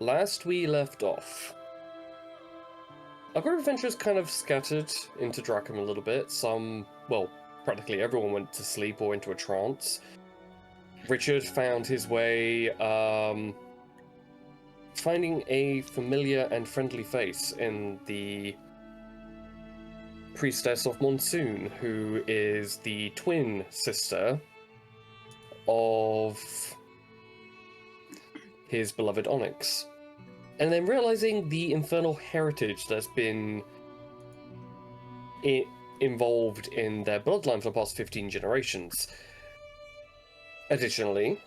last we left off, our group of adventurers kind of scattered into Dracum a little bit. Some, well, practically everyone went to sleep or into a trance. Richard found his way, finding a familiar and friendly face in the Priestess of Monsoon, who is the twin sister of his beloved Onyx. And then realizing the infernal heritage that's been involved in their bloodline for the past 15 generations. Additionally,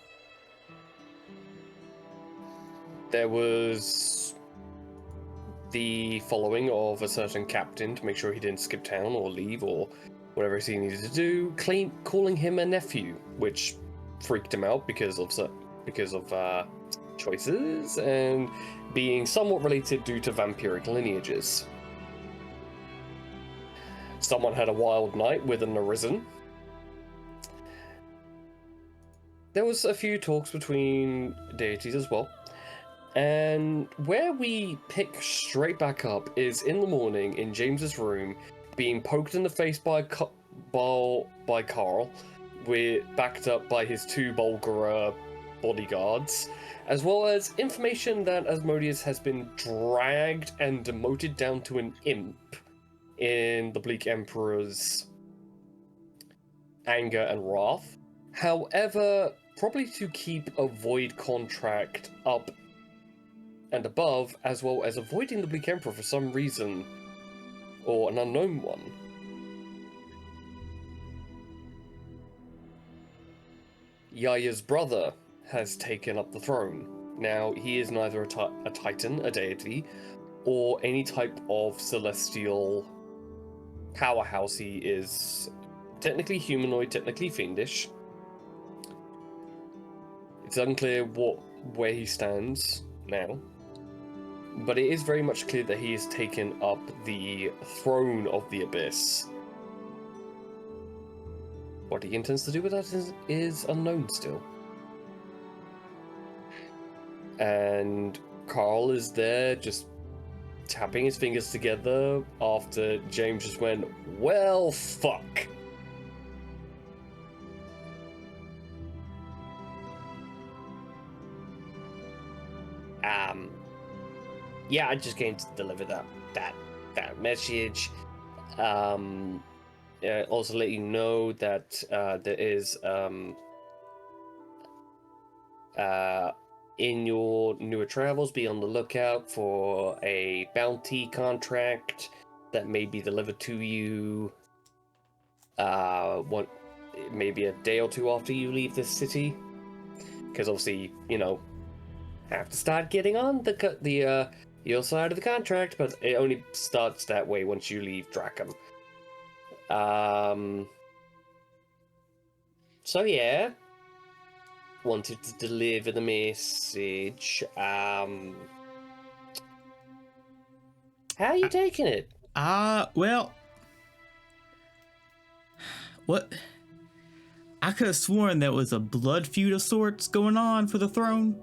there was the following of a certain captain to make sure he didn't skip town or leave or whatever he needed to do, calling him a nephew, which freaked him out because of choices and being somewhat related due to vampiric lineages. Someone had a wild night with an arisen. There was a few talks between deities as well. And where we pick straight back up is in the morning in James's room, being poked in the face by Carl, backed up by his two Bulgara bodyguards, as well as information that Asmodeus has been dragged and demoted down to an imp in the Bleak Emperor's anger and wrath. However, probably to keep a void contract up and above, as well as avoiding the Bleak Emperor for some reason, or an unknown one. Yaya's brother has taken up the throne. Now, he is neither a titan, a deity, or any type of celestial powerhouse. He is technically humanoid, technically fiendish. It's unclear where he stands now, but it is very much clear that he has taken up the throne of the Abyss. What he intends to do with that is unknown still. And Carl is there just tapping his fingers together after James just went, well, fuck. Yeah, I just came to deliver that message. Also let you know that there is in your newer travels, be on the lookout for a bounty contract that may be delivered to you maybe a day or two after you leave this city, because obviously, have to start getting on the your side of the contract, but it only starts that way once you leave Dracum. So yeah, wanted to deliver the message. How are you taking it? Well, what? I could have sworn there was a blood feud of sorts going on for the throne.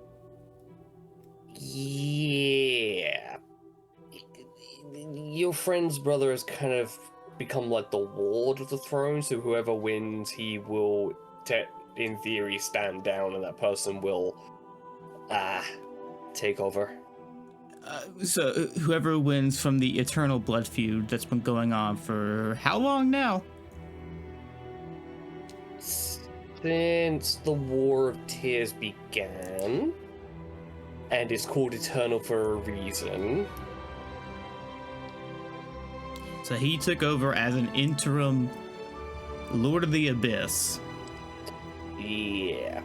Yeah. Your friend's brother has kind of become like the ward of the throne, so whoever wins, he will, in theory, stand down, and that person will, take over. So whoever wins from the eternal blood feud that's been going on for how long now? Since the War of Tears began, and is called Eternal for a reason. So he took over as an interim Lord of the Abyss. Yeah.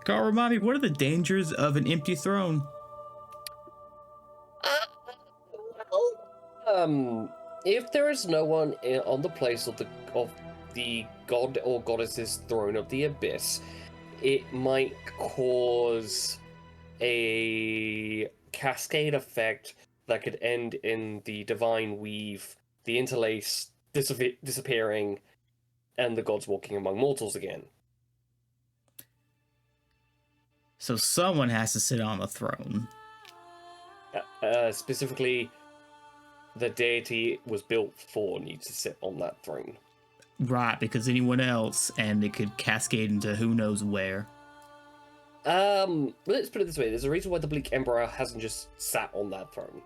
Carl, remind me, what are the dangers of an empty throne? If there is no one on the place of the god or goddess's throne of the Abyss, it might cause a cascade effect that could end in the divine weave, the interlace disappearing, and the gods walking among mortals again. So someone has to sit on the throne. Specifically, the deity was built for needs to sit on that throne. Right, because anyone else, and it could cascade into who knows where. Let's put it this way. There's a reason why the Bleak Emperor hasn't just sat on that throne.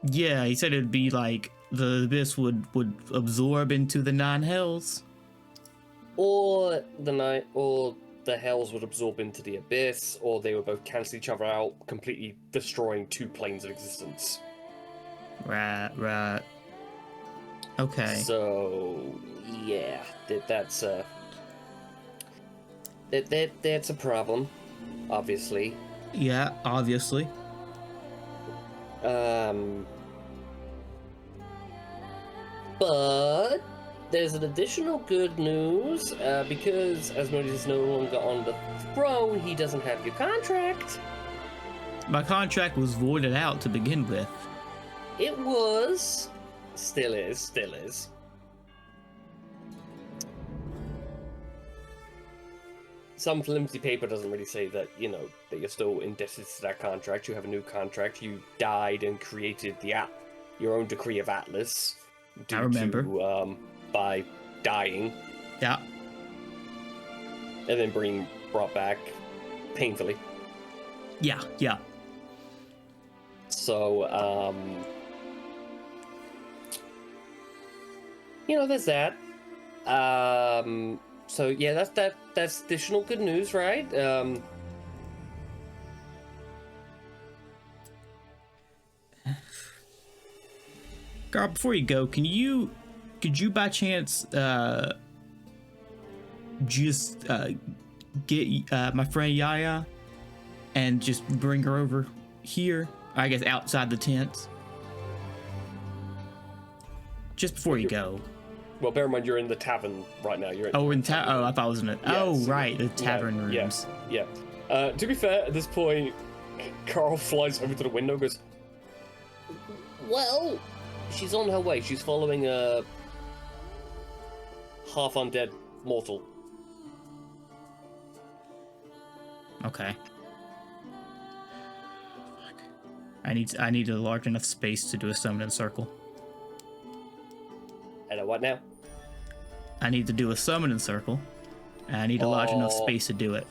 Yeah, he said it'd be like the abyss would absorb into the 9 hells. Or the hells would absorb into the abyss, or they would both cancel each other out, completely destroying 2 planes of existence. Right. Okay. So, yeah, that's a problem, obviously. Yeah, obviously. But there's an additional good news, because Asmodeus is no longer on the throne, he doesn't have your contract. My contract was voided out to begin with. It was. Still is. Some flimsy paper doesn't really say that, that you're still indebted to that contract. You have a new contract. You died and created your own decree of Atlas. I remember. By dying. Yeah. And then being brought back painfully. Yeah. So, there's that. So yeah, that's additional good news, right? Carl, before you go, could you by chance just get my friend Yaya and just bring her over here? I guess outside the tent. Just before you go. Well, bear in mind you're in the tavern right now. We're in tavern. Oh, I thought I was in it. Yeah, right, the tavern rooms. Yeah. To be fair, at this point, Carl flies over to the window and goes, well, she's on her way. She's following a half-undead mortal. Okay. I need a large enough space to do a summoning circle. And what now? I need to do a summoning circle, and I need a large enough space to do it.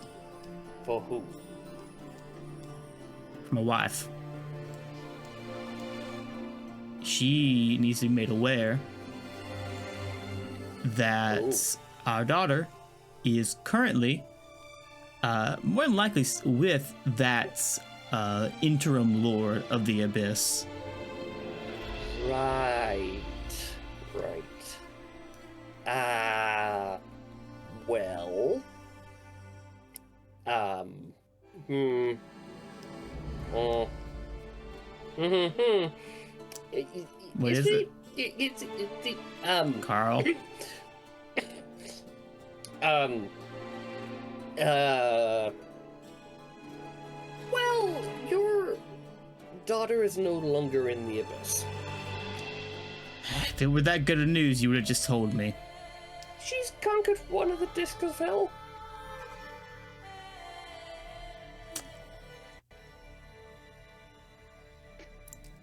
For who? For my wife. She needs to be made aware that our daughter is currently, more than likely, with that interim lord of the abyss. Right. Well. What is it? It's Carl. Well, your daughter is no longer in the abyss. If it were that good of news, you would have just told me. She's conquered one of the discs of hell.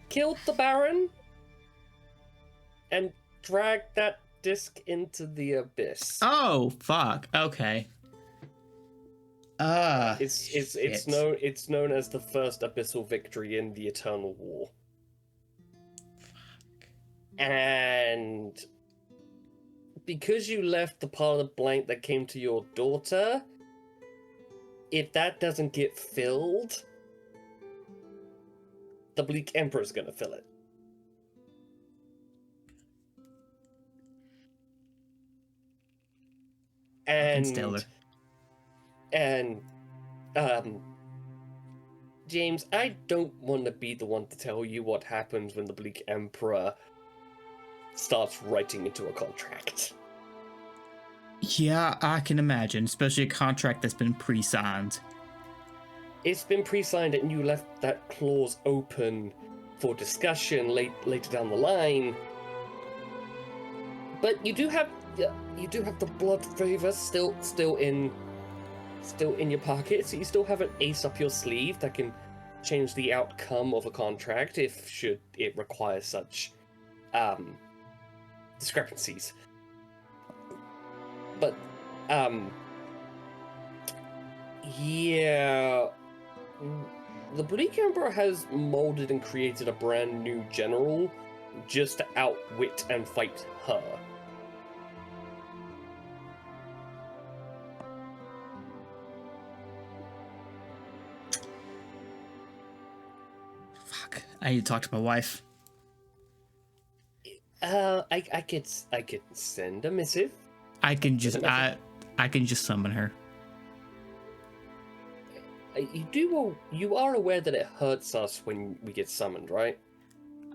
Killed the Baron. And dragged that disc into the abyss. Oh, fuck. Okay. It's known as the first abyssal victory in the Eternal War. And because you left the part of the blank that came to your daughter, if that doesn't get filled, the Bleak Emperor's gonna fill it. And Stellar. And James, I don't want to be the one to tell you what happens when the Bleak Emperor starts writing into a contract. Yeah, I can imagine, especially a contract that's been pre-signed. It's been pre-signed and you left that clause open for discussion later down the line. But you do have the blood favor still in still in your pocket, so you still have an ace up your sleeve that can change the outcome of a contract if should it require such discrepancies. But yeah, the Bleak Emperor has molded and created a brand new general just to outwit and fight her. Fuck. I need to talk to my wife. I could send a missive. I can just summon her. You are aware that it hurts us when we get summoned, right?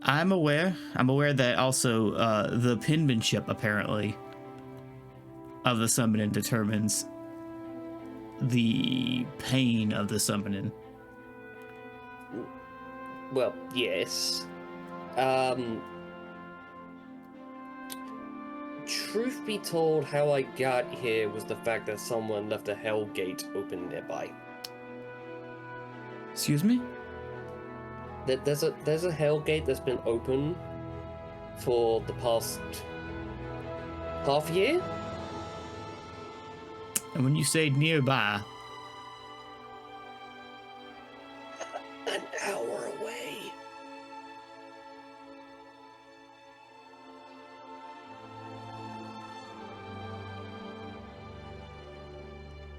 I'm aware. I'm aware that also the penmanship apparently of the summoning determines the pain of the summoning. Well, yes. Truth be told, how I got here was the fact that someone left a hell gate open nearby. Excuse me? There's a hell gate that's been open for the past half year. And when you say nearby, An hour away.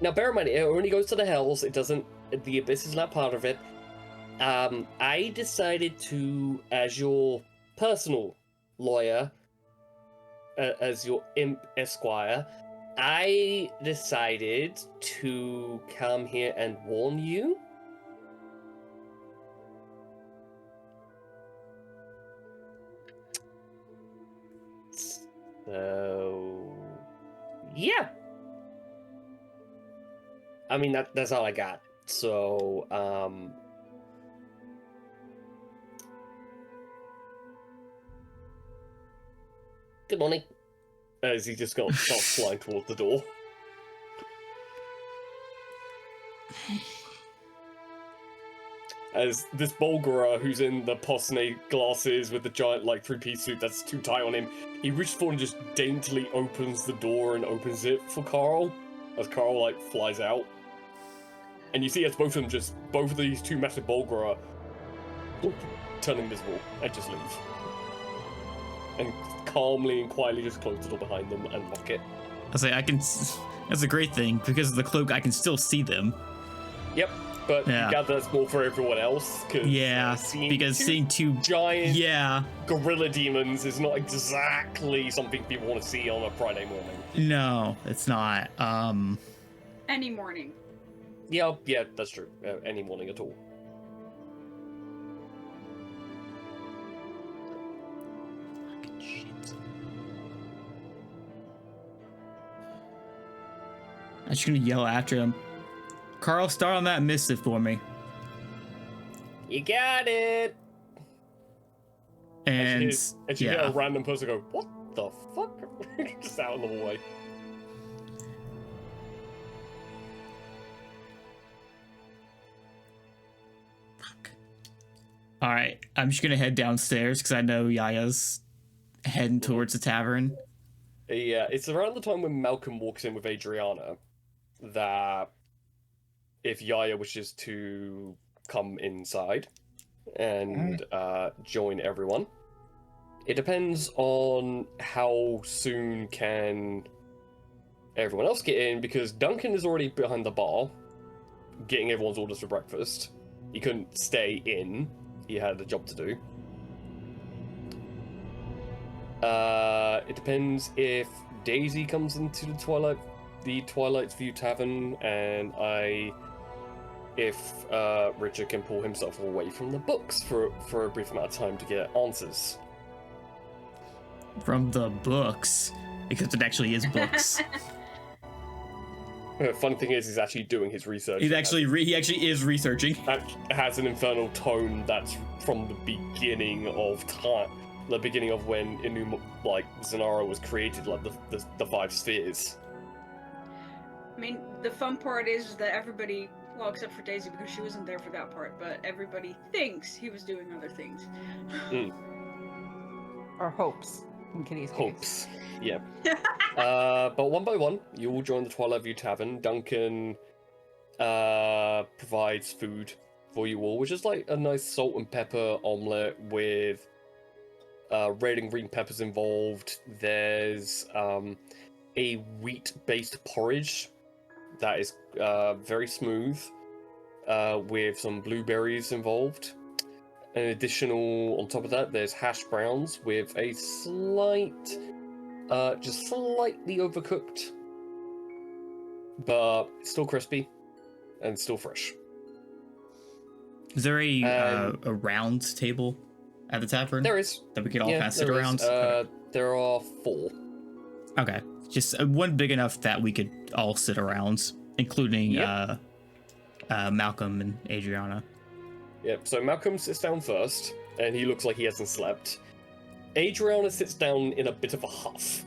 Now, bear in mind, it only goes to the hells. It doesn't. The abyss is not part of it. I decided to, as your personal lawyer, as your imp esquire, I decided to come here and warn you. So, yeah. I mean, that's all I got. So, good morning. As he just starts flying towards the door. As this Bulgara, who's in the Posne glasses with the giant, like, three-piece suit that's too tight on him, he reaches forward and just daintily opens the door and opens it for Carl, as Carl, like, flies out. And you see as both of these two massive Bulgara turn invisible and just leave. And calmly and quietly just close the door behind them and lock it. I say that's a great thing because of the cloak. I can still see them. Yep, but yeah. You gather that's more for everyone else. Seeing two giant gorilla demons is not exactly something people want to see on a Friday morning. No, it's not. Any morning. Yeah, that's true. Any morning at all. Fucking shit. I'm just gonna yell after him. Carl, start on that missive for me. You got it. And you hear a random person go, "What the fuck?" Just out in the hallway. All right, I'm just gonna head downstairs because I know Yaya's heading towards the tavern. Yeah, it's around the time when Malcolm walks in with Adriana that if Yaya wishes to come inside and join everyone, it depends on how soon can everyone else get in, because Duncan is already behind the bar getting everyone's orders for breakfast. He couldn't stay in. He had a job to do. It depends if Daisy comes into the Twilight's View Tavern, and if Richard can pull himself away from the books for a brief amount of time to get answers. From the books, because it actually is books. Funny thing is, he's actually doing his research. He actually is researching. That has an infernal tone that's from the beginning of time, the beginning of when Zanara was created, like the five spheres. I mean, the fun part is that everybody, well, except for Daisy because she wasn't there for that part, but everybody thinks he was doing other things. Or hopes, in Kitty's Hopes. Yeah. But one by one, you all join the Twilight View Tavern. Duncan provides food for you all, which is like a nice salt and pepper omelette with red and green peppers involved. There's a wheat-based porridge that is very smooth with some blueberries involved. An additional, on top of that, there's hash browns with a slight, just slightly overcooked, but still crispy and still fresh. Is there a round table at the tavern? There is. That we could all kind of sit there around? is. There are 4. Okay. Just one big enough that we could all sit around, including Malcolm and Adriana. Yep, so Malcolm sits down first, and he looks like he hasn't slept. Adriana sits down in a bit of a huff.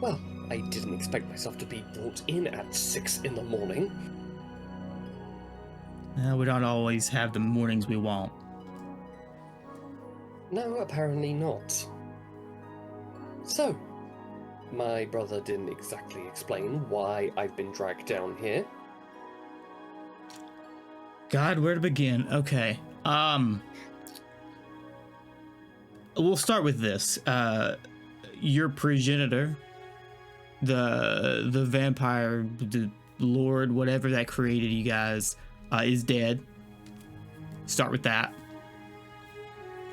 Well, I didn't expect myself to be brought in at 6 in the morning. We don't always have the mornings we want. No, apparently not. So, my brother didn't exactly explain why I've been dragged down here. God, where to begin? Okay. We'll start with this. Your progenitor, the vampire, the lord, whatever that created you guys, is dead. Start with that.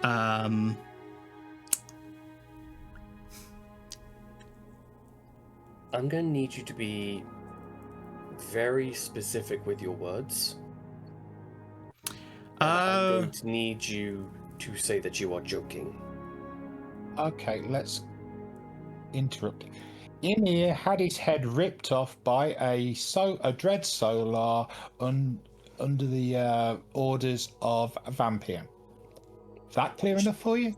I'm gonna need you to be very specific with your words. I'm going to need you to say that you are joking. Okay, let's interrupt. Ymir had his head ripped off by a dread solar under the orders of a vampire. That clear enough for you?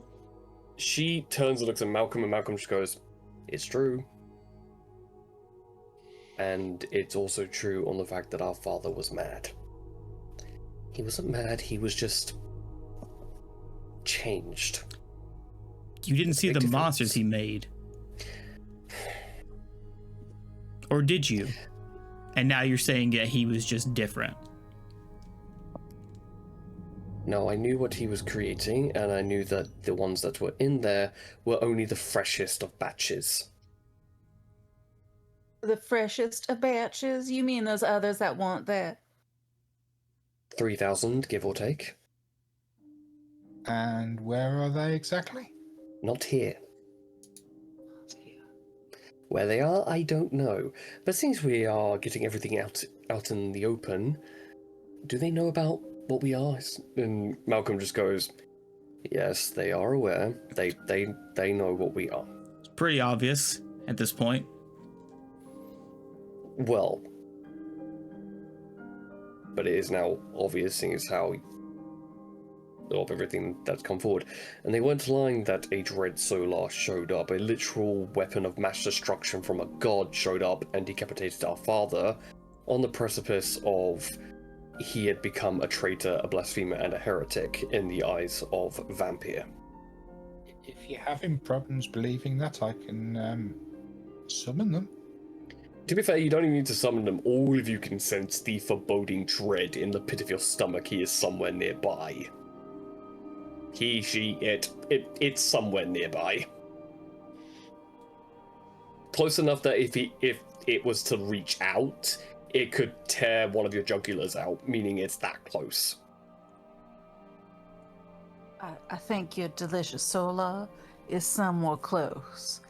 She turns and looks at Malcolm, and Malcolm just goes, "It's true." And it's also true on the fact that our father was mad. He wasn't mad, he was just changed. You didn't see the monsters he made. Or did you? And now you're saying that he was just different. No, I knew what he was creating, and I knew that the ones that were in there were only the freshest of batches. The freshest of batches? You mean those others that weren't there? 3,000, give or take. And where are they exactly? Not here. Where they are, I don't know. But since we are getting everything out in the open, do they know about what we are? And Malcolm just goes, "Yes, they are aware. They know what we are." It's pretty obvious at this point. Well, but it is now obvious, seeing as how of everything that's come forward. And they weren't lying that a dread solar showed up. A literal weapon of mass destruction from a god showed up and decapitated our father on the precipice of he had become a traitor, a blasphemer, and a heretic in the eyes of Vampire. If you're having problems believing that, I can summon them. To be fair, you don't even need to summon them. All of you can sense the foreboding dread in the pit of your stomach. He is somewhere nearby. He, she, it's somewhere nearby. Close enough that if it was to reach out, it could tear one of your jugulars out, meaning it's that close. I think your delicious solar is somewhere close.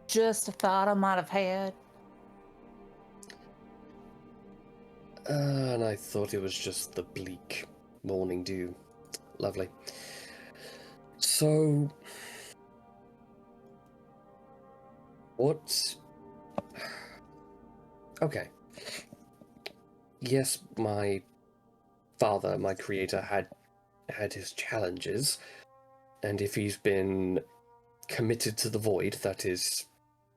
Just a thought I might have had. And I thought it was just the bleak morning dew. Lovely. So, what? Okay. Yes, my father, my creator, had his challenges, and if he's been committed to the void, that is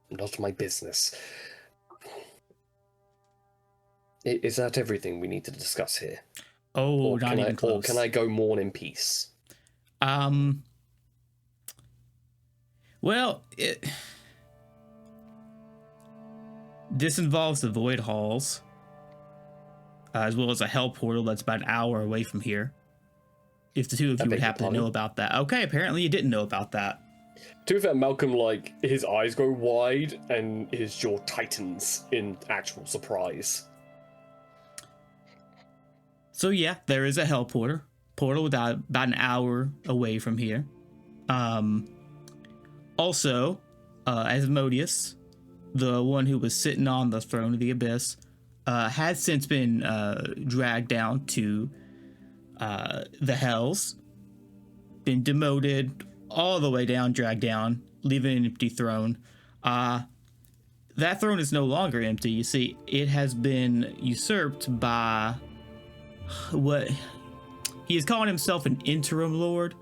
not my business. Is that everything we need to discuss here? Oh, Or not even close. Or can I go mourn in peace? Well, this involves the void halls, as well as a hell portal that's about an hour away from here. If the two of you would happen to know about that. Okay, apparently you didn't know about that. To be fair, Malcolm, like, his eyes go wide and his jaw tightens in actual surprise. So yeah, there is a hell portal about an hour away from here. Also, Asmodeus, the one who was sitting on the throne of the abyss, has since been dragged down to the hells, been demoted all the way down, dragged down, leaving an empty throne. That throne is no longer empty. You see, it has been usurped by what he is calling himself an interim lord,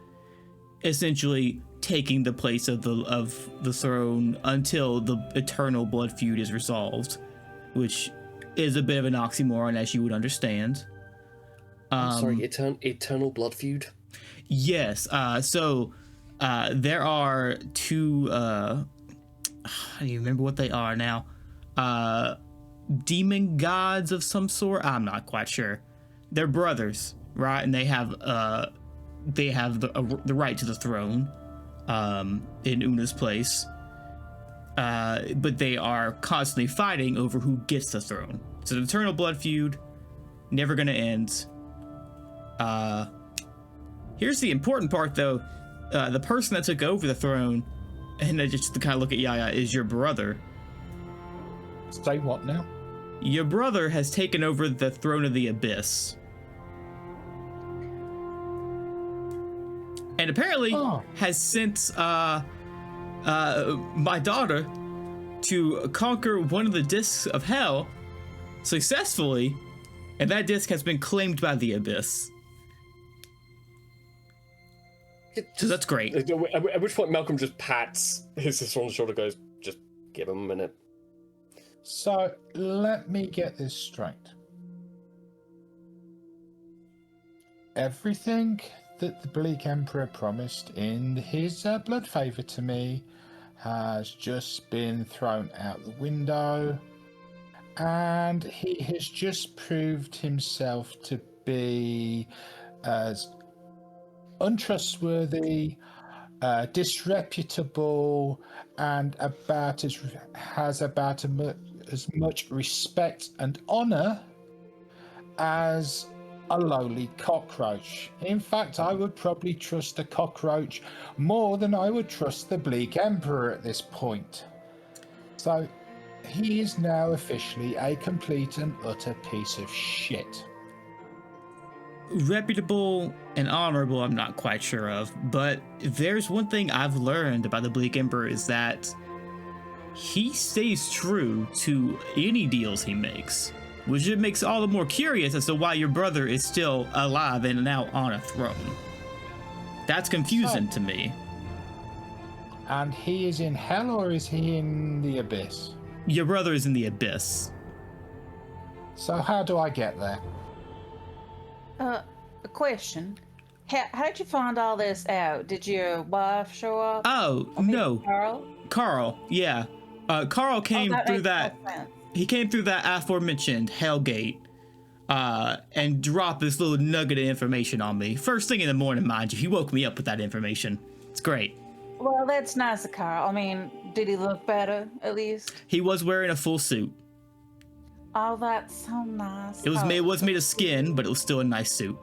essentially taking the place of the throne until the eternal blood feud is resolved, which is a bit of an oxymoron, as you would understand. I'm sorry, eternal blood feud? Yes. So there are two. I don't even remember what they are now. Demon gods of some sort. I'm not quite sure. They're brothers, right? And they have the right to the throne in Una's place. But they are constantly fighting over who gets the throne. It's an eternal blood feud, never gonna end. Here's the important part, though. The person that took over the throne, and I just kind of look at Yaya, is your brother. Say what now? Your brother has taken over the throne of the abyss. And apparently has sent my daughter to conquer one of the discs of hell successfully, and that disc has been claimed by the abyss. So that's great. At which point Malcolm just pats his sister on the shoulder, goes, just give him a minute. So let me get this straight. Everything that the Bleak Emperor promised in his blood favor to me has just been thrown out the window, and he has just proved himself to be as untrustworthy, disreputable, and has about as much respect and honor as a lowly cockroach. In fact, I would probably trust a cockroach more than I would trust the Bleak Emperor at this point. So he is now officially a complete and utter piece of shit. Reputable and honorable, I'm not quite sure of, but if there's one thing I've learned about the Bleak Emperor is that he stays true to any deals he makes, which it makes all the more curious as to why your brother is still alive and now on a throne. That's confusing to me. And he is in hell, or is he in the abyss? Your brother is in the abyss. So how do I get there? A question. How did you find all this out? Did your wife show up? Oh, Or maybe no. Carl, yeah. Carl came through that. He came through that aforementioned Hellgate and dropped this little nugget of information on me. First thing in the morning, mind you. He woke me up with that information. It's great. Well, that's nice of Carl. I mean, did he look better, at least? He was wearing a full suit. Oh, that's so nice. It was made of skin, but it was still a nice suit.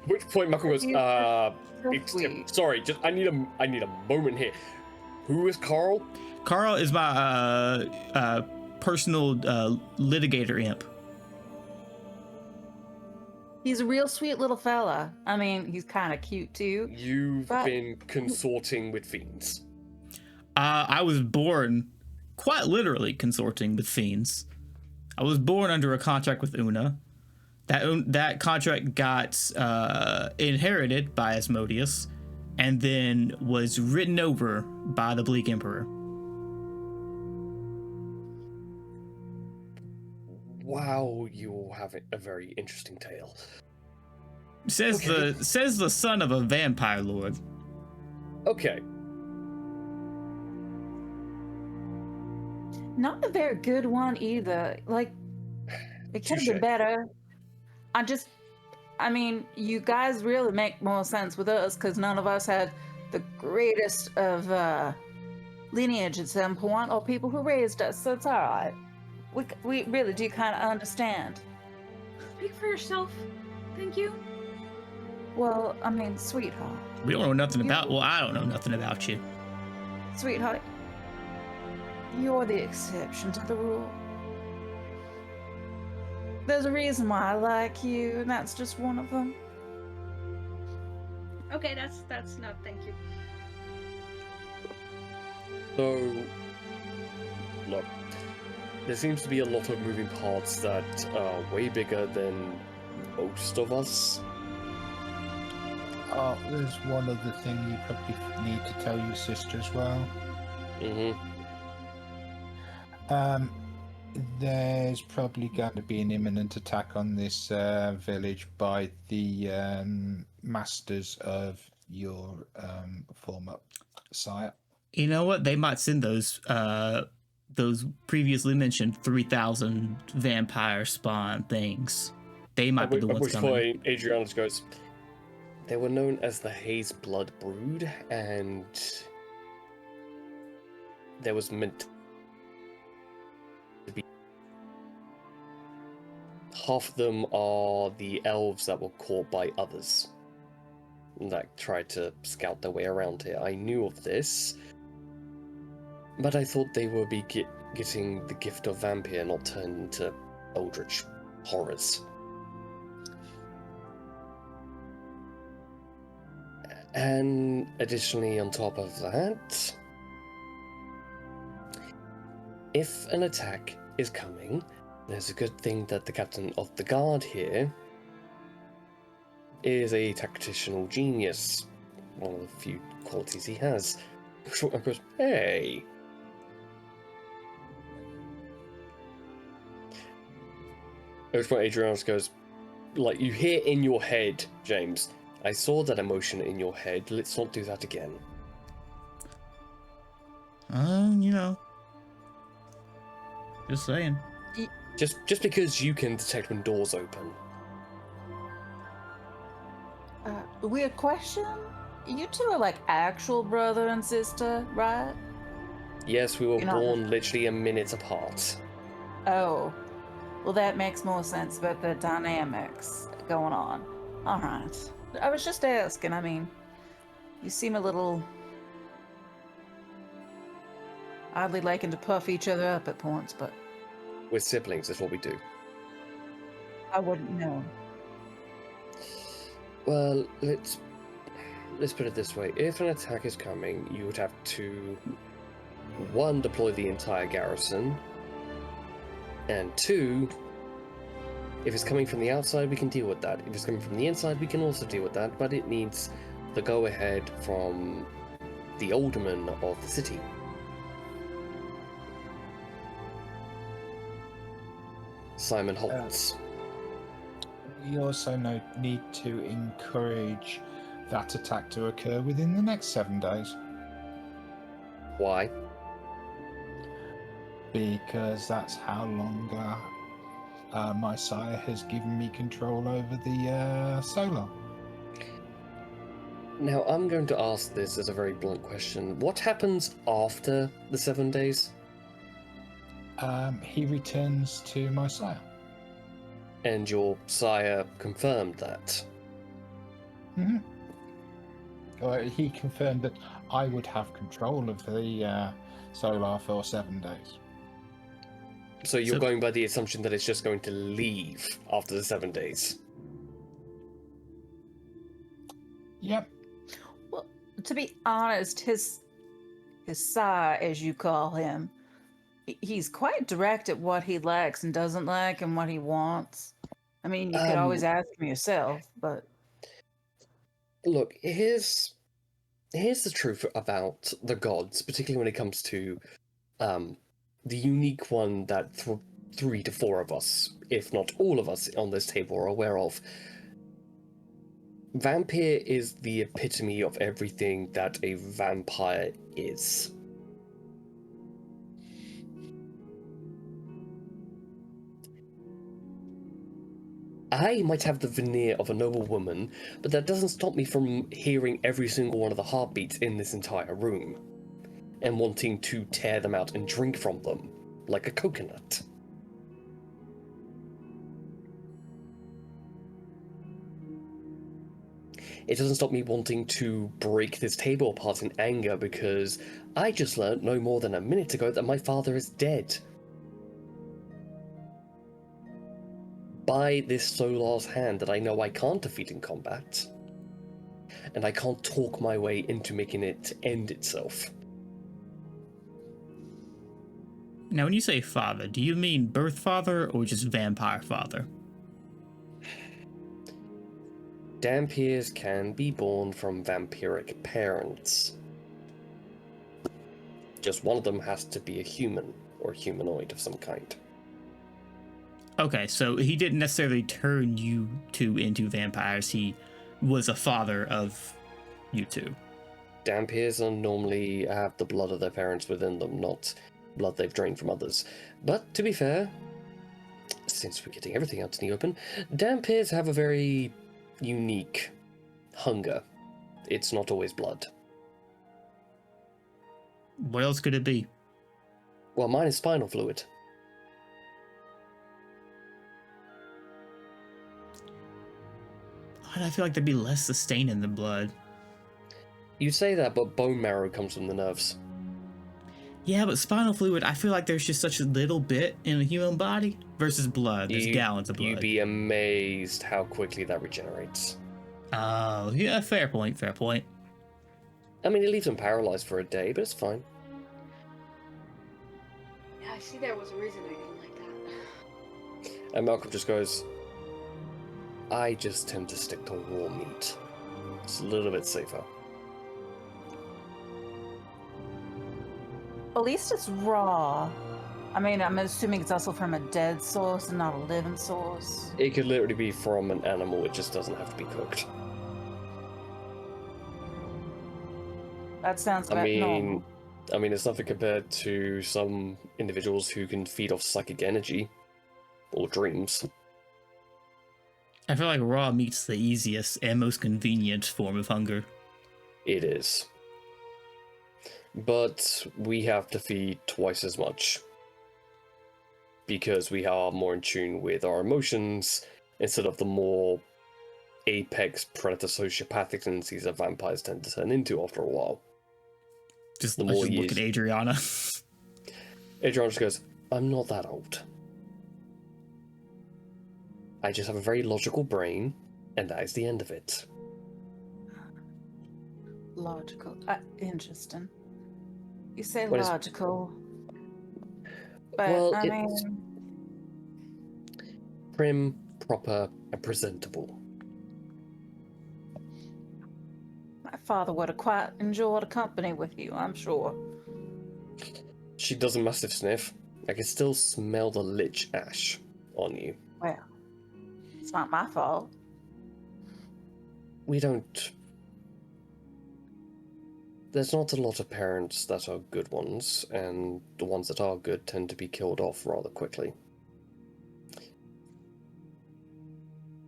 At which point Malcolm goes, So sweet. sorry, just I need a moment here. Who is Carl? Carl is my personal litigator imp. He's a real sweet little fella. I mean, he's kind of cute too. You've been consorting with fiends. I was born, quite literally, consorting with fiends. I was born under a contract with Una. That contract got inherited by Asmodeus, and then was written over by the Bleak Emperor. Wow, you all have a very interesting tale. Says the son of a vampire lord. Okay. Not a very good one either. Like, it could have been Touche. better. I mean, you guys really make more sense with us because none of us had the greatest of lineage at some point or people who raised us, so it's all right. We really do kind of understand. Speak for yourself. Thank you. Well, I mean, sweetheart. We don't know nothing about. Well, I don't know nothing about you. Sweetheart, you're the exception to the rule. There's a reason why I like you, and that's just one of them. Okay, that's enough. Thank you. So, look, there seems to be a lot of moving parts that are way bigger than most of us. Oh, there's one other thing you probably need to tell your sister as well. There's probably going to be an imminent attack on this village by the masters of your former sire. You know what? They might send those previously mentioned 3,000 vampire spawn things. They might be the ones coming. At which point, Adrianus goes, they were known as the Haze Blood Brood, and there was meant to be... Half of them are the elves that were caught by others that tried to scout their way around here. I knew of this, but I thought they would be getting the gift of vampire, not turned into eldritch horrors. And additionally, on top of that, if an attack is coming, there's a good thing that the captain of the guard here is a tactical genius. One of the few qualities he has. Of course, hey! At which point Adrianus goes, like, you hear in your head, James, I saw that emotion in your head, let's not do that again. You know. Just saying. Just because you can detect when doors open. Weird question? You two are like actual brother and sister, right? Yes, we were You're not- born literally a minute apart. Oh. Well, that makes more sense about the dynamics going on. All right. I was just asking. I mean, you seem a little oddly liking to puff each other up at points, but We're siblings, that's what we do. I wouldn't know. Well, let's put it this way. If an attack is coming, you would have to, one, deploy the entire garrison, and two, if it's coming from the outside, we can deal with that. If it's coming from the inside, we can also deal with that, but it needs the go-ahead from the alderman of the city. Simon Holtz. We also need to encourage that attack to occur within the next 7 days. Why? Because that's how long my sire has given me control over the solar. Now, I'm going to ask this as a very blunt question. What happens after the 7 days? He returns to my sire. And your sire confirmed that. Mm-hmm. He confirmed that I would have control of the solar for 7 days. So you're going by the assumption that it's just going to leave after the 7 days? Yep. Well, to be honest, his sire, as you call him, he's quite direct at what he likes and doesn't like and what he wants. I mean, you could always ask him yourself, but... Look, his Here's the truth about the gods, particularly when it comes to the unique one that 3 to 4 of us, if not all of us on this table, are aware of. Vampire is the epitome of everything that a vampire is. I might have the veneer of a noble woman, but that doesn't stop me from hearing every single one of the heartbeats in this entire room, and wanting to tear them out and drink from them, like a coconut. It doesn't stop me wanting to break this table apart in anger because I just learned no more than a minute ago that my father is dead. By this Solar's hand that I know I can't defeat in combat. And I can't talk my way into making it end itself. Now, when you say father, do you mean birth father or just vampire father? Dampiers can be born from vampiric parents. Just one of them has to be a human, or humanoid of some kind. Okay, so he didn't necessarily turn you two into vampires. He was a father of you two. Dampiers normally have the blood of their parents within them, not blood they've drained from others. But to be fair, since we're getting everything out in the open, Dampiers have a very unique hunger. It's not always blood. What else could it be? Well, mine is spinal fluid. Why do I feel like there'd be less sustain in the blood? You say that, but bone marrow comes from the nerves. Yeah, but spinal fluid, I feel like there's just such a little bit in a human body versus blood. There's gallons of blood. You'd be amazed how quickly that regenerates. Oh, yeah, fair point, fair point. I mean, it leaves them paralyzed for a day, but it's fine. Yeah, I see there was a reason I didn't like that. And Malcolm just goes, I just tend to stick to raw meat. It's a little bit safer. At least it's raw. I mean, I'm assuming it's also from a dead source and not a living source. It could literally be from an animal, it just doesn't have to be cooked. That sounds about normal. I mean, it's nothing compared to some individuals who can feed off psychic energy or dreams. I feel like raw meat's the easiest and most convenient form of hunger. It is. But we have to feed twice as much. Because we are more in tune with our emotions instead of the more apex predator sociopathic tendencies that vampires tend to turn into after a while. Just The let's more just look years- at Adriana. Adrian just goes, I'm not that old. I just have a very logical brain, and that is the end of it. Logical. Interesting. You say What is- logical. But, Well, I it's- mean, Prim, proper, and presentable. my father would have quite enjoyed a company with you, I'm sure. She does a massive sniff. I can still smell the lich ash on you. Well, it's not my fault. We don't... There's not a lot of parents that are good ones, and the ones that are good tend to be killed off rather quickly.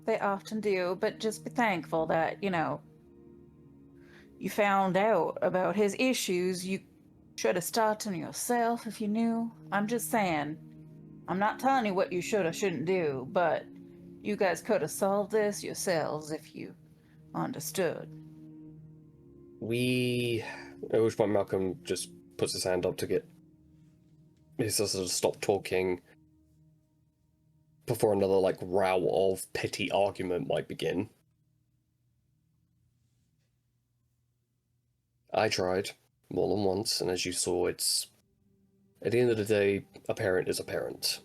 They often do, but just be thankful that, you found out about his issues. You should have started yourself if you knew. I'm just saying. I'm not telling you what you should or shouldn't do, but you guys could have solved this yourselves if you understood. At which point Malcolm just puts his hand up to get his sister to stop talking before another, row of petty argument might begin. I tried more than once, and as you saw, it's... At the end of the day, a parent is a parent.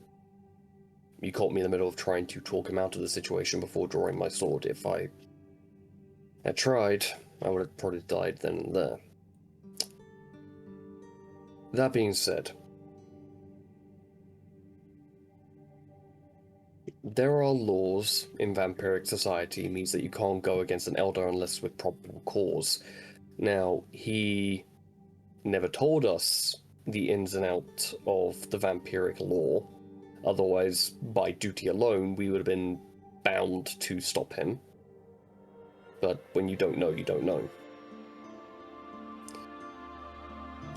You caught me in the middle of trying to talk him out of the situation before drawing my sword. If I had tried, I would have probably died then and there. That being said, there are laws in vampiric society, means that you can't go against an elder unless with probable cause. Now, he never told us the ins and outs of the vampiric law. Otherwise, by duty alone, we would have been bound to stop him. But when you don't know, you don't know.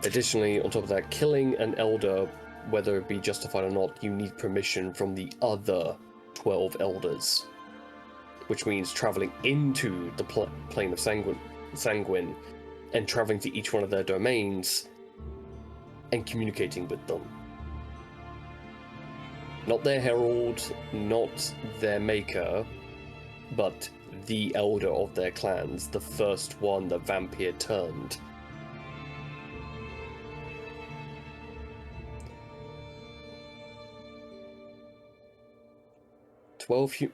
Additionally, on top of that, killing an elder, whether it be justified or not, you need permission from the other 12 elders. Which means traveling into the plane of Sanguine and traveling to each one of their domains and communicating with them. Not their herald, not their maker, but the elder of their clans, the first one the vampire turned.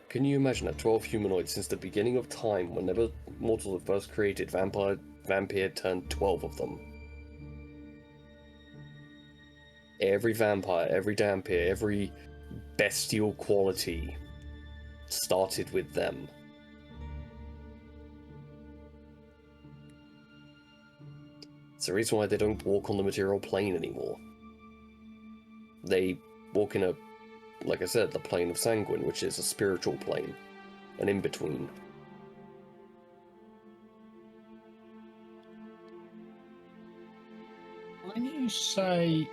Can you imagine that? 12 humanoids since the beginning of time, whenever mortals were first created, vampire turned 12 of them. Every vampire, every vampire, every bestial quality started with them. It's the reason why they don't walk on the material plane anymore. They walk in a, like I said, the plane of Sanguine, which is a spiritual plane, an in-between. When you say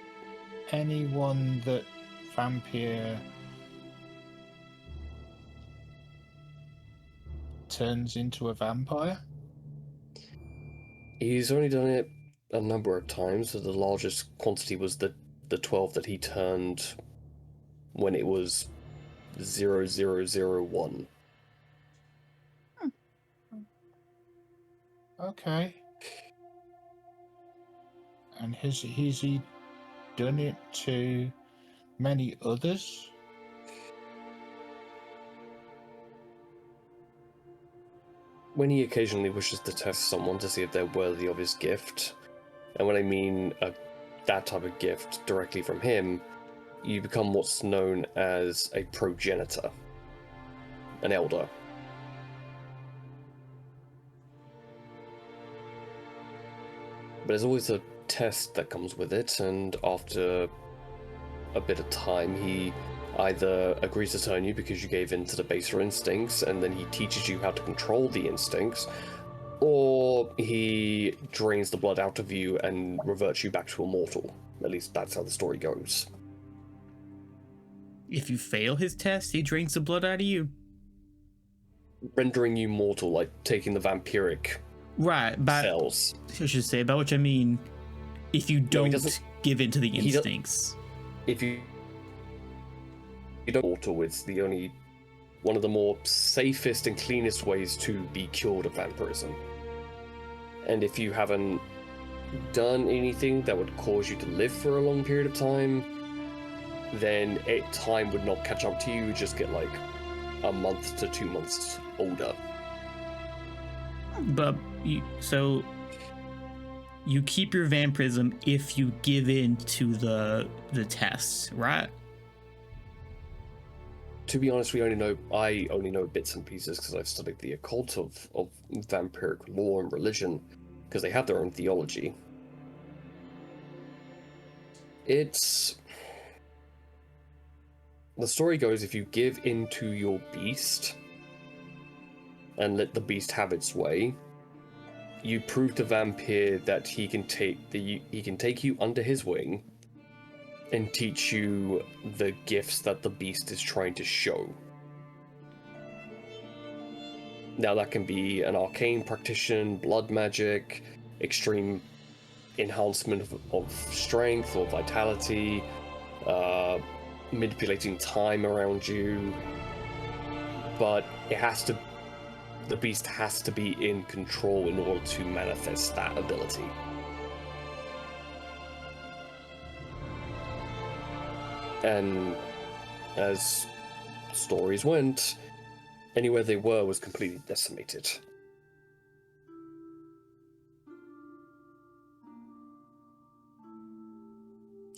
anyone that vampire turns into a vampire? He's only done it a number of times, so the largest quantity was the 12 that he turned when it was 0001. Okay. And has he done it to many others? When he occasionally wishes to test someone to see if they're worthy of his gift, and when I mean that type of gift directly from him, you become what's known as a progenitor, an elder. But there's always a test that comes with it, and after a bit of time, he either agrees to turn you because you gave in to the baser instincts, and then he teaches you how to control the instincts, or he drains the blood out of you and reverts you back to a mortal. At least that's how the story goes. If you fail his test, he drinks the blood out of you. Rendering you mortal, like taking the vampiric cells. I should say, by which I mean, if you don't give in to the instincts. If you don't mortal, it's the only one of the more safest and cleanest ways to be cured of vampirism. And if you haven't done anything that would cause you to live for a long period of time, then time would not catch up to you. You just get like a month to 2 months older. But you keep your vampirism if you give in to the tests, right? To be honest, I only know bits and pieces because I've studied the occult of vampiric lore and religion, because they have their own theology. The story goes, if you give into your beast and let the beast have its way, you prove to vampire that he can take you under his wing and teach you the gifts that the beast is trying to show. Now that can be an arcane practitioner, blood magic, extreme enhancement of strength or vitality, manipulating time around you, but the beast has to be in control in order to manifest that ability. And as stories went, anywhere they were was completely decimated.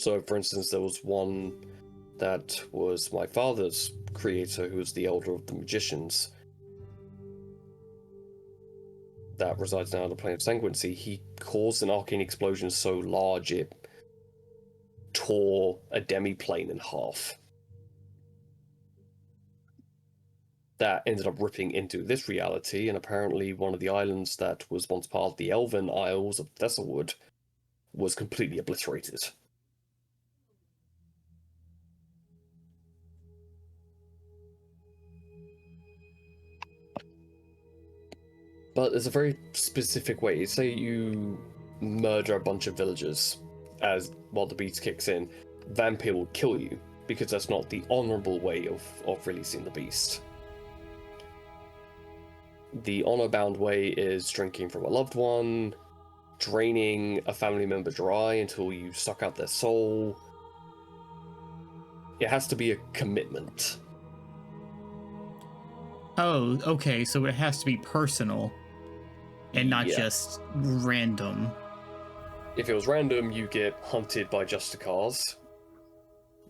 So, for instance, there was one that was my father's creator, who was the elder of the magicians, that resides now on the plane of sanguinity. He caused an arcane explosion so large it tore a demi-plane in half. That ended up ripping into this reality, and apparently one of the islands that was once part of the Elven Isles of Thistlewood was completely obliterated. But there's a very specific way. Say you murder a bunch of villagers while the beast kicks in, Vampire will kill you, because that's not the honorable way of releasing the beast. The honor-bound way is drinking from a loved one, draining a family member dry until you suck out their soul. It has to be a commitment. Oh, okay, so it has to be personal and not Yeah. just random. If it was random, you get hunted by Justicars,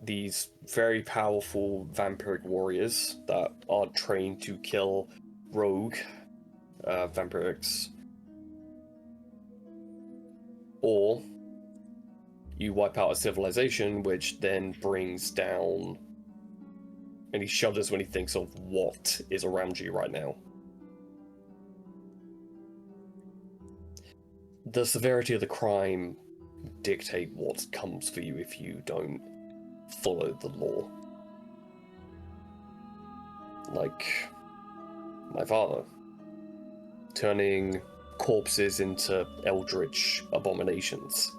these very powerful vampiric warriors that are trained to kill rogue vampirics. Or you wipe out a civilization, which then brings down... And he shudders when he thinks of what is around you right now. The severity of the crime dictate what comes for you if you don't follow the law. Like my father, turning corpses into eldritch abominations.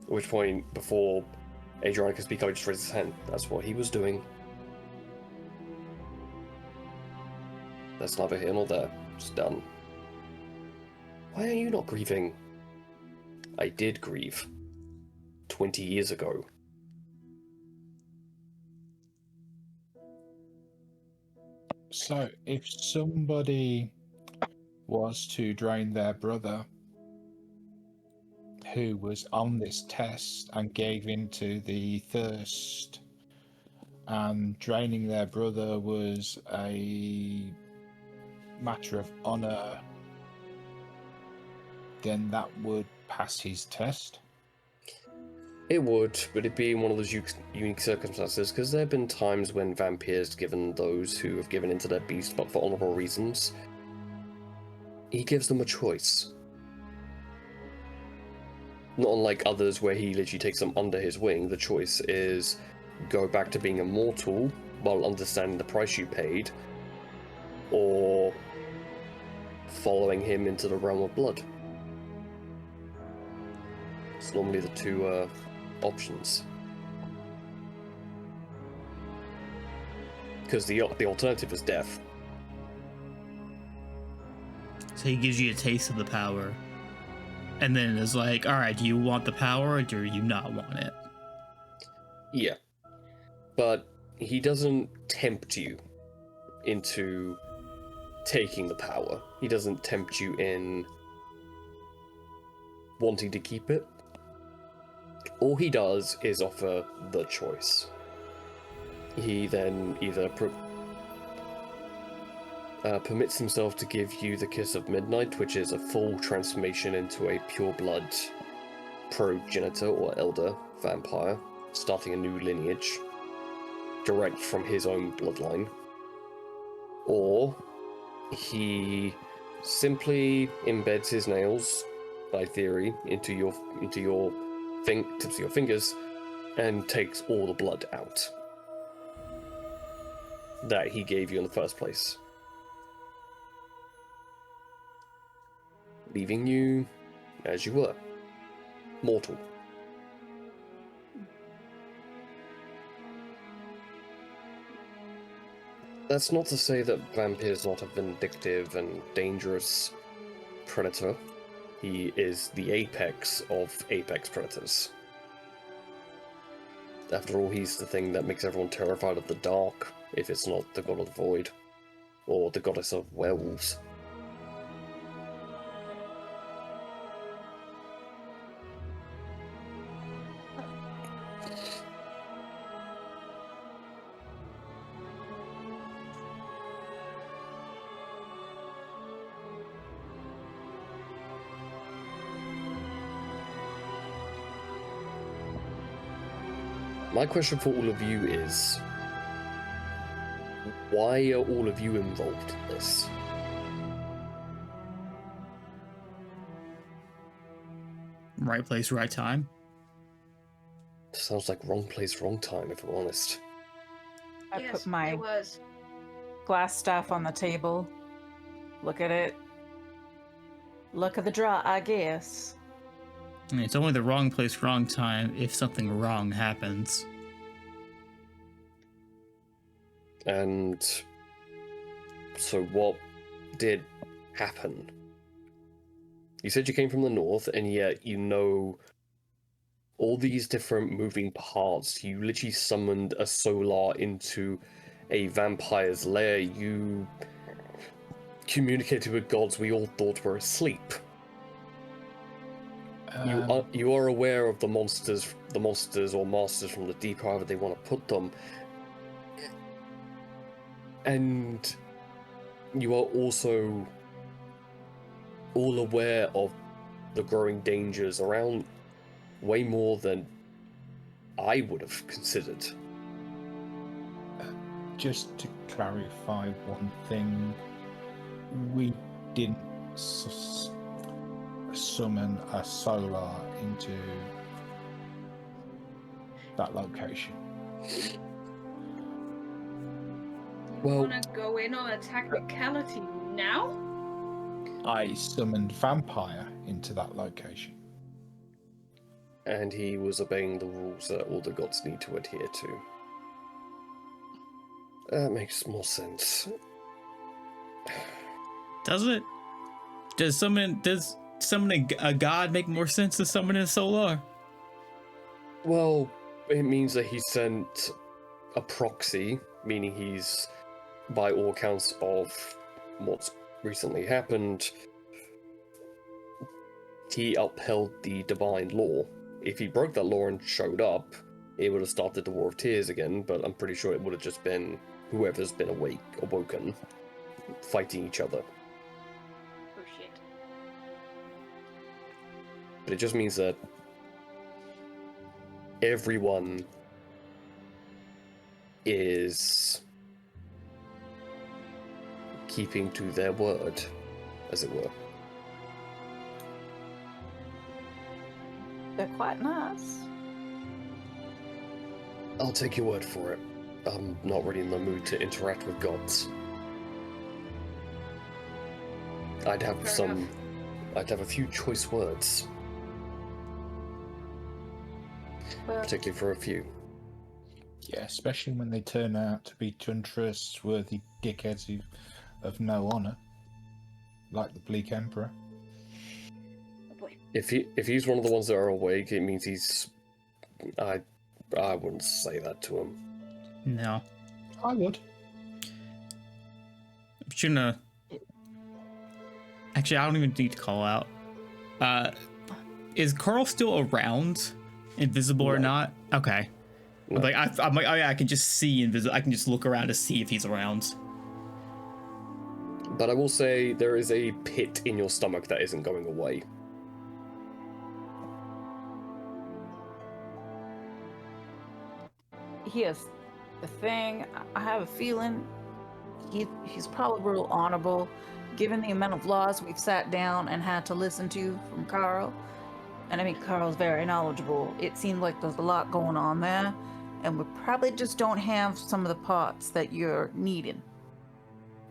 At which point, before Adrian could speak, I just raised his hand. That's what he was doing. That's neither here nor there. It's done. Why are you not grieving? I did grieve. 20 years ago. So, if somebody was to drain their brother who was on this test and gave into the thirst, and draining their brother was a matter of honor, then that would pass his test. It would, but it'd be in one of those unique circumstances, because there have been times when vampires given those who have given into their beast but for honorable reasons. He gives them a choice. Not unlike others where he literally takes them under his wing. The choice is go back to being immortal while understanding the price you paid, or following him into the realm of blood. It's normally the two options. Because the alternative is death. So he gives you a taste of the power. And then it's like, all right, do you want the power or do you not want it? Yeah. But he doesn't tempt you into taking the power. He doesn't tempt you in wanting to keep it. All he does is offer the choice. He then either permits himself to give you the Kiss of Midnight, which is a full transformation into a pure-blood progenitor or elder vampire, starting a new lineage, direct from his own bloodline. Or he simply embeds his nails, by theory, into your tips of your fingers, and takes all the blood out that he gave you in the first place, leaving you as you were, mortal. That's not to say that Vampir's not a vindictive and dangerous predator. He is the apex of apex predators. After all, he's the thing that makes everyone terrified of the dark, if it's not the god of the void, or the goddess of werewolves. My question for all of you is, why are all of you involved in this? Right place, right time. Sounds like wrong place, wrong time, if I'm honest. I Yes, put my it was. glass staff on the table. Look at it. Luck of the draw, I guess. I mean, it's only the wrong place, wrong time if something wrong happens. And so what did happen? You said you came from the north, and yet you know all these different moving parts. You literally summoned a solar into a vampire's lair. You communicated with gods we all thought were asleep. You are aware of the monsters or masters from the deep, however they want to put them. And you are also all aware of the growing dangers around, way more than I would have considered. Just to clarify one thing, we didn't summon a solar into that location. Well, Want to go in on a technicality now? I summoned vampire into that location. and he was obeying the rules that all the gods need to adhere to. That makes more sense. Does it? Does summoning a god make more sense than summoning a solar? Well, it means that he sent a proxy, meaning he's, by all accounts of what's recently happened, he upheld the divine law. If he broke that law and showed up, it would have started the War of Tears again, but I'm pretty sure it would have just been whoever's been awoken, fighting each other. Oh shit. But it just means that everyone is keeping to their word, as it were. They're quite nice. I'll take your word for it. I'm not really in the mood to interact with gods. I'd have a few choice words, Well, particularly for a few. Yeah, especially when they turn out to be untrustworthy dickheads who of no honor, like the Bleak Emperor. Oh boy. If he's one of the ones that are awake, it means he's. I wouldn't say that to him. No. I would. I'm just gonna. Actually, I don't even need to call out. Is Carl still around? Invisible or No. not? Okay. No. Like I'm like, oh yeah, I can just see invisible. I can just look around to see if he's around. But I will say there is a pit in your stomach that isn't going away. here's the thing. I have a feeling he's probably real honorable, given the amount of laws we've sat down and had to listen to from Carl. And I mean, Carl's very knowledgeable. It seems like there's a lot going on there, and we probably just don't have some of the parts that you're needing.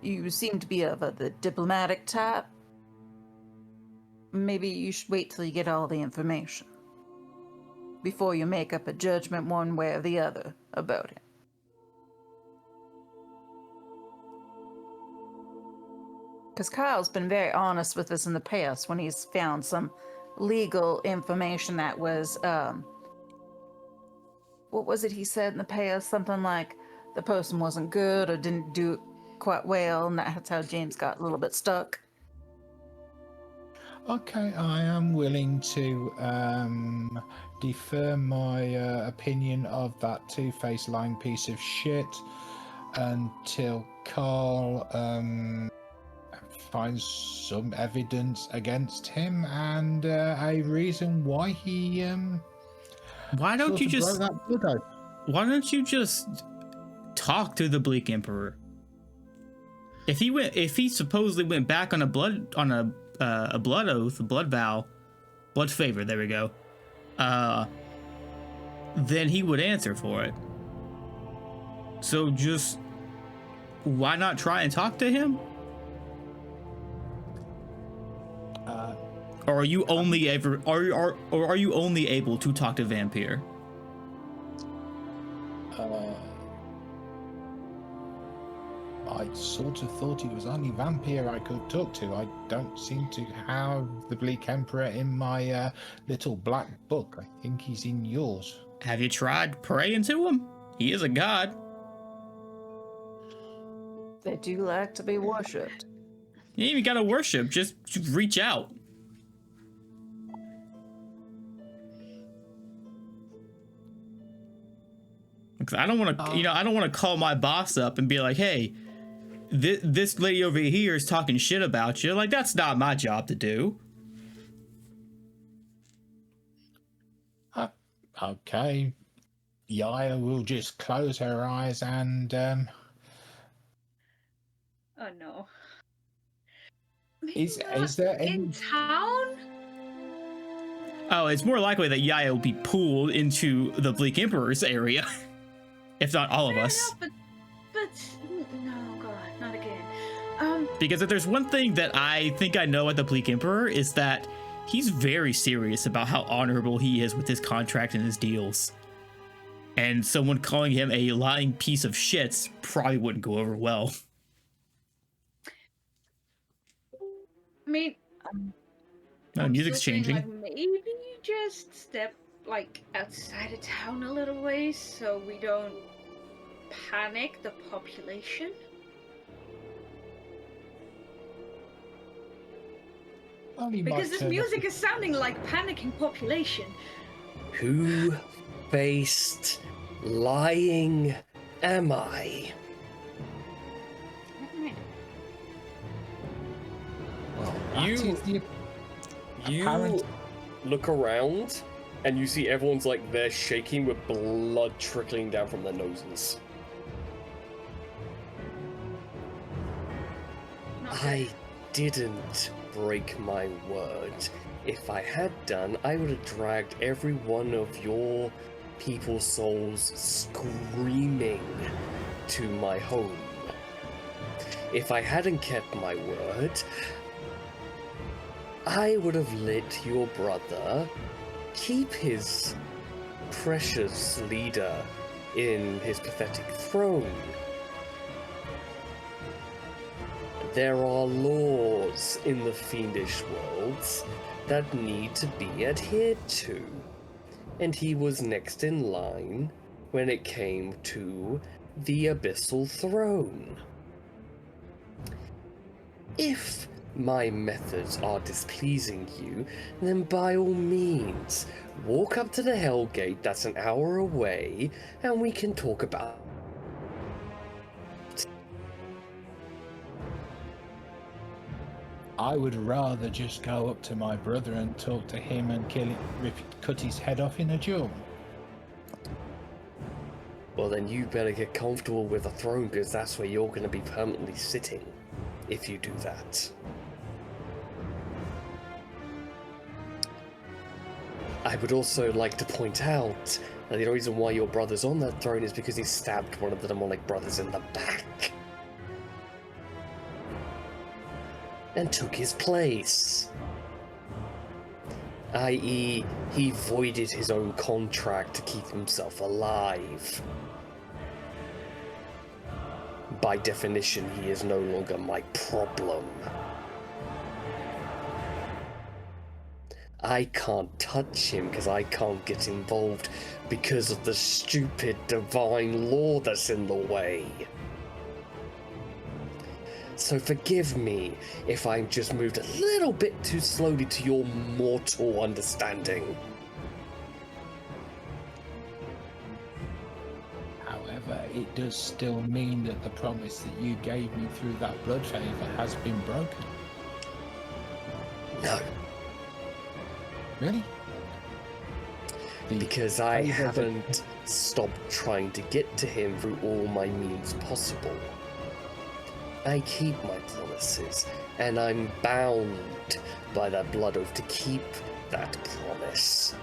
You seem to be of the diplomatic type. Maybe you should wait till you get all the information before you make up a judgment one way or the other about it. Because Kyle's been very honest with us in the past when he's found some legal information that was, what was it he said in the past? Something like the person wasn't good or didn't do it quite well, and that's how James got a little bit stuck. Okay, I am willing to defer my opinion of that two-faced lying piece of shit until Carl finds some evidence against him and a reason why he Why don't sort you of just? broke that blood oath. why don't you just talk to the Bleak Emperor? If he supposedly went back on a blood oath, a blood vow, blood favor, there we go. Then he would answer for it. So just why not try and talk to him? Or are you only are you only able to talk to Vampire? I sort of thought it was only Vampire I could talk to. I don't seem to have the Bleak Emperor in my little black book. I think he's in yours. Have you tried praying to him? He is a god. They do like to be worshipped. You ain't even gotta worship, just reach out. Because I don't want to, I don't want to call my boss up and be like, hey, this lady over here is talking shit about you. Like, that's not my job to do. Okay. Yaya will just close her eyes and Oh no. Is there any in town? Oh, it's more likely that Yaya will be pulled into the Bleak Emperor's area. If not all of us. But no, God, not again. Because if there's one thing that I think I know at the Bleak Emperor is that he's very serious about how honorable he is with his contract and his deals. And someone calling him a lying piece of shit probably wouldn't go over well. I mean, No, music's still saying, changing. like, maybe just step outside of town a little ways so we don't panic the population. Because this music is sounding like panicking population. Two-faced lying am I? Never mind. Well, That you is the apparent- look around and you see everyone's like they're shaking with blood trickling down from their noses. I didn't break my word. If I had done, I would have dragged every one of your people's souls screaming to my home. If I hadn't kept my word, I would have let your brother keep his precious leader in his pathetic throne. There are laws in the fiendish worlds that need to be adhered to, and he was next in line when it came to the abyssal throne. If my methods are displeasing you, then by all means, walk up to the Hellgate that's an hour away, and we can talk about. I would rather just go up to my brother and talk to him and cut his head off in a duel. Well, then you better get comfortable with the throne, because that's where you're going to be permanently sitting, if you do that. I would also like to point out that the reason why your brother's on that throne is because he stabbed one of the demonic brothers in the back. And took his place. I.e., he voided his own contract to keep himself alive. By definition, he is no longer my problem. I can't touch him because I can't get involved because of the stupid divine law that's in the way. So forgive me if I've just moved a little bit too slowly to your mortal understanding. However, it does still mean that the promise that you gave me through that blood favor has been broken. No. Really? Because I favor that- haven't stopped trying to get to him through all my means possible. I keep my promises, and I'm bound by that blood oath to keep that promise.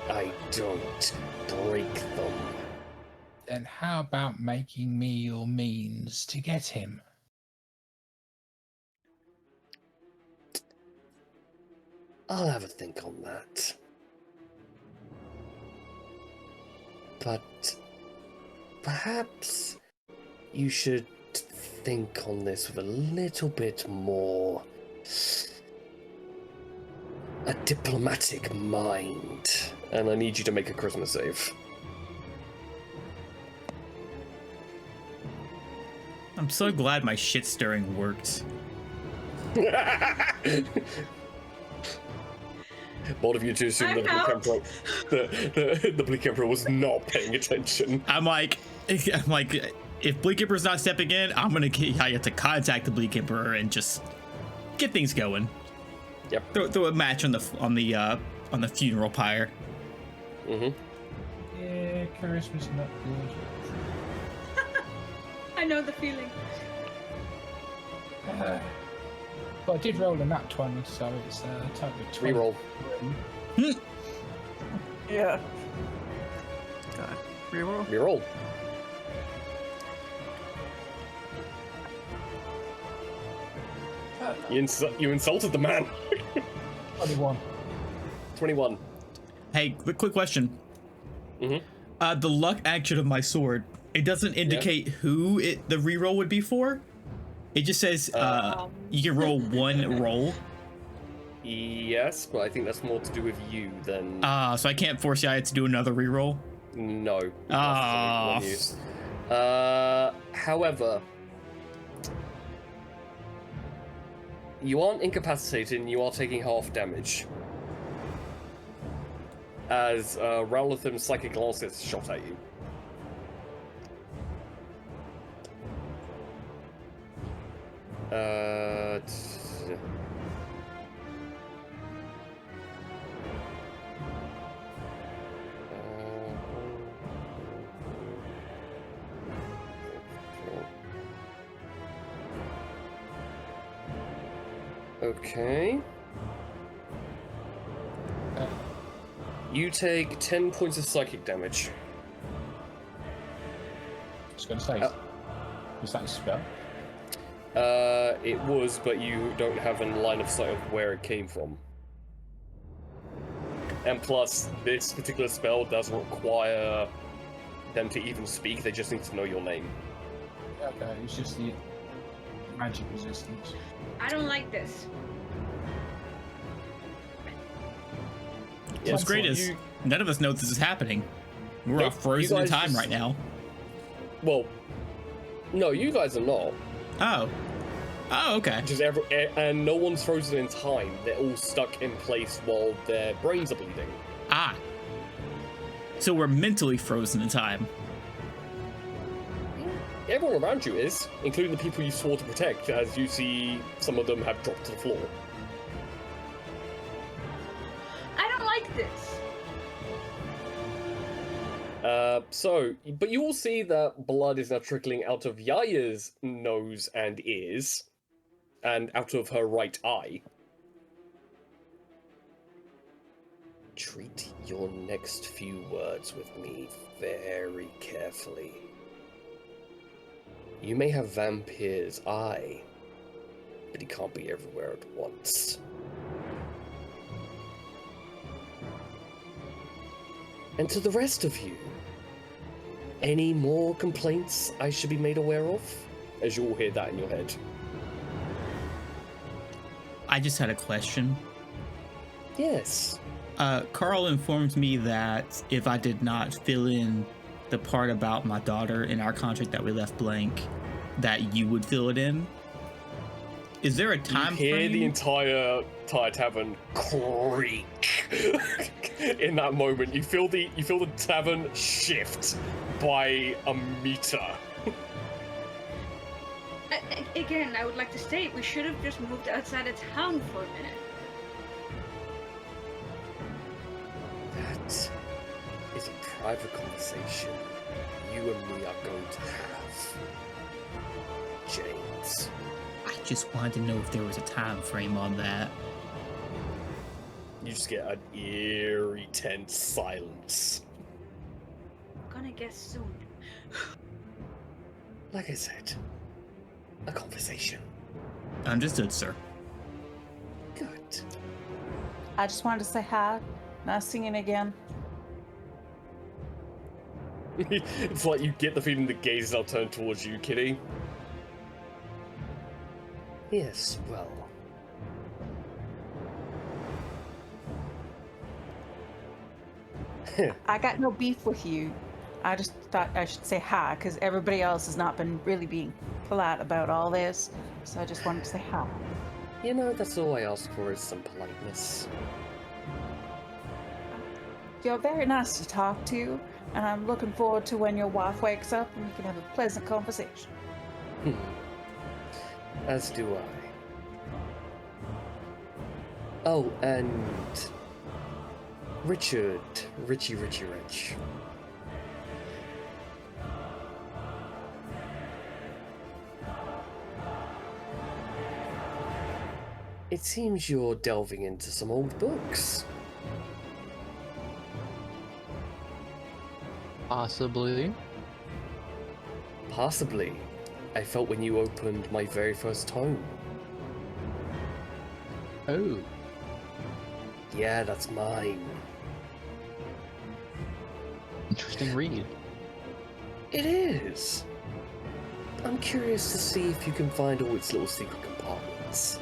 I don't break them. Then how about making me your means to get him? I'll have a think on that. But perhaps you should think on this with a little bit more a diplomatic mind. And I need you to make a charisma save. I'm so glad my shit stirring worked. Bold of you to assume that the Bleak Emperor was not paying attention. I'm like, if Bleak Emperor's not stepping in, I have to contact the Bleak Emperor and just get things going. Yep. Throw a match on the funeral pyre. Mm-hmm. Yeah, charisma's not good. I know the feeling. But I did roll a nat 20, so it's a total of 20. Reroll. Yeah. God. Reroll. Reroll. You insulted the man. 21. 21. Hey, quick question. Mm-hmm. The luck action of my sword, it doesn't indicate who the reroll would be for. It just says you can roll one roll. Yes, but I think that's more to do with you than... So I can't force Yaya to do another reroll? No. Ah. However, you aren't incapacitated and you are taking half damage. As Rowlathim's psychic lance gets shot at you. Okay. You take 10 points of psychic damage. I was going to say, was that a spell? It was, but you don't have a line of sight of where it came from. And plus, this particular spell doesn't require them to even speak, they just need to know your name. Okay, it's just the magic resistance. I don't like this. What's great is none of us know this is happening. We're all frozen in time right now. Well, no, you guys are not. Oh, okay. Just and no one's frozen in time. They're all stuck in place while their brains are bleeding. Ah. So we're mentally frozen in time. Everyone around you is, including the people you swore to protect, as you see some of them have dropped to the floor. I don't like this. But you all see that blood is now trickling out of Yaya's nose and ears, and out of her right eye. Treat your next few words with me very carefully. You may have Vampire's eye, but he can't be everywhere at once. And to the rest of you, any more complaints I should be made aware of? As you all hear that in your head. I just had a question. Yes. Carl informed me that if I did not fill in the part about my daughter in our contract that we left blank, that you would fill it in. Is there a time You hear frame? the entire tavern creak. In that moment, you feel the tavern shift by a meter. Again, I would like to state we should have just moved outside of town for a minute. private conversation you and me are going to have, James. I just wanted to know if there was a time frame on that. You just get an eerie, tense silence. Gonna guess soon. Like I said, a conversation. Understood, sir. Good. I just wanted to say hi. Nice seeing you again. It's like you get the feeling the gaze is now turned towards you, Kitty. Yes, well. I got no beef with you. I just thought I should say hi because everybody else has not been really being polite about all this. So I just wanted to say hi. You know, that's all I ask for is some politeness. You're very nice to talk to, and I'm looking forward to when your wife wakes up and we can have a pleasant conversation. As do I. Oh, and Richard, Richie Rich. It seems you're delving into some old books. Possibly. Possibly. I felt when you opened my very first tome. Oh. Yeah, that's mine. Interesting read. It is. I'm curious to see if you can find all its little secret compartments.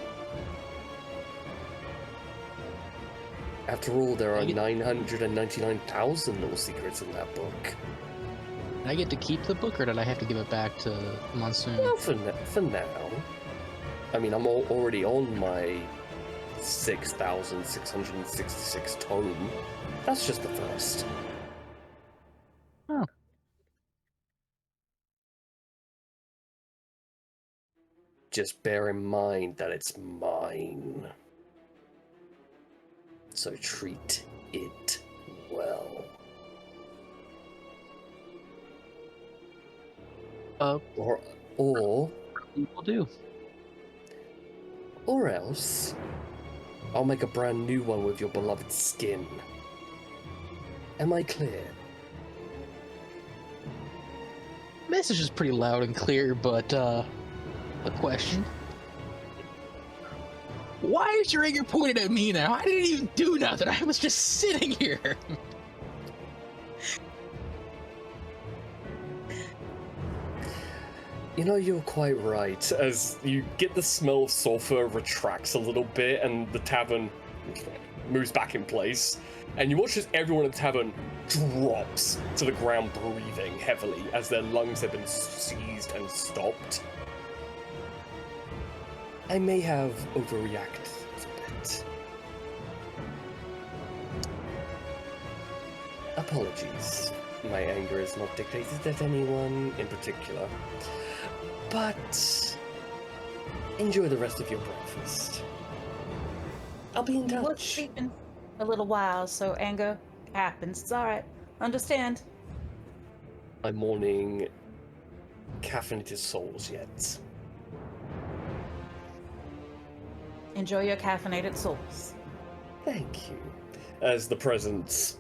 After all, there are 999,000 little secrets in that book. Did I get to keep the book, or did I have to give it back to Monsoon? Well, for now. I mean, I'm already on my 6,666 tome. That's just the first. Oh. Just bear in mind that it's mine. So treat it well. Or People do. Or else, I'll make a brand new one with your beloved skin. Am I clear? Message is pretty loud and clear, but a question. Why is your anger pointed at me now? I didn't even do nothing. I was just sitting here. You know, you're quite right. As you get the smell of sulfur retracts a little bit and the tavern moves back in place, and you watch as everyone in the tavern drops to the ground breathing heavily as their lungs have been seized and stopped. I may have overreacted a bit. Apologies. My anger is not dictated at anyone in particular. But enjoy the rest of your breakfast. I'll be in You were touch. sleeping a little while, so anger happens. It's all right. Understand. My morning caffeinated souls yet. Enjoy your caffeinated souls. Thank you. As the presence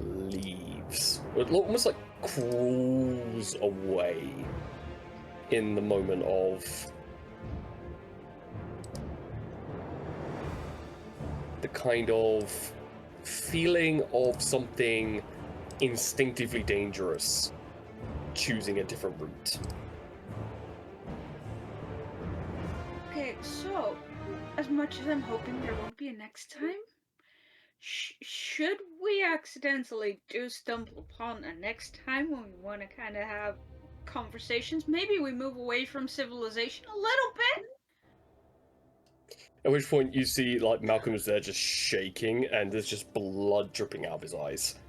leaves, it almost like crawls away in the moment of the kind of feeling of something instinctively dangerous choosing a different route. Okay, so as much as I'm hoping there won't be a next time, should we accidentally do stumble upon a next time when we want to kind of have conversations, maybe we move away from civilization a little bit? At which point you see like Malcolm is there just shaking and there's just blood dripping out of his eyes.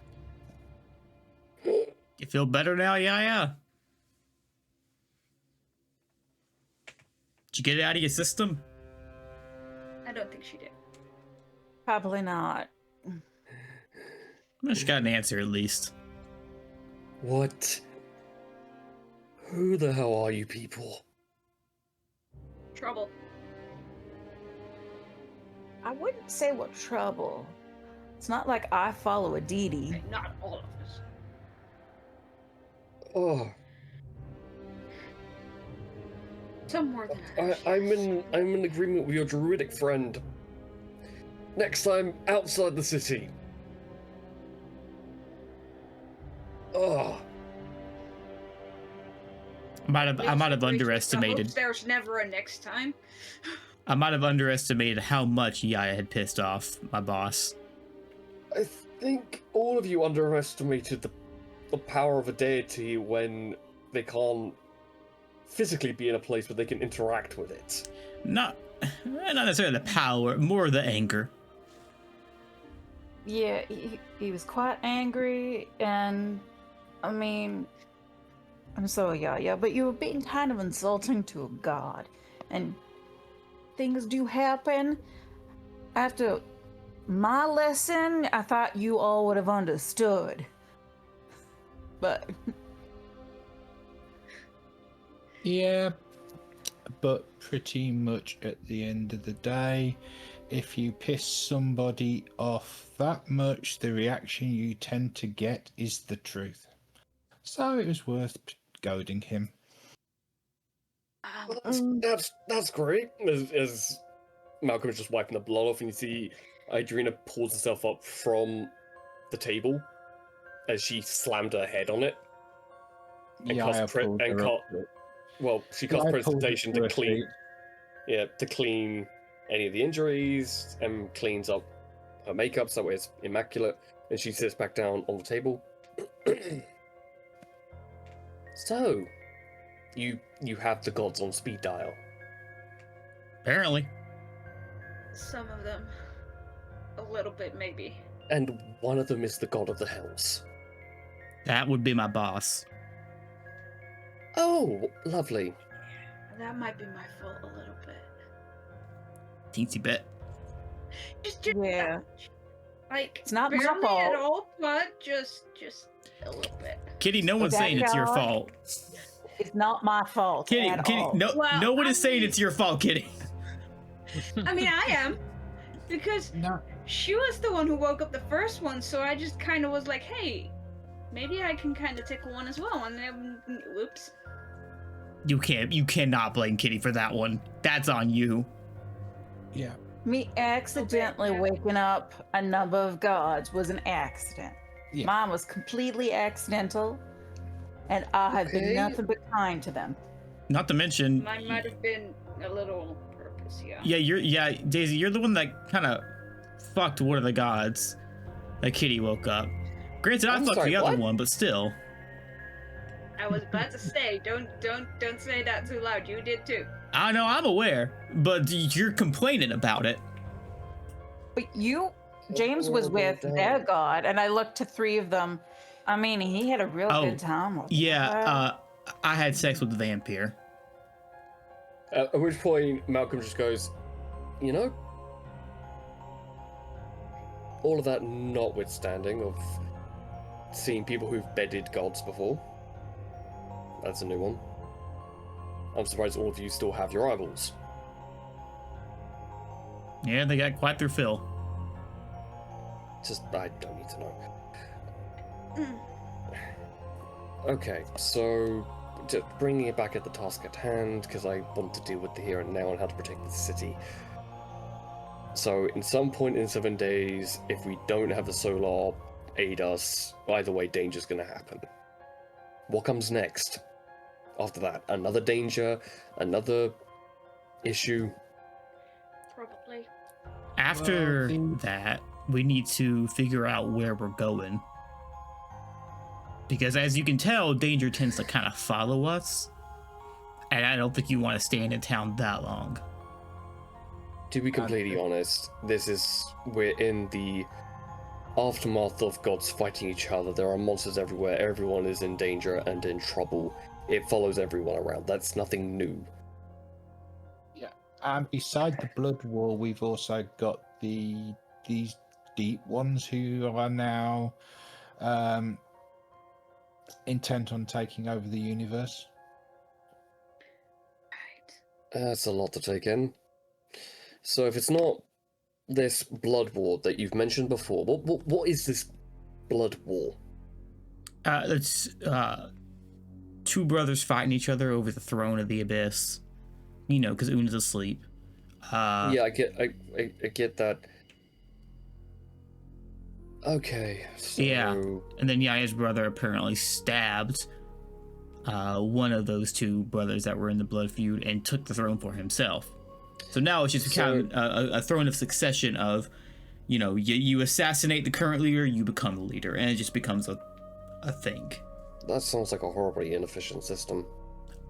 You feel better now? Yeah. Did you get it out of your system? I don't think she did. Probably not. Well, she got an answer at least. What? Who the hell are you people? Trouble. I wouldn't say what trouble. It's not like I follow a deity. Okay, not all of us. Oh, Some more than others. I'm in agreement with your druidic friend. Next time, outside the city. Oh, I might have I hope underestimated. there's never a next time. I might have underestimated how much Yaya had pissed off my boss. I think all of you underestimated the power of a deity when they can't physically be in a place where they can interact with it. Not necessarily the power, more the anger. Yeah, he was quite angry, and I mean, I'm sorry, yeah, but you were being kind of insulting to a god, and things do happen. After my lesson, I thought you all would have understood, but Yeah, but pretty much at the end of the day, if you piss somebody off that much, the reaction you tend to get is the truth. So it was worth goading him. Well, that's great. As Malcolm is just wiping the blood off, and you see Adriana pulls herself up from the table as she slammed her head on it. And Yeah, casts she casts precipitation to clean. Yeah, to clean any of the injuries and cleans up her makeup so it's immaculate. And she sits back down on the table. So, you have the gods on speed dial. Apparently. Some of them. A little bit, maybe. And one of them is the god of the hells. That would be my boss. Oh, lovely. That might be my fault a little bit. Teensy bit. Just yeah, like it's not my barely fault. at all, but just a little bit. Kitty, no one's that saying it's your god? fault. It's not my fault Kitty, at Kitty, all. no, Well, no one I is saying mean- it's your fault, Kitty. I mean, I am. Because No, she was the one who woke up the first one, so I just kind of was like, hey, maybe I can kind of tickle one as well. And then, whoops. You cannot blame Kitty for that one. That's on you. yeah. Me accidentally Okay, yeah. waking up a number of gods was an accident. Yeah. Mine was completely accidental, and I have Okay. been nothing but kind to them. Not to mention, Mine might have been a little on purpose, yeah. yeah, Daisy, you're the one that kind of fucked one of the gods. That Kitty woke up. Granted, I I'm fucked sorry, the other what? one, but still. I was about to say, don't say that too loud. You did too. I know, I'm aware, but you're complaining about it. But James was horrible with day. their god, and I looked to three of them. I mean, he had a real Oh, good time with Yeah, I had sex with the vampire. At which point, Malcolm just goes, you know, all of that notwithstanding of seeing people who've bedded gods before. That's a new one. I'm surprised all of you still have your eyeballs. Yeah, they got quite their fill. Just, I don't need to know. Okay, so bringing it back at the task at hand, because I want to deal with the here and now and how to protect the city. So, in some point in 7 days, if we don't have the solar aid us, either way, danger's gonna happen. What comes next? After that, another danger, another issue. Probably. After Well, that, we need to figure out where we're going. Because as you can tell, danger tends to kind of follow us. And I don't think you want to stay in a town that long. To be completely honest, we're in the aftermath of gods fighting each other. There are monsters everywhere. Everyone is in danger and in trouble. It follows everyone around. That's nothing new. And beside the blood war, we've also got these deep ones who are now intent on taking over the universe. Right. That's a lot to take in. So if it's not this blood war that you've mentioned before, what is this blood war? It's two brothers fighting each other over the throne of the abyss. You know, because Una's asleep. Yeah, I get that. Okay. So... Yeah, and then Yaya's brother apparently stabbed one of those two brothers that were in the blood feud and took the throne for himself. So now it's just become a throne of succession of, you know, you assassinate the current leader, you become the leader, and it just becomes a thing. That sounds like a horribly inefficient system.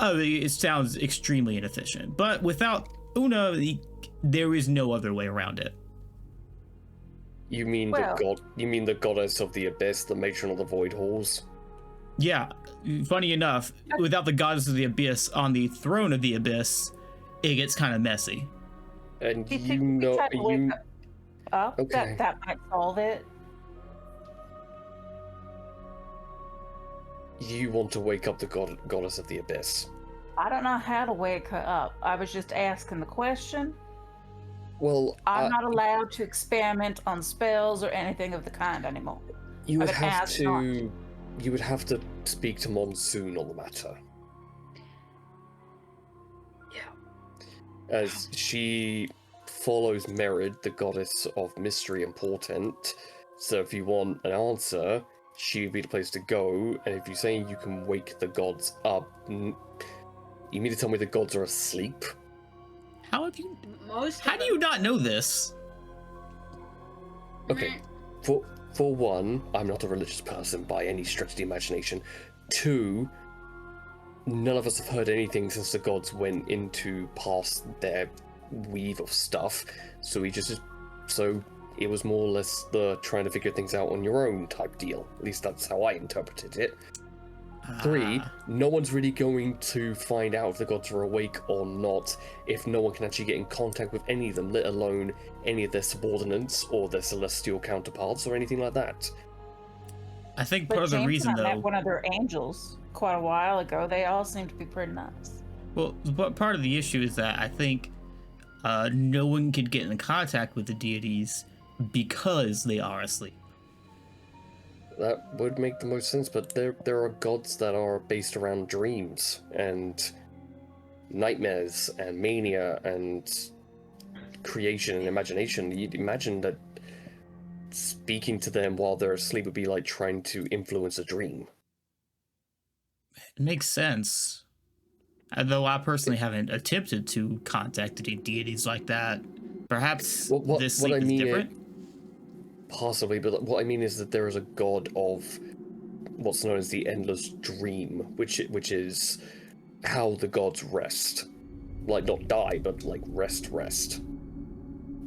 Oh, it sounds extremely inefficient, but without Una, there is no other way around it. You mean Well- the god? You mean the goddess of the abyss, the matron of the void halls? Yeah, funny enough, without the goddess of the abyss on the throne of the abyss, it gets kind of messy. And Do you you think we know, tried to wake you up? Okay. That might solve it. you want to wake up the goddess of the abyss. I don't know how to wake her up. I was just asking the question. Well, I'm not allowed to experiment on spells or anything of the kind anymore. you would I've been have asked not to. You would have to speak to Monsoon on the matter, Yeah. as she follows Merid, the goddess of mystery and portent. So if you want an answer, she would be the place to go. And if you're saying you can wake the gods up, you mean to tell me the gods are asleep? How have you? Most. How of do you not know this? Okay. For one, I'm not a religious person by any stretch of the imagination. Two, none of us have heard anything since the gods went into past their weave of stuff. So it was more or less the trying to figure things out on your own type deal. At least that's how I interpreted it. Three, no one's really going to find out if the gods are awake or not if no one can actually get in contact with any of them, let alone any of their subordinates or their celestial counterparts or anything like that. I think But part of the James reason, and I met though, one of their angels quite a while ago. They all seem to be pretty nice. well, but part of the issue is that I think no one can get in contact with the deities because they are asleep. That would make the most sense, but there are gods that are based around dreams and nightmares and mania and creation and imagination. You'd imagine that speaking to them while they're asleep would be like trying to influence a dream. It makes sense. Though I personally haven't attempted to contact any deities like that. Perhaps this sleep is different. Possibly, but what I mean is that there is a god of what's known as the endless dream, which is how the gods rest, like not die, but like rest.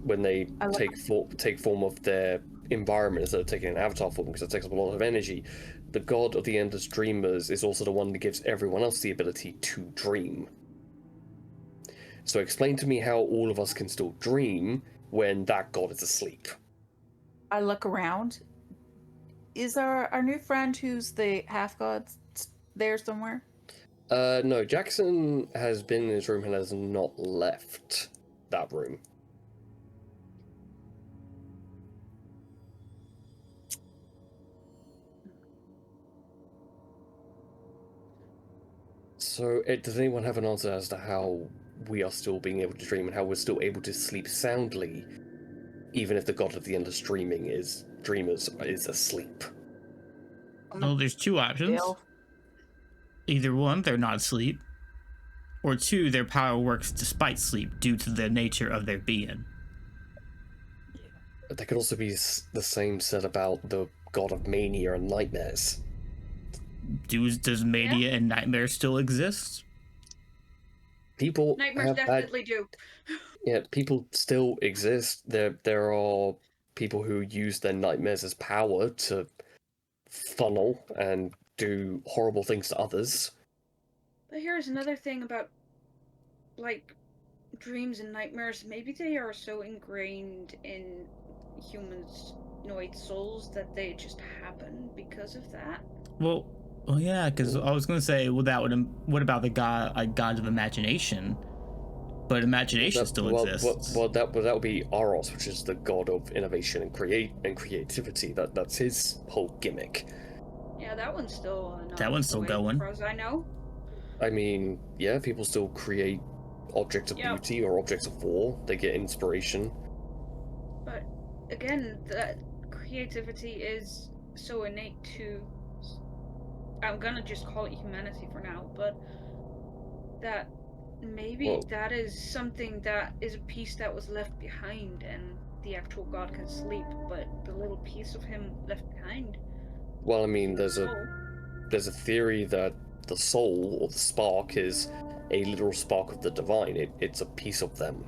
When they take form of their environment instead of taking an avatar form, because it takes up a lot of energy. The god of the endless dreamers is also the one that gives everyone else the ability to dream. So explain to me how all of us can still dream when that god is asleep. I look around. Is our new friend who's the half god there somewhere? No, Jackson has been in his room and has not left that room. So, does anyone have an answer as to how we are still being able to dream and how we're still able to sleep soundly, even if the god of the endless dreamers is asleep? Well, there's two options. Bill? Either one, they're not asleep, or two, their power works despite sleep due to the nature of their being. That could also be the same said about the god of mania and nightmares. Does mania and nightmare still exist? People Nightmares have bad... definitely do. Yeah, people still exist. There are people who use their nightmares as power to funnel and do horrible things to others. But here's another thing about, like, dreams and nightmares. Maybe they are so ingrained in humanoid souls that they just happen because of that. Well, Oh yeah, because I was gonna say, well, what about the god, like gods of imagination? But imagination still exists. That would be Aros, which is the god of innovation and creativity. That's his whole gimmick. Yeah, that one's still not That one's still away, going. as far as I know. I mean, yeah, people still create objects of Yep. beauty or objects of war. They get inspiration. But again, that creativity is so innate to. I'm gonna just call it humanity for now, but that maybe Well, that is something that is a piece that was left behind, and the actual god can sleep, but the little piece of him left behind. well, I mean, there's Oh, a theory that the soul or the spark is a literal spark of the divine. It's a piece of them.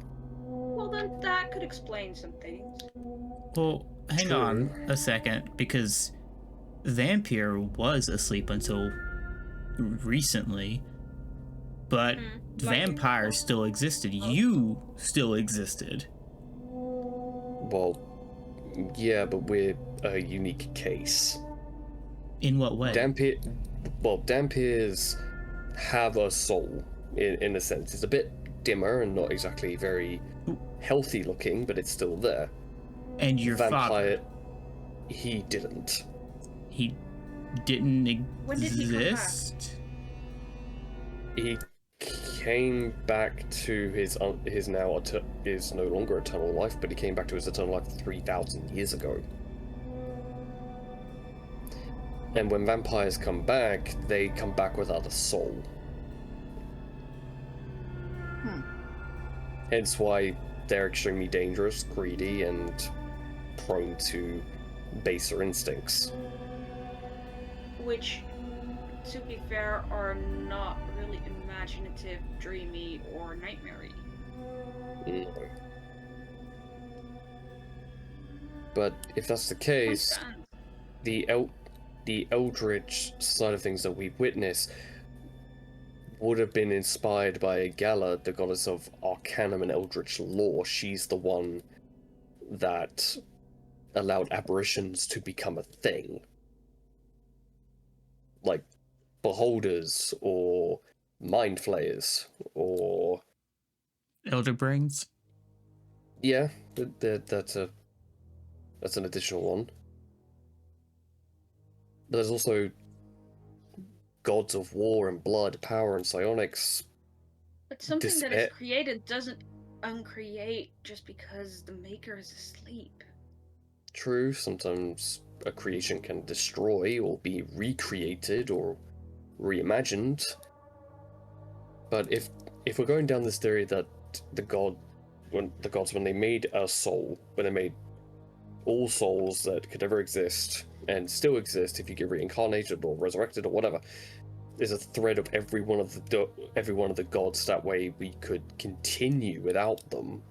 well then that could explain some things. Well, hang True. on a second, because Vampire was asleep until recently, but Like vampires still existed. You still existed. Well, yeah, but we're a unique case. In what way? Dampirs have a soul, in a sense. It's a bit dimmer and not exactly very healthy looking, but it's still there. And your Vampire, father, he didn't. he didn't When did he come back? exist? He came back to his now is no longer eternal life, but he came back to his eternal life 3,000 years ago. And when vampires come back, they come back without a soul. Hence why they're extremely dangerous, greedy, and prone to baser instincts. Which, to be fair, are not really imaginative, dreamy, or nightmare-y. No. But if that's the case, the eldritch side of things that we witness would have been inspired by Gala, the goddess of Arcanum and eldritch lore. She's the one that allowed apparitions to become a thing. Like beholders or mind flayers or Elder brains? yeah, that's an additional one. But there's also gods of war and blood, power and psionics. But something that Despair. is created doesn't uncreate just because the maker is asleep. True, sometimes a creation can destroy or be recreated or reimagined. But if we're going down this theory that the gods, when they made a soul, when they made all souls that could ever exist and still exist if you get reincarnated or resurrected or whatever, is a thread of every one of the gods. That way we could continue without them.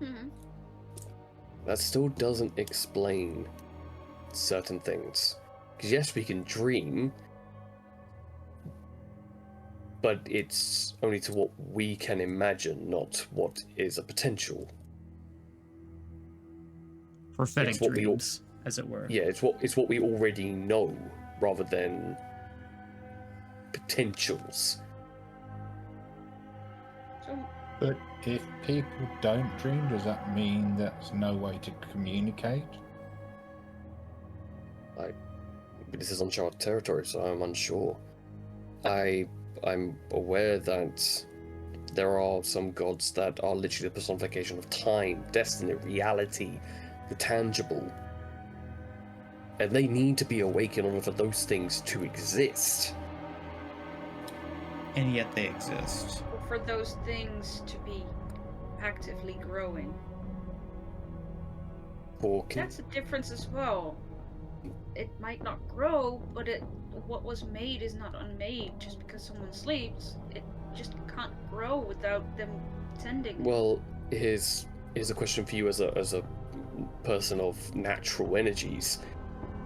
Mm-hmm. That still doesn't explain certain things. Because yes, we can dream, but it's only to what we can imagine, not what is a potential. Prophetic dreams, as it were. Yeah, it's what we already know, rather than potentials. So, But if people don't dream, does that mean there's no way to communicate? This is uncharted territory, so I'm unsure. I'm aware that there are some gods that are literally the personification of time, destiny, reality, the tangible. And they need to be awake in order for those things to exist. And yet they exist. or for those things to be actively growing. That's a difference as well. It might not grow, but what was made is not unmade. Just because someone sleeps, it just can't grow without them tending. Well, here's a question for you as a person of natural energies.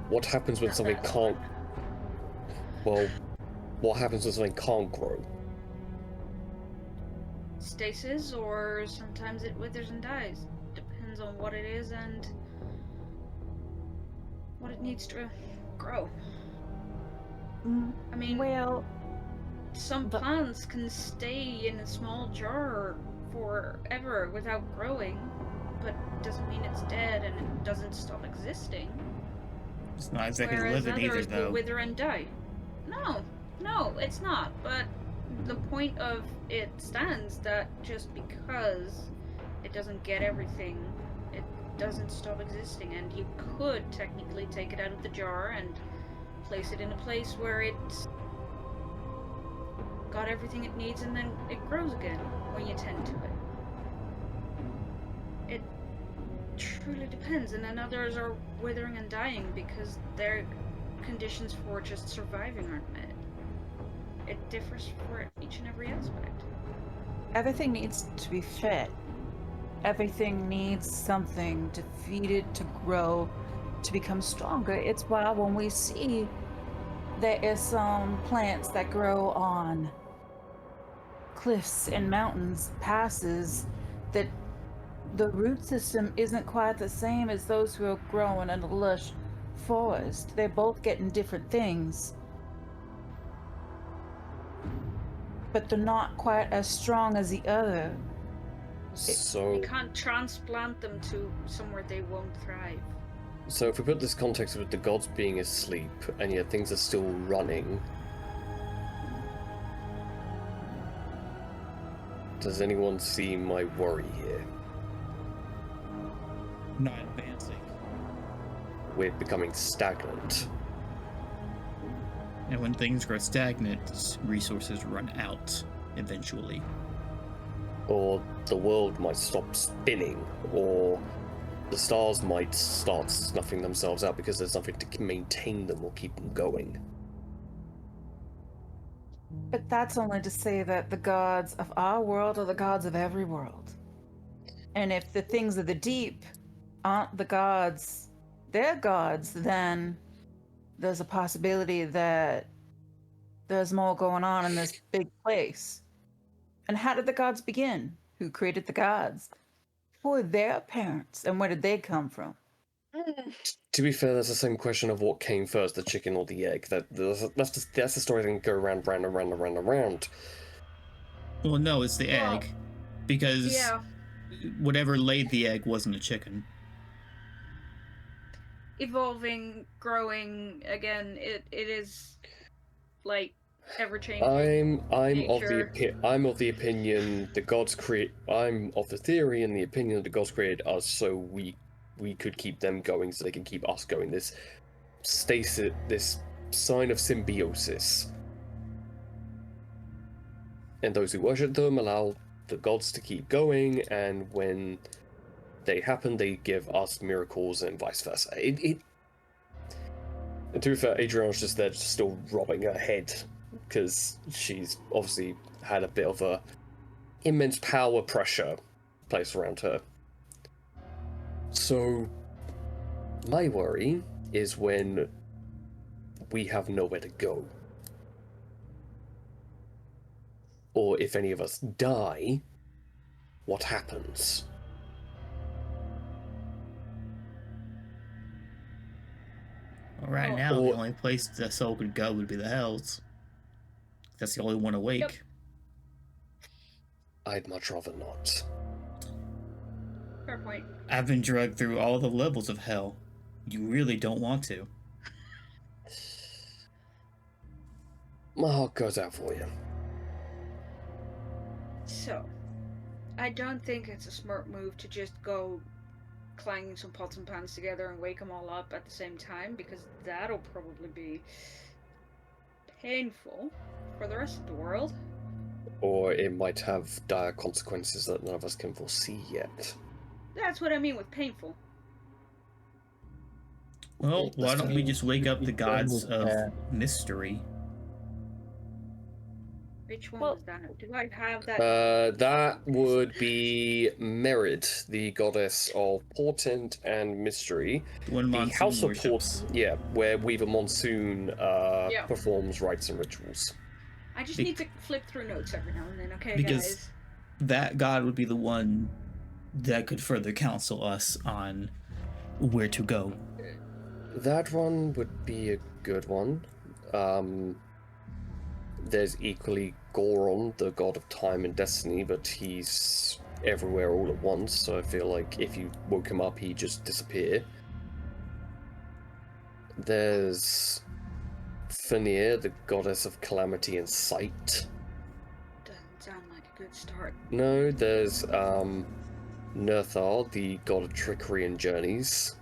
What happens when something can't? Well, what happens when something can't grow? Stasis, or sometimes it withers and dies. Depends on what it is and what it needs to grow. I mean, Well, some but- plants can stay in a small jar forever without growing, but doesn't mean it's dead and it doesn't stop existing. It's not exactly Whereas living either, others will though. wither and die. No, it's not. But the point of it stands that just because it doesn't get everything, it doesn't stop existing, and you could technically take it out of the jar and place it in a place where it's got everything it needs, and then it grows again when you tend to it. It truly depends, and then others are withering and dying because their conditions for just surviving aren't met. It differs for each and every aspect. everything needs to be fed. Everything needs something to feed it, to grow, to become stronger. It's why when we see there is some plants that grow on cliffs and mountains, passes, that the root system isn't quite the same as those who are growing in a lush forest. They're both getting different things, but they're not quite as strong as the other. So, You can't transplant them to somewhere they won't thrive. so if we put this context with the gods being asleep and yet things are still running, does anyone see my worry here? Not advancing. We're becoming stagnant. And when things grow stagnant, resources run out eventually. Or the world might stop spinning, or the stars might start snuffing themselves out because there's nothing to maintain them or keep them going. But that's only to say that the gods of our world are the gods of every world. And if the things of the deep aren't the gods, they're gods, then there's a possibility that there's more going on in this big place. And how did the gods begin? Who created the gods? Who are their parents, and where did they come from? To be fair, that's the same question of what came first, the chicken or the egg. That's the story that can go round, round, and round, and round, and round. Well, no, it's the Well, egg. Because Yeah, whatever laid the egg wasn't a chicken. evolving, growing, again, it is like ever changing. I'm of the opinion the gods create. I'm of the theory and the opinion that the gods created us so we could keep them going, so they can keep us going. This stasis, this sign of symbiosis, and those who worship them allow the gods to keep going, and when they happen, they give us miracles and vice versa. And to be fair, Adriana's just there, just still robbing her head, because she's obviously had a bit of a immense power pressure placed around her. So, my worry is when we have nowhere to go. Or if any of us die, what happens? Well, right Oh. now, Or- the only place the soul could go would be the hells. That's the only one awake. Yep. I'd much rather not. Fair point. I've been drugged through all the levels of hell. You really don't want to. My heart goes out for you. So, I don't think it's a smart move to just go clanging some pots and pans together and wake them all up at the same time, because that'll probably be painful for the rest of the world. Or it might have dire consequences that none of us can foresee yet. That's what I mean with painful. Well, why don't we just wake up the gods of Yeah. mystery? Which one Well- was that? Do I have that? That would be Merid, the goddess of portent and mystery. One The monsoon House of worships. yeah, where Weaver Monsoon Yeah. performs rites and rituals. I just Bec- need to flip through notes every now and then, okay, Because- guys? That god would be the one that could further counsel us on where to go. That one would be a good one. There's equally Goron, the god of time and destiny, but he's everywhere all at once, so I feel like if you woke him up, he'd just disappear. There's Fenir, the goddess of calamity and sight. Doesn't sound like a good start. No, there's Nerthar, the god of trickery and journeys.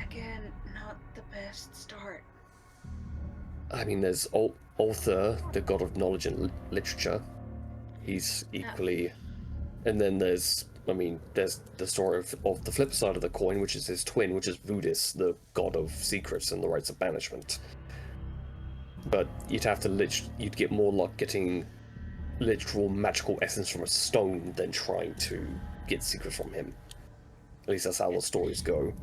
Again, not the best start. I mean, there's Ulthur, the god of knowledge and literature. He's equally... And then there's the story of the flip side of the coin, which is his twin, which is Vudis, the god of secrets and the rites of banishment. But you'd have to you'd get more luck getting literal magical essence from a stone than trying to get secrets from him. At least that's how the stories go.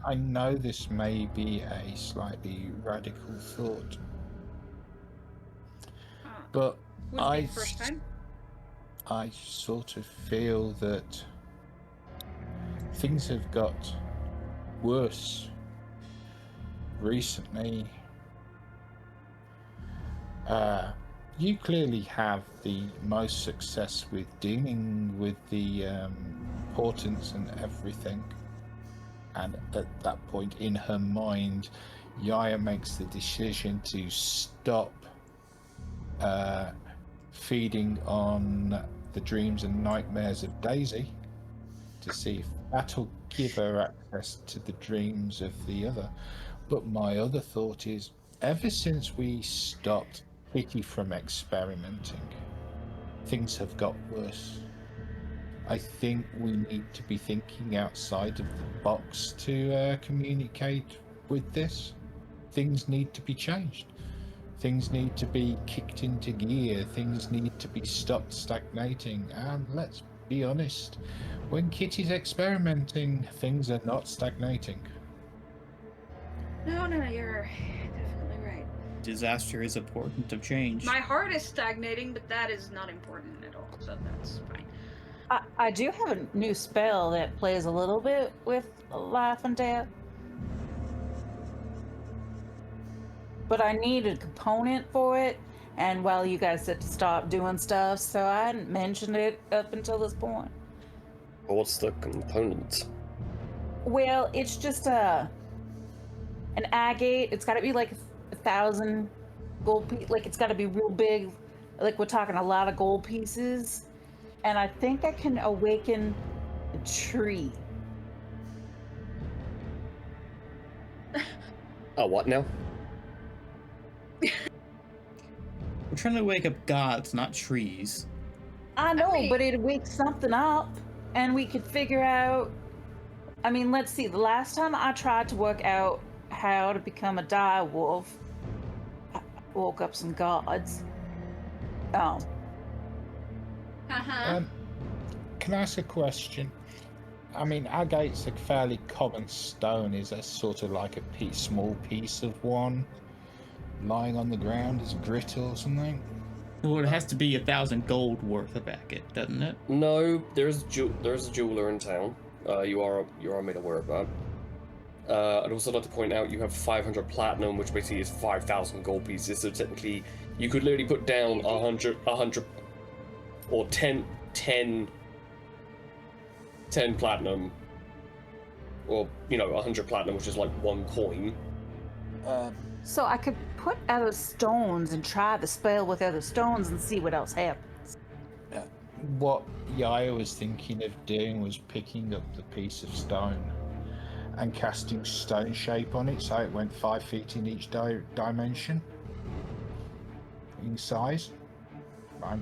I know this may be a slightly radical thought, but Wouldn't be the first time. I sort of feel that things have got worse recently. You clearly have the most success with dealing with the portents and everything. And at that point in her mind, Yaya makes the decision to stop feeding on the dreams and nightmares of Daisy to see if that'll give her access to the dreams of the other. But my other thought is, ever since we stopped Kitty from experimenting, things have got worse. I think we need to be thinking outside of the box to communicate with this. Things need to be changed. Things need to be kicked into gear. Things need to be stopped stagnating. And let's be honest, when Kitty's experimenting, things are not stagnating. No, you're definitely right. Disaster is a portent of change. My heart is stagnating, but that is not important at all, so that's fine. I do have a new spell that plays a little bit with life and death. But I need a component for it, and while you guys said to stop doing stuff, so I hadn't mentioned it up until this point. What's the component? Well, it's just an agate. It's got to be like 1,000 gold pieces. Like, it's got to be real big. Like, we're talking a lot of gold pieces. And I think I can awaken a tree. Oh, what now? We're trying to wake up gods, not trees. I know, mean- but it'd wake something up, and we could figure out. I mean, let's see. The last time I tried to work out how to become a dire wolf, I woke up some gods. Can I ask a question? I mean, agate's a fairly common stone. Is there sort of like a small piece of one lying on the ground as grit or something? Well, it has to be 1,000 gold worth of agate, doesn't it? No, there's a jeweler in town. You are made aware of that. I'd also like to point out you have 500 platinum, which basically is 5,000 gold pieces. So technically, you could literally put down 100, or 10 platinum, or 100 platinum, which is like one coin. So I could put other stones and try the spell with other stones and see what else happens. What Yaya was thinking of doing was picking up the piece of stone and casting stone shape on it, so it went 5 feet in each dimension in size. I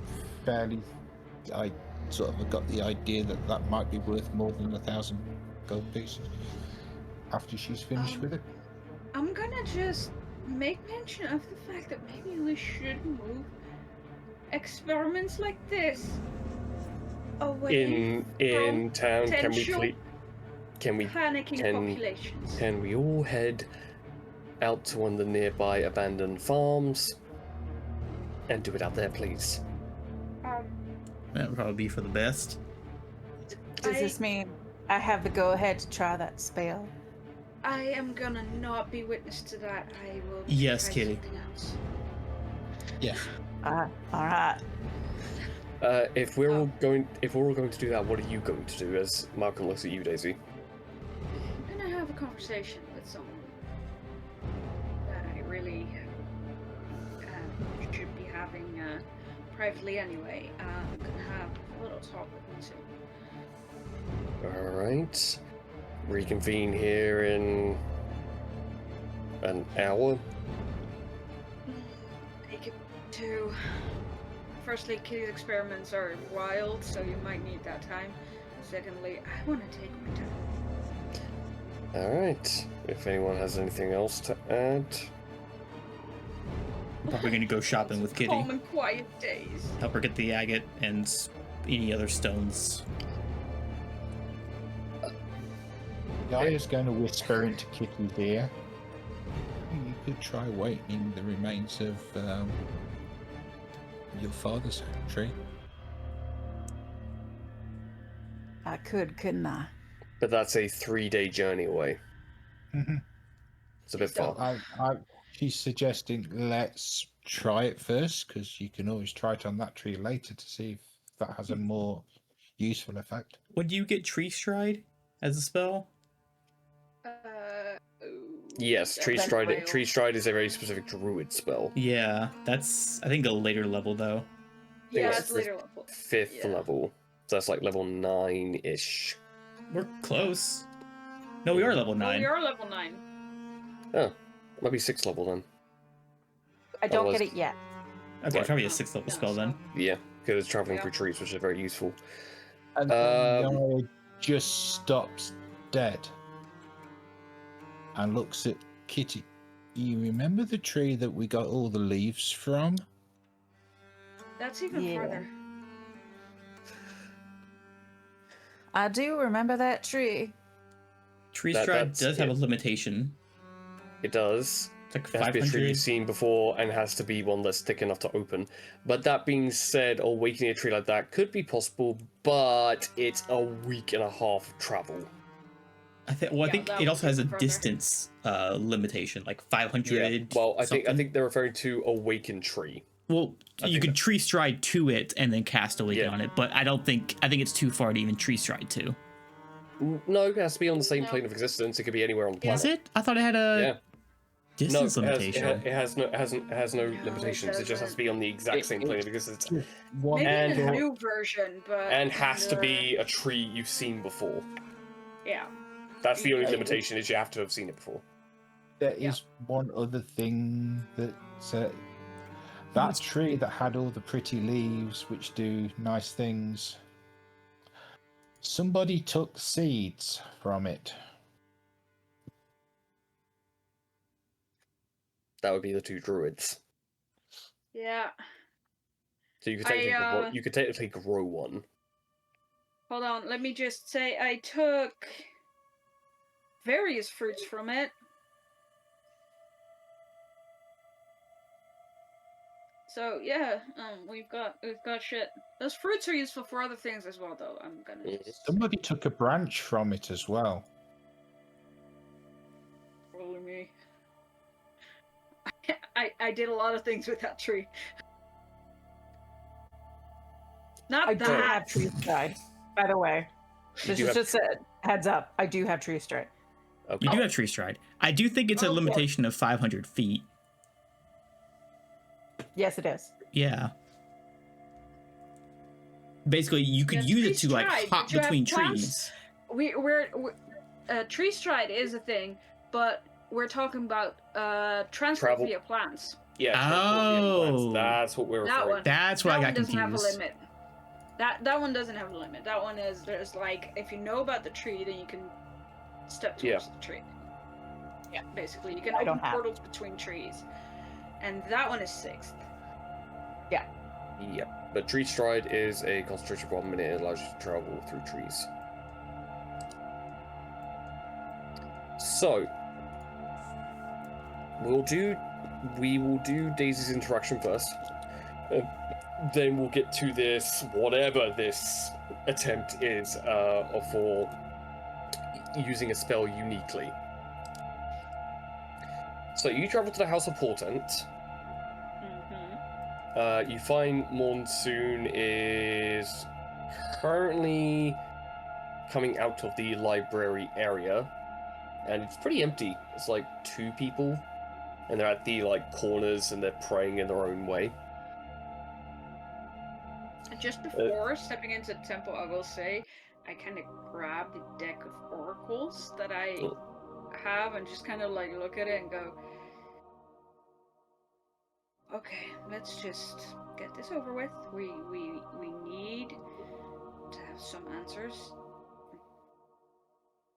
sort of got the idea that that might be worth more than 1,000 gold pieces after she's finished with it. I'm gonna just make mention of the fact that maybe we should move experiments like this away In town, potential can we panicking populations. Can we all head out to one of the nearby abandoned farms and do it out there, please? That would probably be for the best. Does this mean I have the go-ahead to try that spell? I am gonna not be witness to that. I will Yes, try Kitty. something else. Yes. All right. If we're all going to do that, what are you going to do? As Malcolm looks at you, Daisy. I'm gonna have a conversation with someone that I really should be having privately anyway. I'm gonna have a little talk with him soon. All right. Reconvene here in an hour. Take it to. Firstly, Kitty's experiments are wild, so you might need that time. Secondly, I want to take my time. All right. If anyone has anything else to add. I'm probably gonna go shopping with Kitty. Calm and quiet days. Help her get the agate and any other stones. Yaya's going to whisper into Kitty's ear. You could try awakening the remains of your father's tree. I could, couldn't I? But that's a 3-day journey away. Mm-hmm. It's a bit far. She's suggesting let's try it first, because you can always try it on that tree later to see if that has a more useful effect. Would you get tree stride as a spell? Yes, tree that's stride. wild. Tree stride is a very specific druid spell. Yeah, that's I think a later level though. Yeah, it's it's the later level. 5th Yeah. level. So that's like level 9-ish. We're close. No, we are level Oh, 9. we are level 9. Oh, might be 6th level then. I don't Otherwise- get it yet. Okay, Right. probably a 6th level spell then. Yeah, because it's traveling Yeah. through trees, which is very useful. And Yaya just stops dead and looks at Kitty. You remember the tree that we got all the leaves from? That's even Yeah. farther. I do remember that tree. Tree That- stride that's does have a it. limitation. It does. It's like It has to be a tree 500. you've seen before and has to be one that's thick enough to open. But that being said, awakening a tree like that could be possible, but it's a week and a half of travel. I think Yeah, think that it would also be has a further. dissance limitation, like 500. Well, I think something. they're referring to awakened tree. Well, I you think could that- tree stride to it and then cast awaken Yeah. on it, but I think it's too far to even tree stride to. No, it has to be on the same No. plane of existence. It could be anywhere on the Yeah. Is planet. it? I thought it had a Yeah. distance No, limitation. it has no No, it limitations. It just has doesn't. to be on the exact It- same it- plane of existence, One Maybe in And- a new version, but and has to the- be a tree you've seen before. Yeah. That's the only Yeah. limitation, is you have to have seen it before. There is one other thing that that tree that had all the pretty leaves which do nice things. Somebody took seeds from it. That would be the 2 druids. Yeah. So you could I, technically grow one. Hold on, let me just say I took various fruits from it. So yeah, we've got shit. Those fruits are useful for other things as well, though. I'm gonna. Mhm. Just... Somebody took a branch from it as well. Probably me. I did a lot of things with that tree. Not I do that. have tree stride, by the way. You This do is have- just a heads up. I do have tree stride. Okay. You do have tree stride. I do think it's a Oh, boy. limitation of 500 feet. Yes, it is. Yeah. Basically, you could Yeah, use tree it to like stride, hop but you have between plants. trees. We're tree stride is a thing, but we're talking about transport Travel. via plants. Yeah. transport via plants. Oh. That's what we're That referring one. to. That's where That I one got doesn't have a confused. limit. That one doesn't have a limit. That one is there's like if you know about the tree, then you can step towards the tree. Yeah, basically you can I open don't have. portals between trees, and that one is 6th. Yep. But tree stride is a concentration problem, and it allows you to travel through trees. So we will do Daisy's interaction first. Then we'll get to this, whatever this attempt is, for using a spell uniquely. So you travel to the House of Portent. Mm-hmm. You find Monsoon is currently coming out of the library area, and it's pretty empty. It's like 2 people, and they're at the like corners and they're praying in their own way. Just before stepping into the temple, I will say I kind of grab the deck of oracles that I have and just kind of like look at it and go, okay, let's just get this over with. We need to have some answers.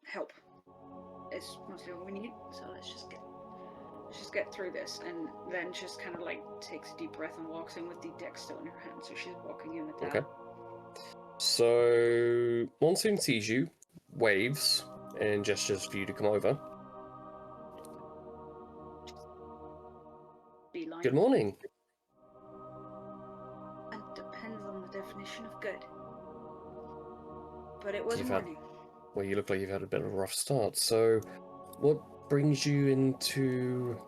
Help is mostly what we need. So let's just get through this. And then just kind of like takes a deep breath and walks in with the deck still in her hand. So she's walking in with that. Okay. So Monsoon sees you, waves, and gestures for you to come over. Beeline. Good morning. And depends on the definition of good. But it was You've morning. Well, you look like you've had a bit of a rough start. So, what brings you into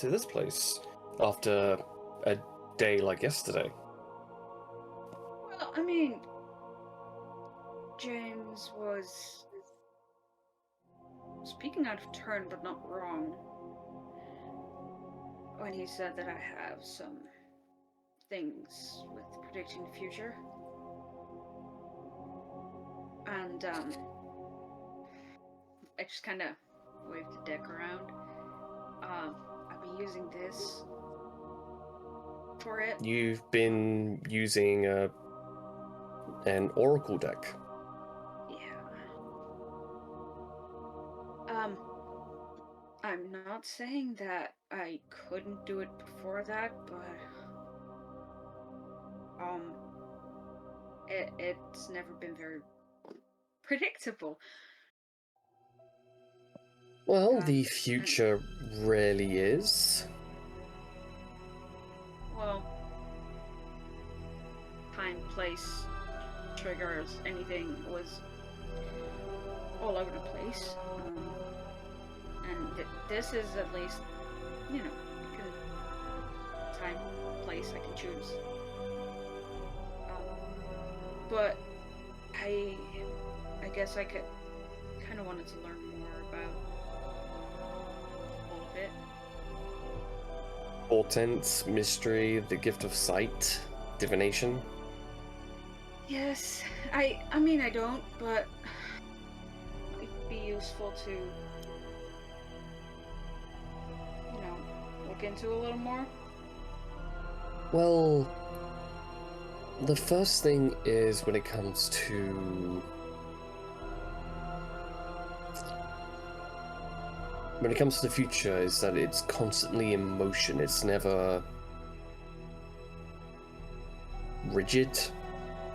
this place after a day like yesterday? Well, I mean, James was speaking out of turn, but not wrong, when he said that I have some things with predicting the future. And I just kind of waved the deck around. I've been using this for it. You've been using an oracle deck. Yeah. I'm not saying that I couldn't do it before that, but it's never been very predictable. Well, the future rarely is. Well, time, place, triggers, anything was all over the place. And this is at least, you know, time, place I can choose. But I guess I kind of wanted to learn more about all of it. Portents, mystery, the gift of sight, divination. Yes, I mean I don't, but it'd be useful to, you know, look into a little more. Well, the first thing is when it comes to the future is that it's constantly in motion. It's never rigid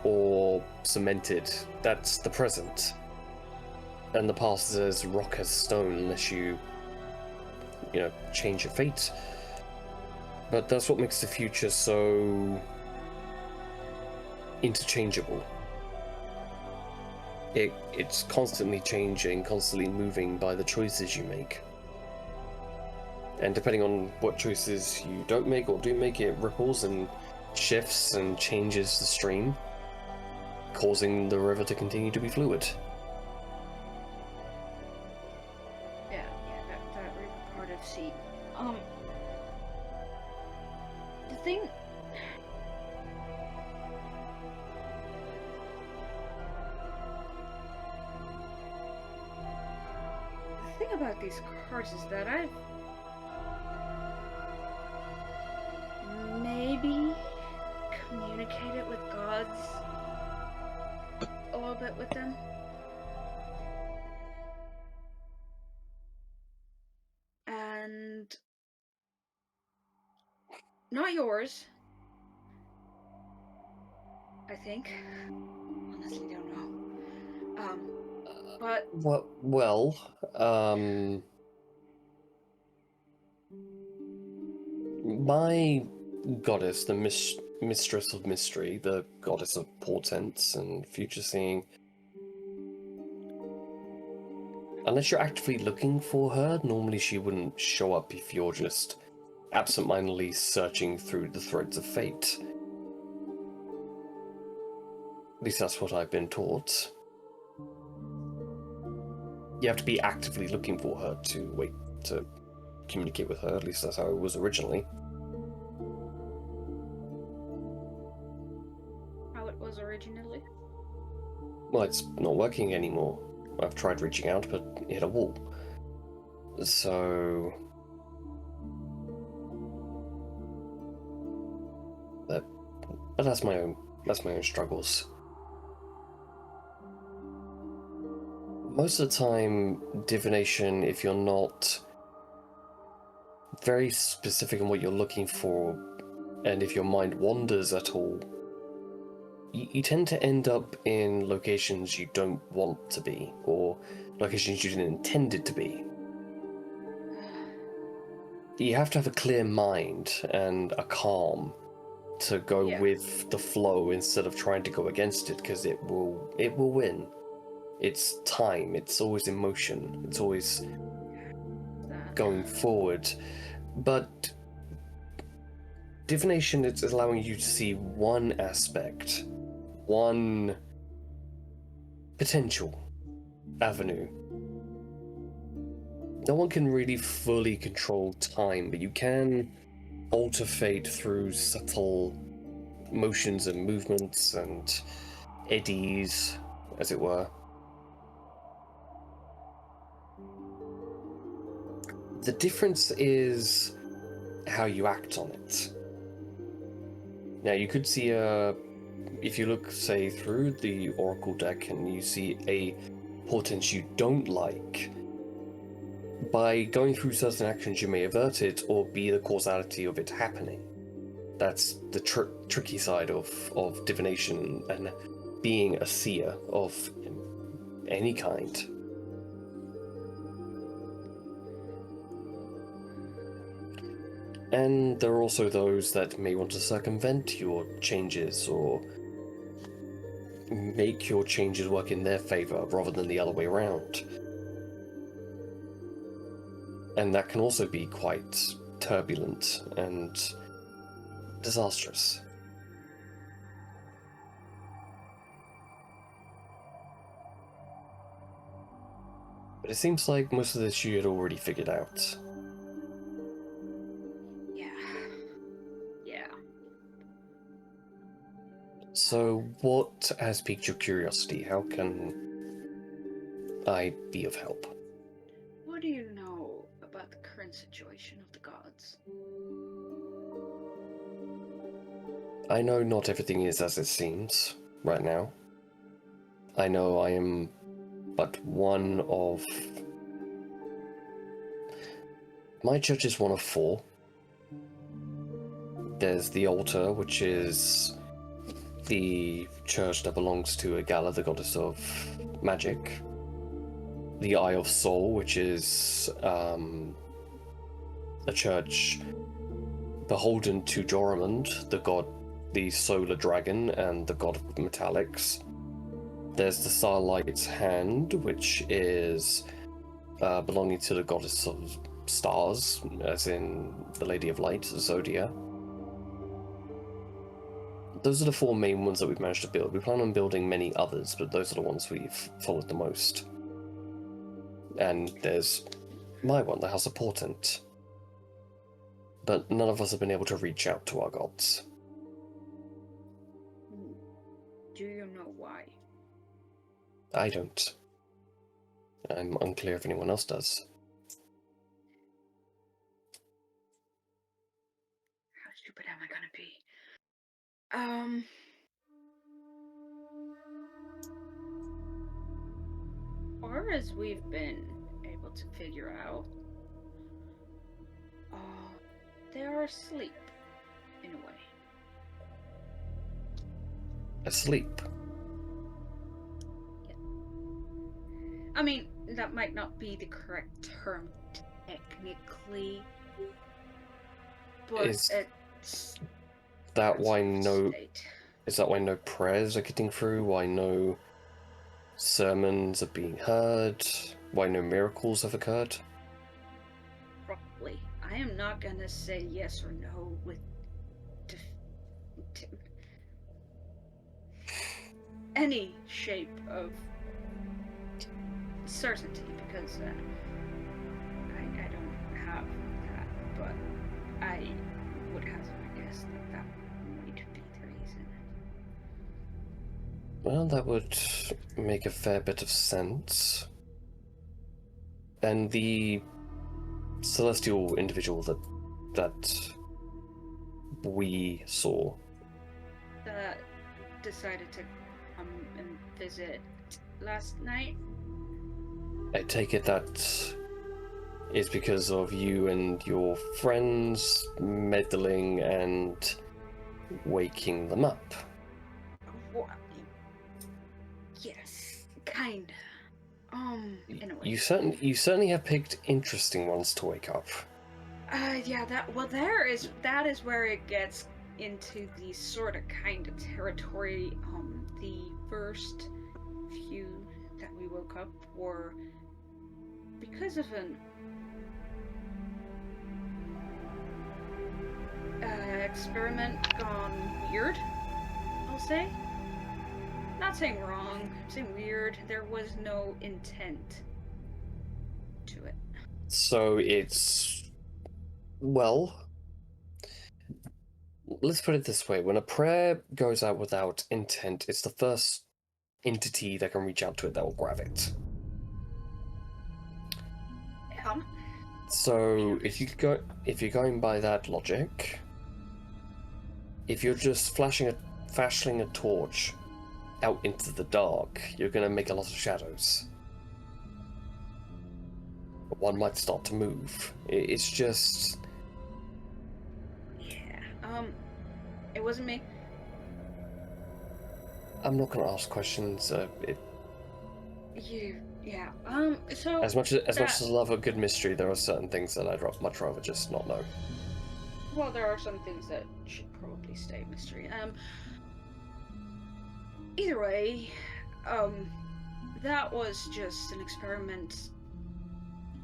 or cemented. That's the present. And the past is as rock as stone unless you change your fate. But that's what makes the future so interchangeable. It's constantly changing, constantly moving by the choices you make. And depending on what choices you don't make or do make, it ripples and shifts and changes the stream, causing the river to continue to be fluid. Yeah, that river part I've seen. The thing about these cards is that I've maybe communicated with gods a little bit with them. And not yours, I think. Honestly, don't know. But my goddess, the mistress of mystery, the goddess of portents and future seeing, Unless you're actively looking for her, normally she wouldn't show up if you're just absentmindedly searching through the threads of fate. At least that's what I've been taught. You have to be actively looking for her to communicate with her. At least that's how it was originally. How it was originally? Well, it's not working anymore. I've tried reaching out, but hit a wall. So... But that's my own struggles. Most of the time, divination, if you're not very specific on what you're looking for, and if your mind wanders at all, you tend to end up in locations you don't want to be, or locations you didn't intend it to be. You have to have a clear mind and a calm to go with the flow instead of trying to go against it, because it will win. It's time, it's always in motion, it's always going forward. But divination is allowing you to see one aspect, one potential avenue. No one can really fully control time, but you can alter fate through subtle motions and movements and eddies, as it were. The difference is how you act on it. Now, you could see if you look, say, through the Oracle deck and you see a portent you don't like, by going through certain actions you may avert it or be the causality of it happening. That's the tricky side of divination and being a seer of any kind. And there are also those that may want to circumvent your changes or make your changes work in their favor rather than the other way around. And that can also be quite turbulent and disastrous. But it seems like most of this you had already figured out. Yeah. So what has piqued your curiosity? How can I be of help? What do you know about the current situation of the gods? I know not everything is as it seems right now. I know I am but one of... My church is one of 4. There's the altar, which is the church that belongs to Agala, the goddess of magic. The Eye of Soul, which is a church beholden to Joramund, the solar dragon, and the god of metallics. There's the Starlight's Hand, which is belonging to the goddess of stars, as in the Lady of Light, Zodia. Those are the 4 main ones that we've managed to build. We plan on building many others, but those are the ones we've followed the most. And there's my one, the House of Portent. But none of us have been able to reach out to our gods. Do you know why? I don't. I'm unclear if anyone else does. How stupid am I gonna be? Or as we've been able to figure out, they are asleep, in a way. Asleep? Yeah. I mean, that might not be the correct term technically, but Is it's... that why no... state. Is that why no prayers are getting through? Why no sermons are being heard? why no miracles have occurred? Probably. I am not gonna say yes or no with any shape of certainty because I don't have that, but I would have to guess that that might be the reason. Well, that would make a fair bit of sense. And the celestial individual that we saw. That decided to come and visit last night. I take it that is because of you and your friends meddling and waking them up. Yes, kinda. In a way. You certainly have picked interesting ones to wake up. Yeah, that is where it gets into the sort of kind of territory. The first few that we woke up were because of an experiment gone weird, I'll say. Not saying wrong, I'm saying weird. There was no intent to it. So it's... well... let's put it this way. When a prayer goes out without intent, it's the first entity that can reach out to it that will grab it. So if you're going by that logic, if you're just flashing a torch out into the dark, you're going to make a lot of shadows. One might start to move. It's just... yeah, it wasn't me. I'm not going to ask questions. So as much as I love a good mystery, there are certain things that I'd much rather just not know. well, there are some things that should probably stay mystery. Either way, that was just an experiment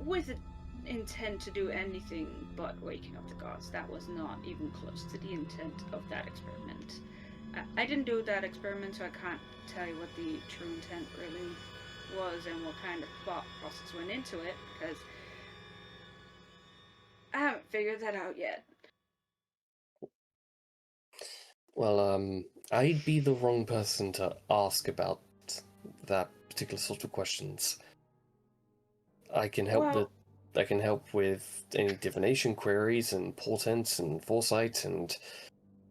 with an intent to do anything but waking up the gods. That was not even close to the intent of that experiment. I didn't do that experiment, so I can't tell you what the true intent really was and what kind of thought process went into it, because I haven't figured that out yet. Well, I'd be the wrong person to ask about that particular sort of questions. I can help with any divination queries and portents and foresight and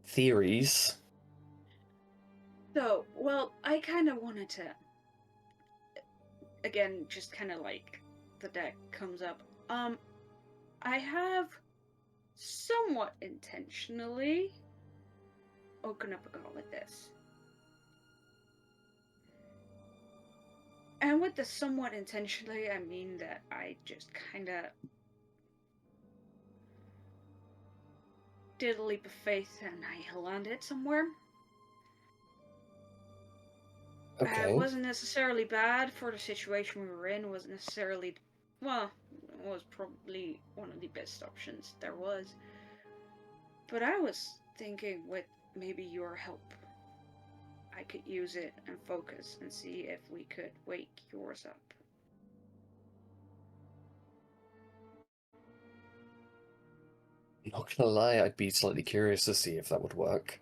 theories. So, well, I kind of wanted to, again, just kind of like the deck comes up. I have somewhat intentionally opened up a gauntlet with this. And with the somewhat intentionally, I mean that I just kind of did a leap of faith and I landed somewhere. Okay. It wasn't necessarily bad for the situation we were in. It wasn't necessarily, well, it was probably one of the best options there was. But I was thinking with maybe your help, I could use it and focus and see if we could wake yours up. Not gonna lie, I'd be slightly curious to see if that would work.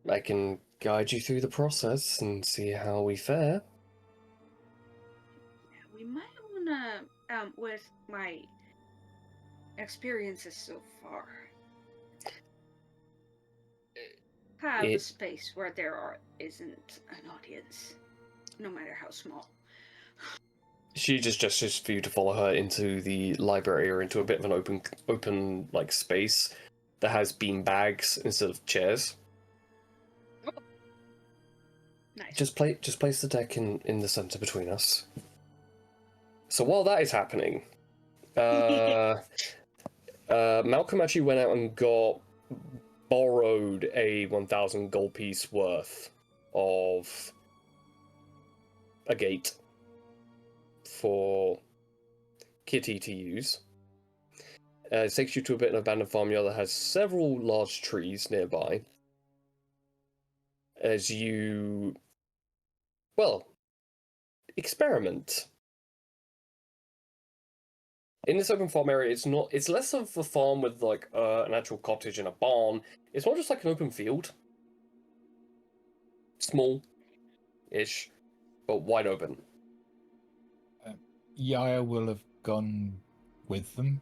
I can guide you through the process and see how we fare. Yeah, we might wanna, with my experiences so far, have a space where there isn't an audience, no matter how small. She just gestures for you to follow her into the library or into a bit of an open like space that has bean bags instead of chairs. Oh. Nice. Just place the deck in the center between us. So while that is happening, Malcolm actually went out and borrowed a 1,000 gold piece worth of a gate for Kitty to use. It takes you to a bit of an abandoned farmyard that has several large trees nearby. As you, well, experiment. In this open farm area, it's less of a farm with like an actual cottage and a barn. It's more just like an open field. Small-ish, but wide open. Yaya will have gone with them,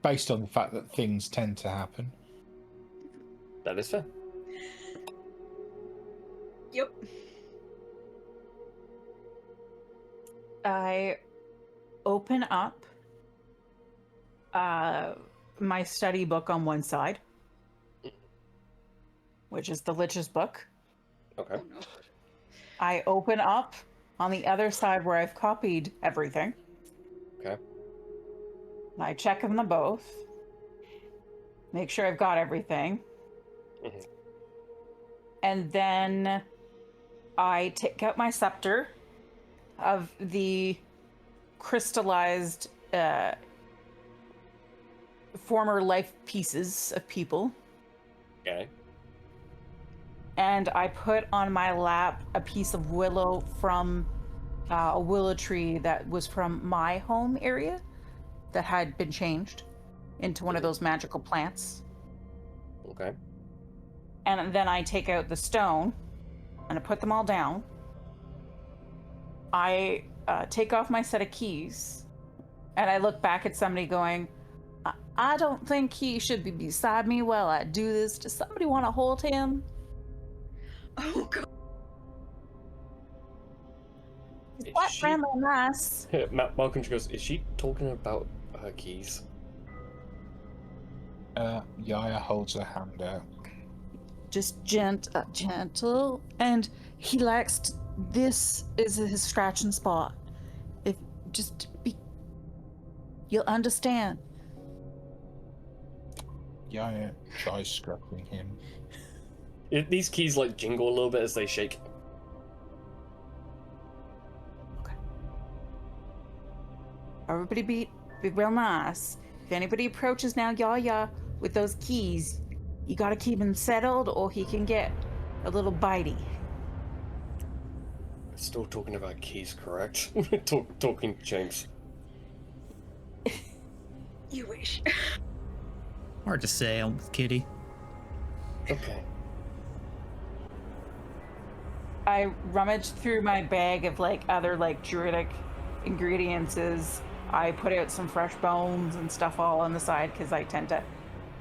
based on the fact that things tend to happen. That is fair. Yep. I open up my study book on one side, which is the Lich's book. Okay. Oh, no. I open up on the other side where I've copied everything. Okay. I check them both. Make sure I've got everything. Mhm. And then I take out my scepter of the crystallized former life pieces of people. Okay. And I put on my lap a piece of willow from a willow tree that was from my home area that had been changed into one of those magical plants. Okay. And then I take out the stone and I put them all down. I take off my set of keys and I look back at somebody going, I don't think he should be beside me while I do this. Does somebody want to hold him? Oh, God. He's Is quite she- friendly and nice. Malcolm just goes, is she talking about her keys? Yaya holds her hand out. Just gentle. And he likes to, this is his scratching spot. If just be, you'll understand. Yaya tries scratching him. These keys like jingle a little bit as they shake. Everybody be real nice. If anybody approaches now, Yaya, with those keys, you gotta keep him settled or he can get a little bitey. Still talking about keys, correct? Talking James. You wish. Hard to say. I'm with Kitty. Okay. I rummaged through my bag of like other like druidic ingredients. I put out some fresh bones and stuff all on the side because I tend to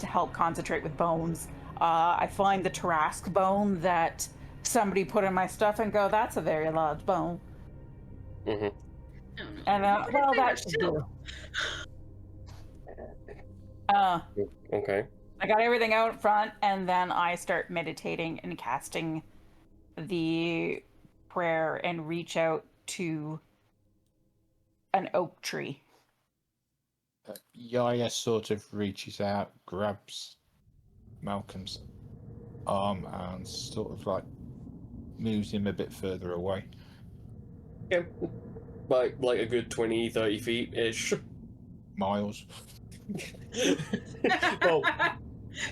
help concentrate with bones. I find the Tarask bone that somebody put in my stuff and go, that's a very large bone. Mm-hmm. Oh, no. And well, They were that should still- do. Okay. I got everything out front, and then I start meditating and casting the prayer and reach out to an oak tree. Yaya sort of reaches out, grabs Malcolm's arm, and sort of like moves him a bit further away. Yeah. Like a good 20, 30 feet ish. Miles. Well,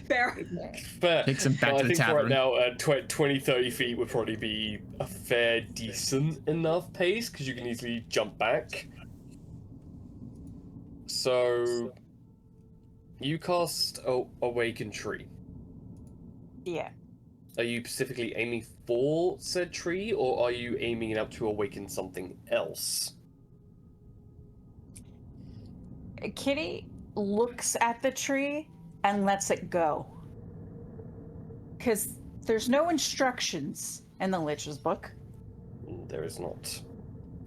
Fair. but Takes him back I to the think right tavern. now 20, 30 feet would probably be a fair, decent enough pace because you can easily jump back. So you cast Awaken Tree. Yeah. Are you specifically aiming for said tree, or are you aiming it up to awaken something else? Kitty looks at the tree and lets it go. Because there's no instructions in the Lich's book. There is not.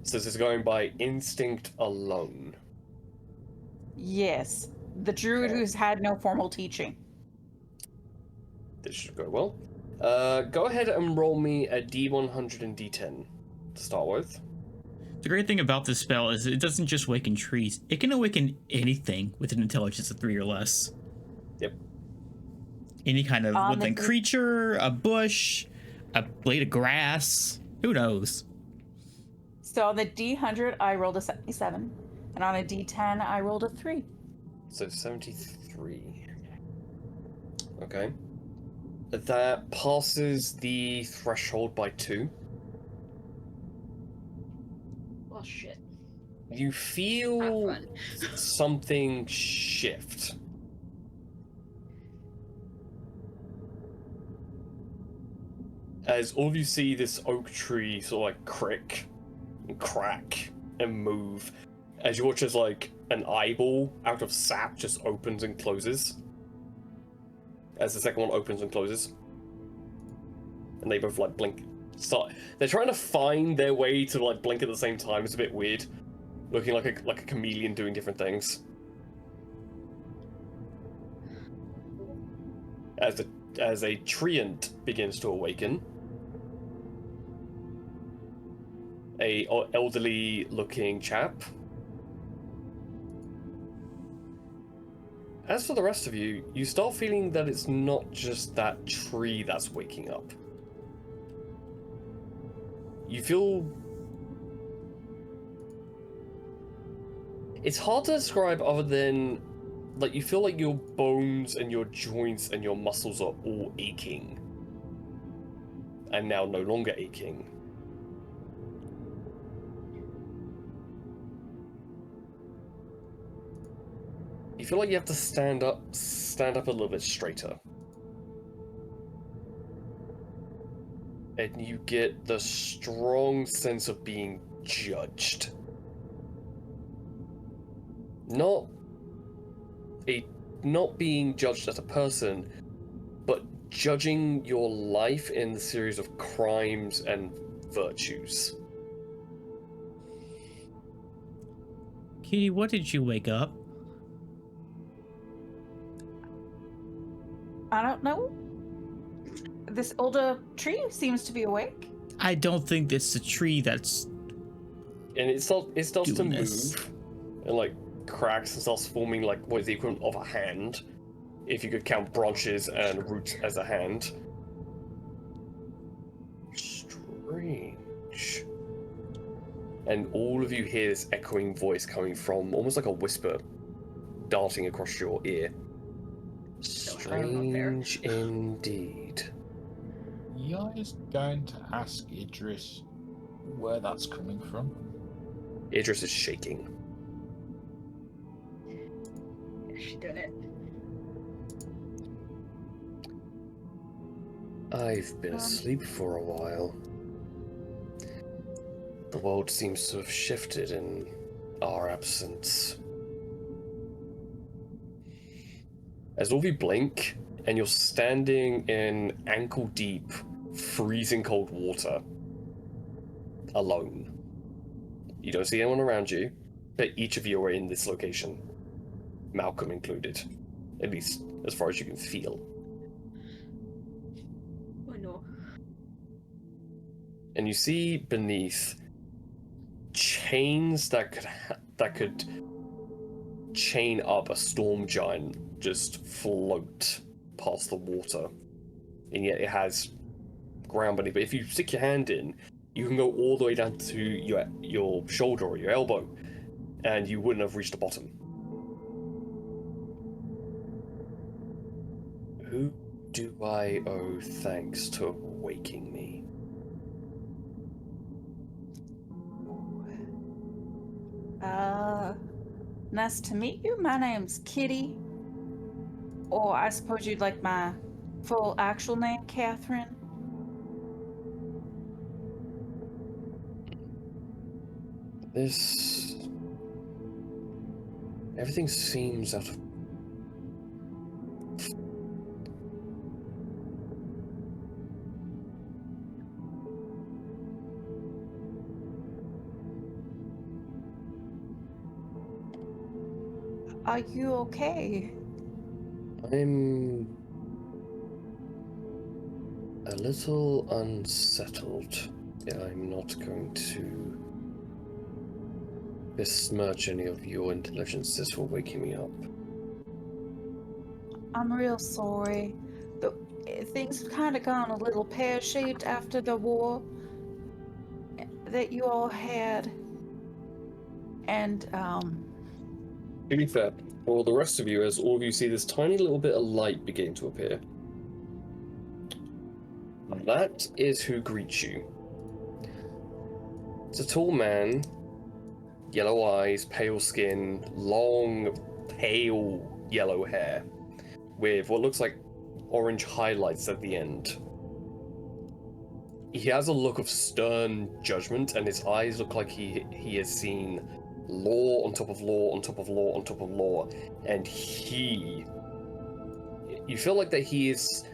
So this is going by instinct alone. Yes. The druid Okay. who's had no formal teaching. This should go well. Go ahead and roll me a D100 and D10 to start with. The great thing about this spell is it doesn't just awaken trees. It can awaken anything with an intelligence of 3 or less. Yep. Any kind of woodland this is- creature, a bush, a blade of grass. Who knows? So on the D100, I rolled a 77. And on a D10, I rolled a 3. So 73. Okay. That passes the threshold by 2. Well, shit. You Have feel fun. something shift. As all of you see this oak tree sort of like crick and crack and move, as you watch as like an eyeball out of sap just opens and closes. As the second one opens and closes. And they both like blink. So they're trying to find their way to like blink at the same time. It's a bit weird. Looking like a chameleon doing different things. As a treant begins to awaken, a elderly looking chap. As for the rest of you, you start feeling that it's not just that tree that's waking up. You feel... It's hard to describe other than, like, you feel like your bones and your joints and your muscles are all aching. And now no longer aching. You feel like you have to stand up a little bit straighter. And you get the strong sense of being judged. Not being judged as a person, but judging your life in the series of crimes and virtues. Kitty, what did you wake up? I don't know. This older tree seems to be awake. I don't think it's a tree that's... And it starts to doing move. this. And like cracks and starts forming like what is the equivalent of a hand. If you could count branches and roots as a hand. Strange. And all of you hear this echoing voice coming from almost like a whisper darting across your ear. Strange indeed. Yeah, I was going to ask Idris where that's coming from. Idris is shaking. She did it. I've been asleep for a while. The world seems to have shifted in our absence. As all of you blink, and you're standing in ankle-deep, freezing cold water. Alone. You don't see anyone around you, but each of you are in this location. Malcolm included. At least, as far as you can feel. Oh no. And you see beneath chains that could chain up a storm giant just float past the water, and yet it has ground beneath. But if you stick your hand in, you can go all the way down to your shoulder or your elbow, and you wouldn't have reached the bottom. Who do I owe thanks to waking me? Nice to meet you. My name's Kitty. Or I suppose you'd like my full actual name, Catherine. Everything seems out of... Are you okay? I'm a little unsettled. I'm not going to besmirch any of your intelligences for waking me up. I'm real sorry. things have kind of gone a little pear-shaped after the war that you all had. And, To be fair, for the rest of you, as all of you see this tiny little bit of light begin to appear, that is who greets you. It's a tall man, yellow eyes, pale skin, long, pale yellow hair, with what looks like orange highlights at the end. He has a look of stern judgment, and his eyes look like he has seen law on top of law on top of law on top of law, and you feel like that he is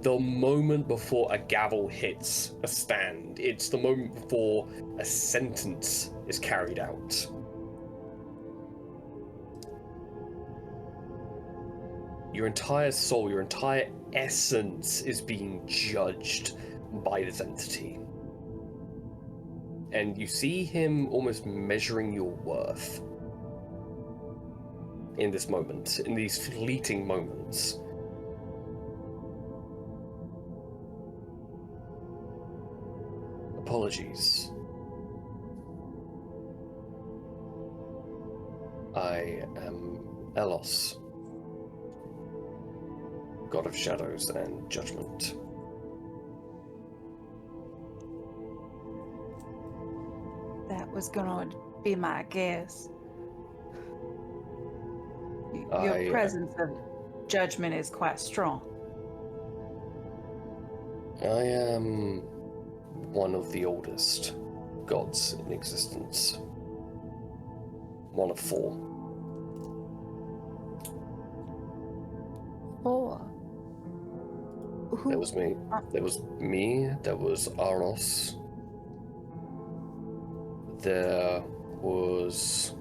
the moment before a gavel hits a stand. It's the moment before a sentence is carried out. Your entire soul, your entire essence is being judged by this entity. And you see him almost measuring your worth in this moment, in these fleeting moments. Apologies. I am Elos, God of Shadows and Judgment. that was gonna be my guess. Your presence of judgment is quite strong. I am one of the oldest gods in existence. One of 4. 4. Who? There was me. There was me. There was Aros. There was...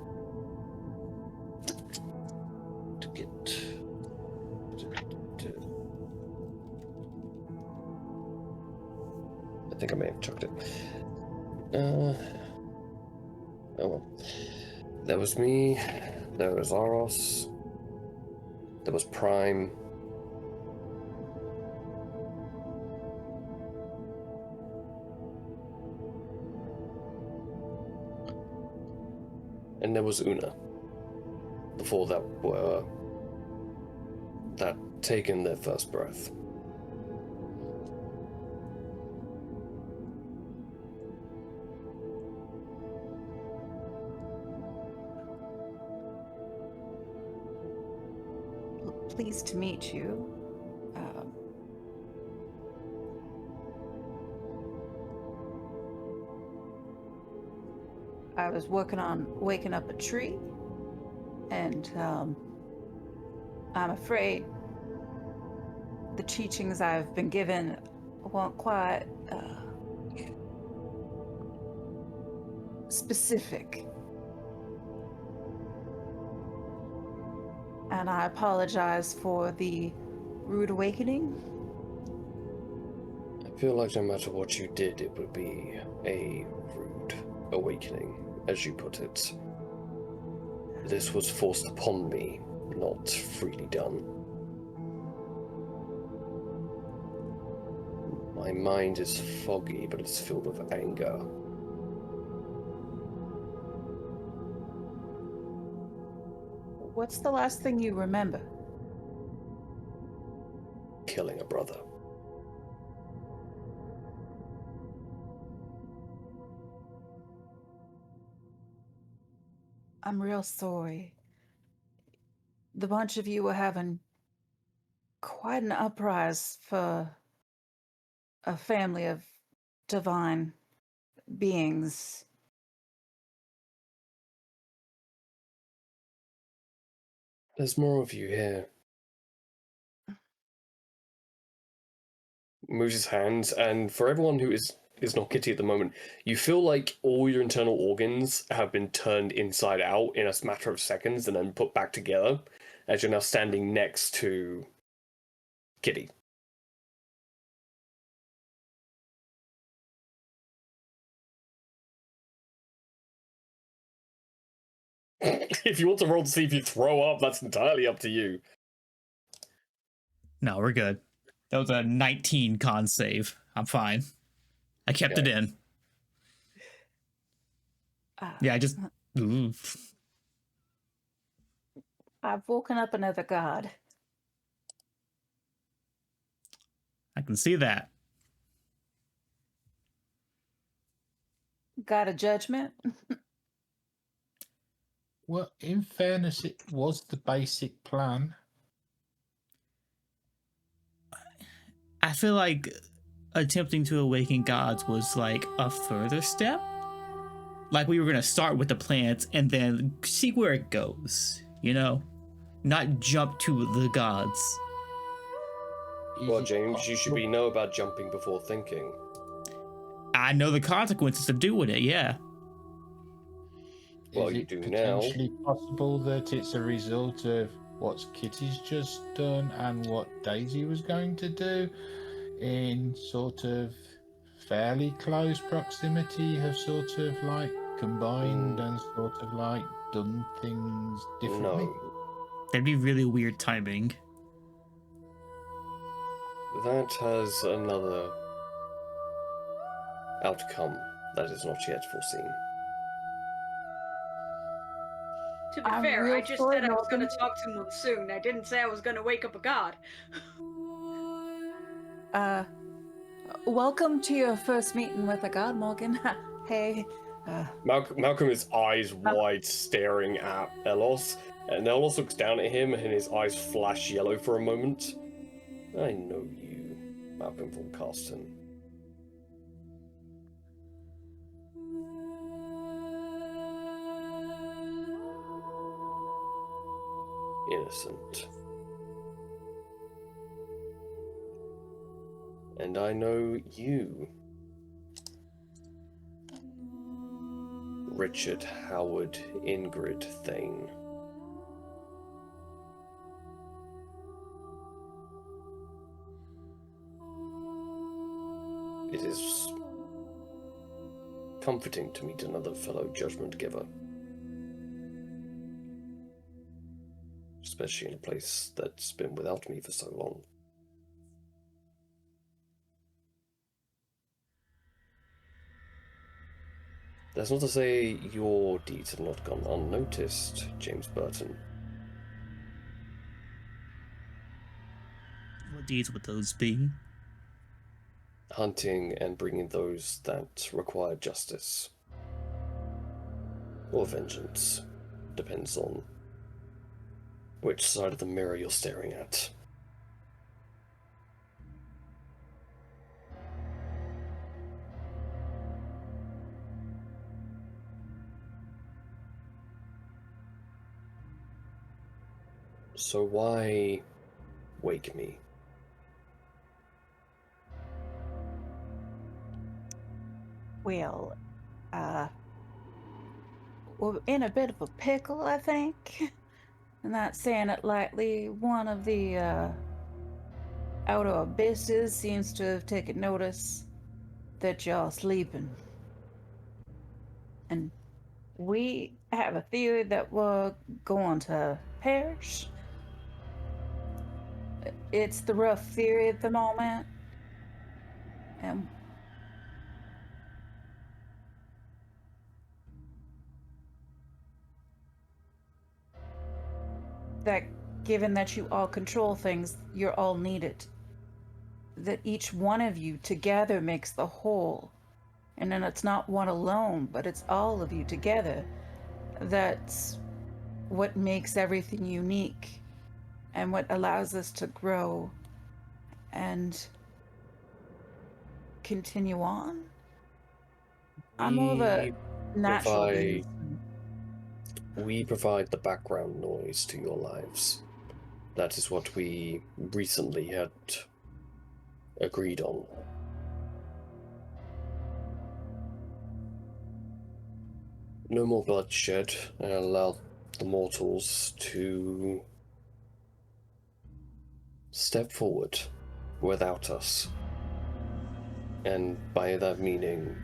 To get... I think I may have chucked it. Oh well. There was me. There was Aros. There was Prime. And there was Una. The 4 that were... that taken their first breath. Pleased to meet you. I was working on waking up a tree, and I'm afraid the teachings I've been given weren't quite specific. And I apologize for the rude awakening. I feel like no matter what you did, it would be a rude awakening, as you put it. This was forced upon me, not freely done. My mind is foggy, but it's filled with anger. What's the last thing you remember? Killing a brother. I'm real sorry. The bunch of you were having quite an uprise for a family of divine beings. There's more of you here. Moves his hands, and for everyone who is not Kitty at the moment, you feel like all your internal organs have been turned inside out in a matter of seconds and then put back together, as you're now standing next to Kitty. If you want to roll to see if you throw up, that's entirely up to you. No, we're good. That was a 19 con save. I'm fine. I kept it Okay. in. Uh, Yeah, I just. Ooh. I've woken up another god. I can see that. Got a judgment? Well, in fairness, it was the basic plan. I feel like attempting to awaken gods was like a further step. Like we were gonna start with the plants and then see where it goes, you know? Not jump to the gods. Is Well, it James, you should possible- know about jumping before thinking. I know the consequences of doing it, yeah. Well, is you it do now. potentially possible that it's a result of what Kitty's just done and what Daisy was going to do in sort of fairly close proximity, have sort of like combined and sort of like done things differently? No. That'd be really weird timing. That has another outcome that is not yet foreseen. To be I'm fair, real I just sorry, said I was going to Morgan. talk to Monsoon. I didn't say I was going to wake up a god. Welcome to your first meeting with a god, Morgan. Hey, Malcolm is eyes wide staring at Elos, and Elos looks down at him and his eyes flash yellow for a moment. I know you, Malcolm von Karsten. Innocent. And I know you, Richard Howard Ingrid Thane. It is comforting to meet another fellow judgment giver, especially in a place that's been without me for so long. That's not to say your deeds have not gone unnoticed, James Burton. What deeds would those be? Hunting and bringing those that require justice. Or vengeance. Depends on which side of the mirror you're staring at. So why wake me? well, we're in a bit of a pickle, I think. And not saying it lightly. One of the outer abysses seems to have taken notice that y'all sleeping. And we have a theory that we're going to perish. It's the rough theory at the moment. And that given that you all control things, you're all needed. That each one of you together makes the whole. And then it's not one alone, but it's all of you together. That's what makes everything unique and what allows us to grow and continue on. I'm more of a natural being. We provide the background noise to your lives. That is what we recently had agreed on. No more bloodshed, and allow the mortals to step forward without us. And by that meaning,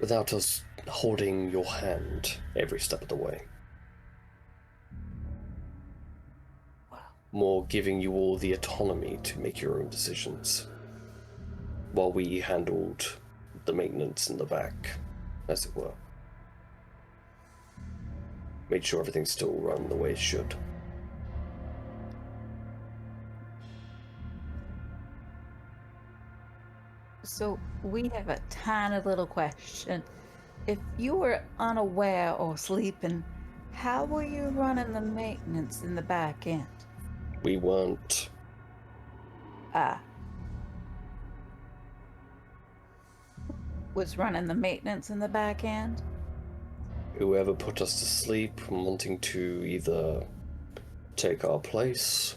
without us holding your hand every step of the way. more giving you all the autonomy to make your own decisions, while we handled the maintenance in the back, as it were. Made sure everything's still run the way it should. So we have a tiny little question. If you were unaware or sleeping, how were you running the maintenance in the back end? We weren't. Ah. Was running the maintenance in the back end? Whoever put us to sleep, wanting to either take our place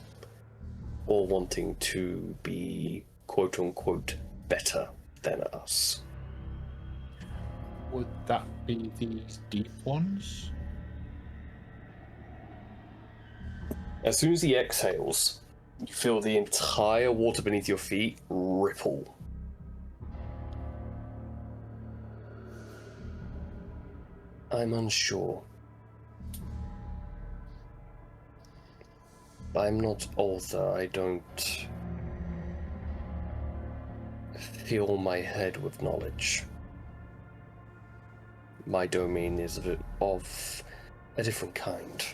or wanting to be quote-unquote better than us. Would that be these deep ones? As soon as he exhales, you feel the entire water beneath your feet ripple. I'm unsure. I'm not author. I don't fill my head with knowledge. My domain is of a different kind.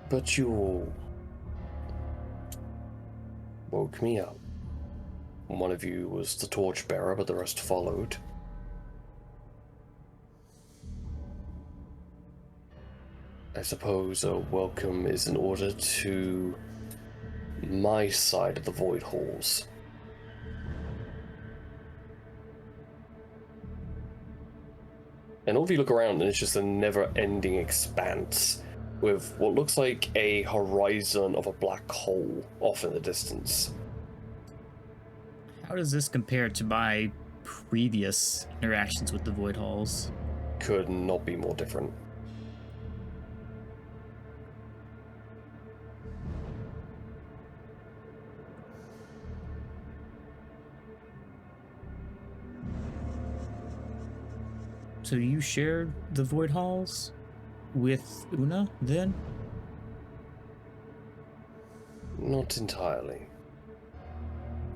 But you all woke me up. One of you was the torchbearer, but the rest followed. I suppose a welcome is in order to my side of the void halls. And all of you look around and it's just a never-ending expanse with what looks like a horizon of a black hole off in the distance. How does this compare to my previous interactions with the Void Halls? Could not be more different. So you shared the Void Halls with Una, then? Not entirely.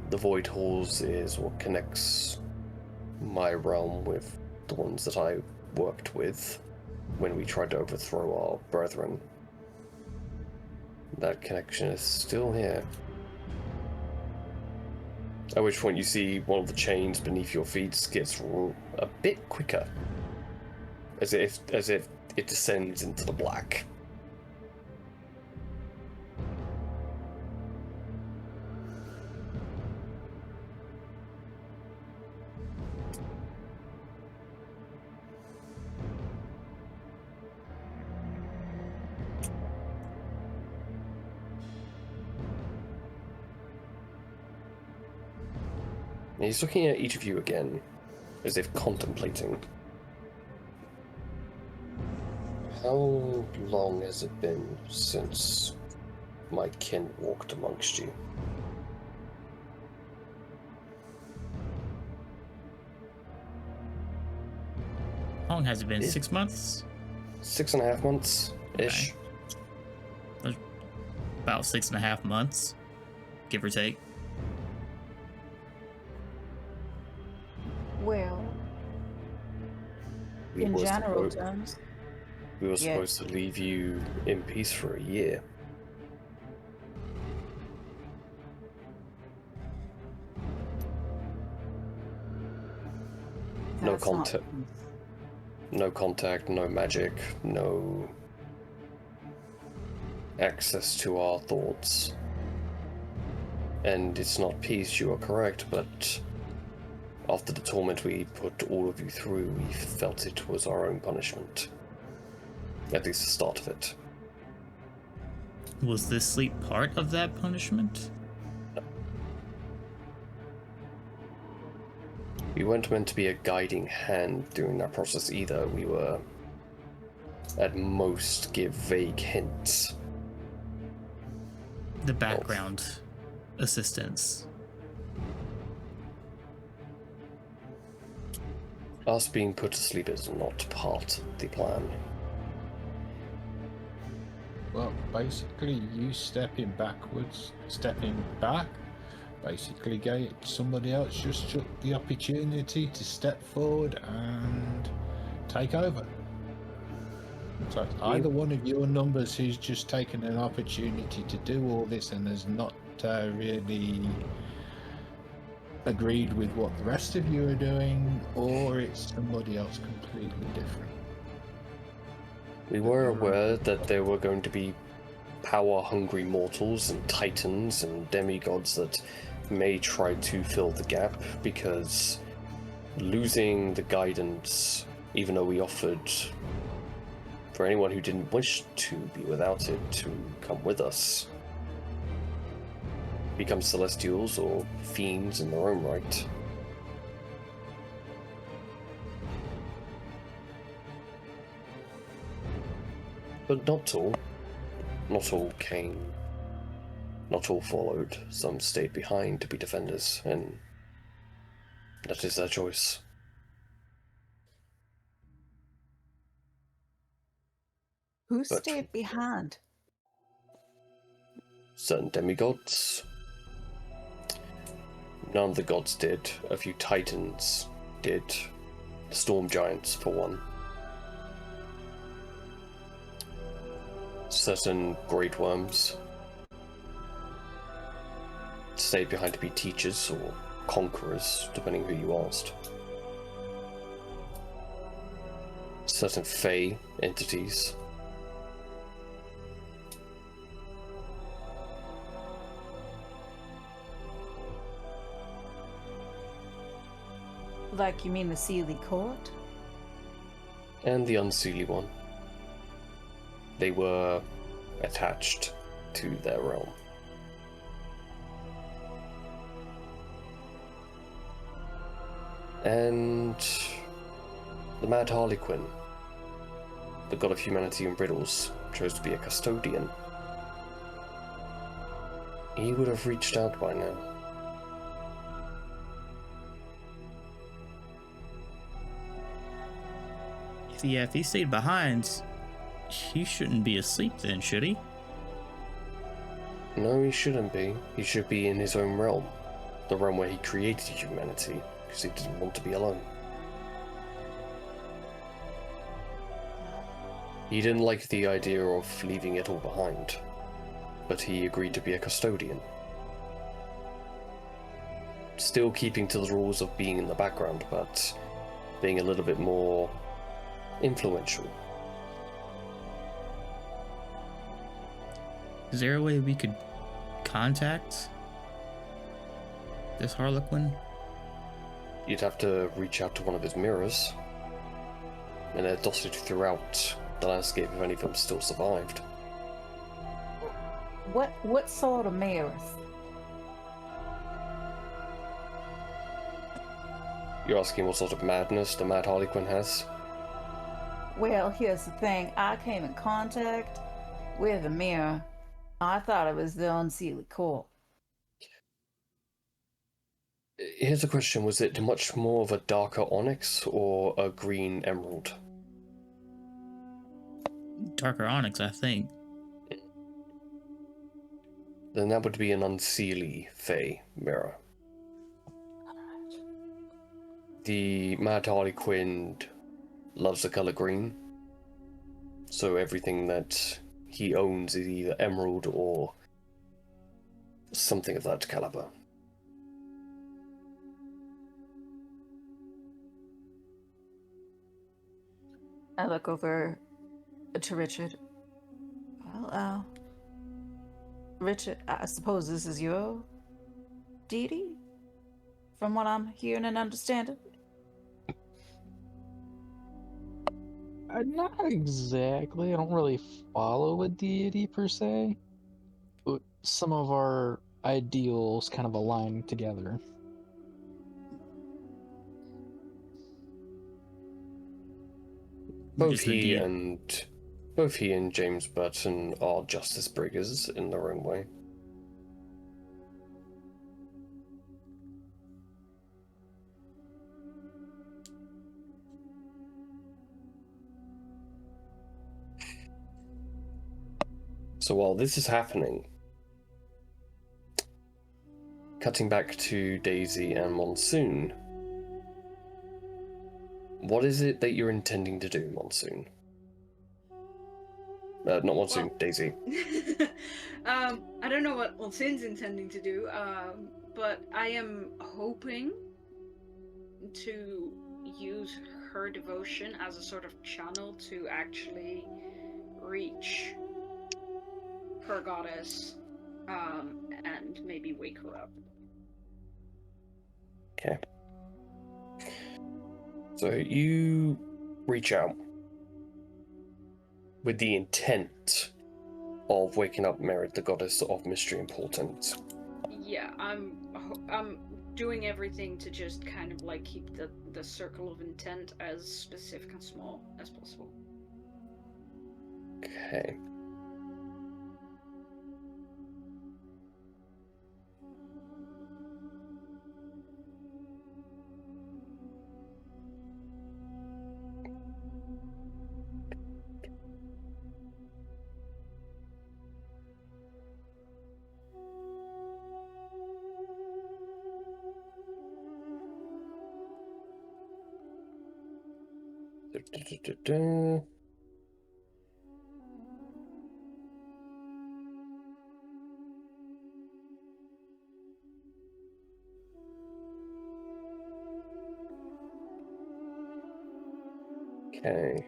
The Void Halls is what connects my realm with the ones that I worked with when we tried to overthrow our brethren. That connection is still here. At which point you see one of the chains beneath your feet gets a bit quicker, as if it descends into the black. And he's looking at each of you again, as if contemplating. How long has it been since my kin walked amongst you? How long has it been? 6 months? 6.5 months-ish. Okay. About 6.5 months, give or take. Well, We in were general supposed- terms, We were Yeah. supposed to leave you in peace for a year. No that's not contact. No contact, no magic, no access to our thoughts. And it's not peace, you are correct, but after the torment we put all of you through, we felt it was our own punishment. At least the start of it. Was this sleep part of that punishment? We weren't meant to be a guiding hand during that process either. We were, at most, give vague hints. The background assistance? Us being put to sleep is not part of the plan. Well, basically, you stepping back, basically gave somebody else just took the opportunity to step forward and take over. So it's either one of your numbers who's just taken an opportunity to do all this and has not really agreed with what the rest of you are doing, or it's somebody else completely different. We were aware that there were going to be power-hungry mortals and titans and demigods that may try to fill the gap, because losing the guidance, even though we offered for anyone who didn't wish to be without it to come with us, become celestials or fiends in their own right. But not all. Not all came. Not all followed. Some stayed behind to be defenders, and that is their choice. Who But- stayed behind? Certain demigods. None of the gods did. A few titans did. The storm giants, for one. Certain great worms stayed behind to be teachers or conquerors, depending who you asked. Certain Fey entities. Like, you mean the Sealy Court? And the Unseelie one. They were attached to their realm. And the Mad Harlequin, the god of humanity and riddles, chose to be a custodian. He would have reached out by now. Yeah, if he stayed behind, he shouldn't be asleep then, should he? No, he shouldn't be. He should be in his own realm. The realm where he created humanity, because he didn't want to be alone. He didn't like the idea of leaving it all behind, but he agreed to be a custodian. Still keeping to the rules of being in the background, but being a little bit more influential. Is there a way we could contact this Harlequin? You'd have to reach out to one of his mirrors, and they're dotted throughout the landscape if any of them still survived. What sort of mirrors? You're asking what sort of madness the Mad Harlequin has? Well, here's the thing. I came in contact with a mirror. I thought it was the Unseelie Court. Here's a question, was it much more of a darker onyx or a green emerald? Darker onyx, I think. Then that would be an Unseelie Fey mirror. The Mad Harlequin loves the color green, so everything that he owns is either emerald or something of that caliber. I look over to Richard. Well, Richard, I suppose this is your deity? From what I'm hearing and understanding? Not exactly. I don't really follow a deity per se. But some of our ideals kind of align together. We're Both just the he deity. and both he and James Burton are justice bringers in their own way. So while this is happening, cutting back to Daisy and Monsoon, what is it that you're intending to do, Monsoon? Not Monsoon, Well- Daisy. I don't know what Monsoon's intending to do, but I am hoping to use her devotion as a sort of channel to actually reach her goddess, and maybe wake her up. Okay. So you reach out with the intent of waking up Merit, the goddess of mystery and portent. Yeah, I'm doing everything to just kind of like keep the circle of intent as specific and small as possible. Okay. Da-da-da-da-da. Okay.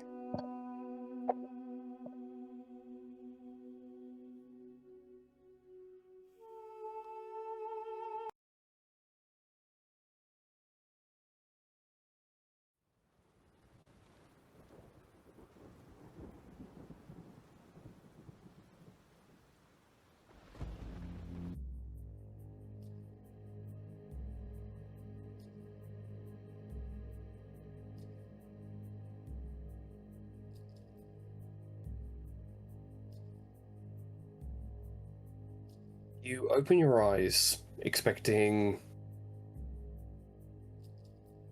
You open your eyes, expecting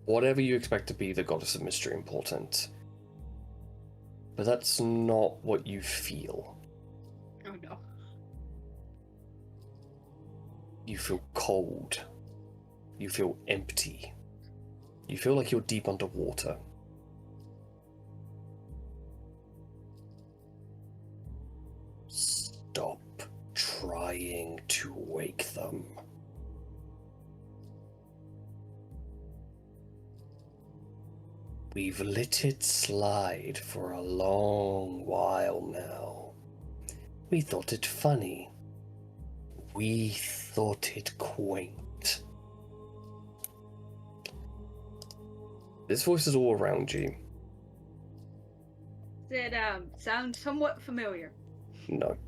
whatever you expect to be the goddess of mystery and portent. But that's not what you feel. Oh no. You feel cold. You feel empty. You feel like you're deep underwater. Stop trying to wake them. We've let it slide for a long while now. We thought it funny. We thought it quaint. This voice is all around you. Did sound somewhat familiar. No.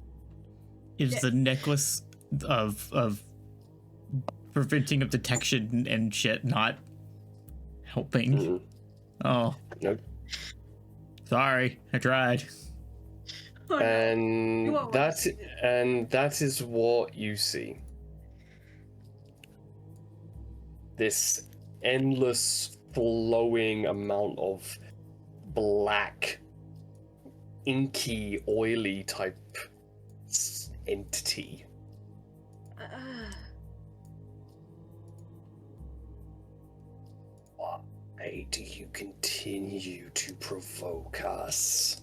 Is Yeah. the necklace of preventing of detection and shit not helping? Mm, Oh, Nope. sorry, I tried. Oh, no. You And won't want to that's see this. and that is what you see. This endless flowing amount of black, inky, oily type entity. Why do you continue to provoke us?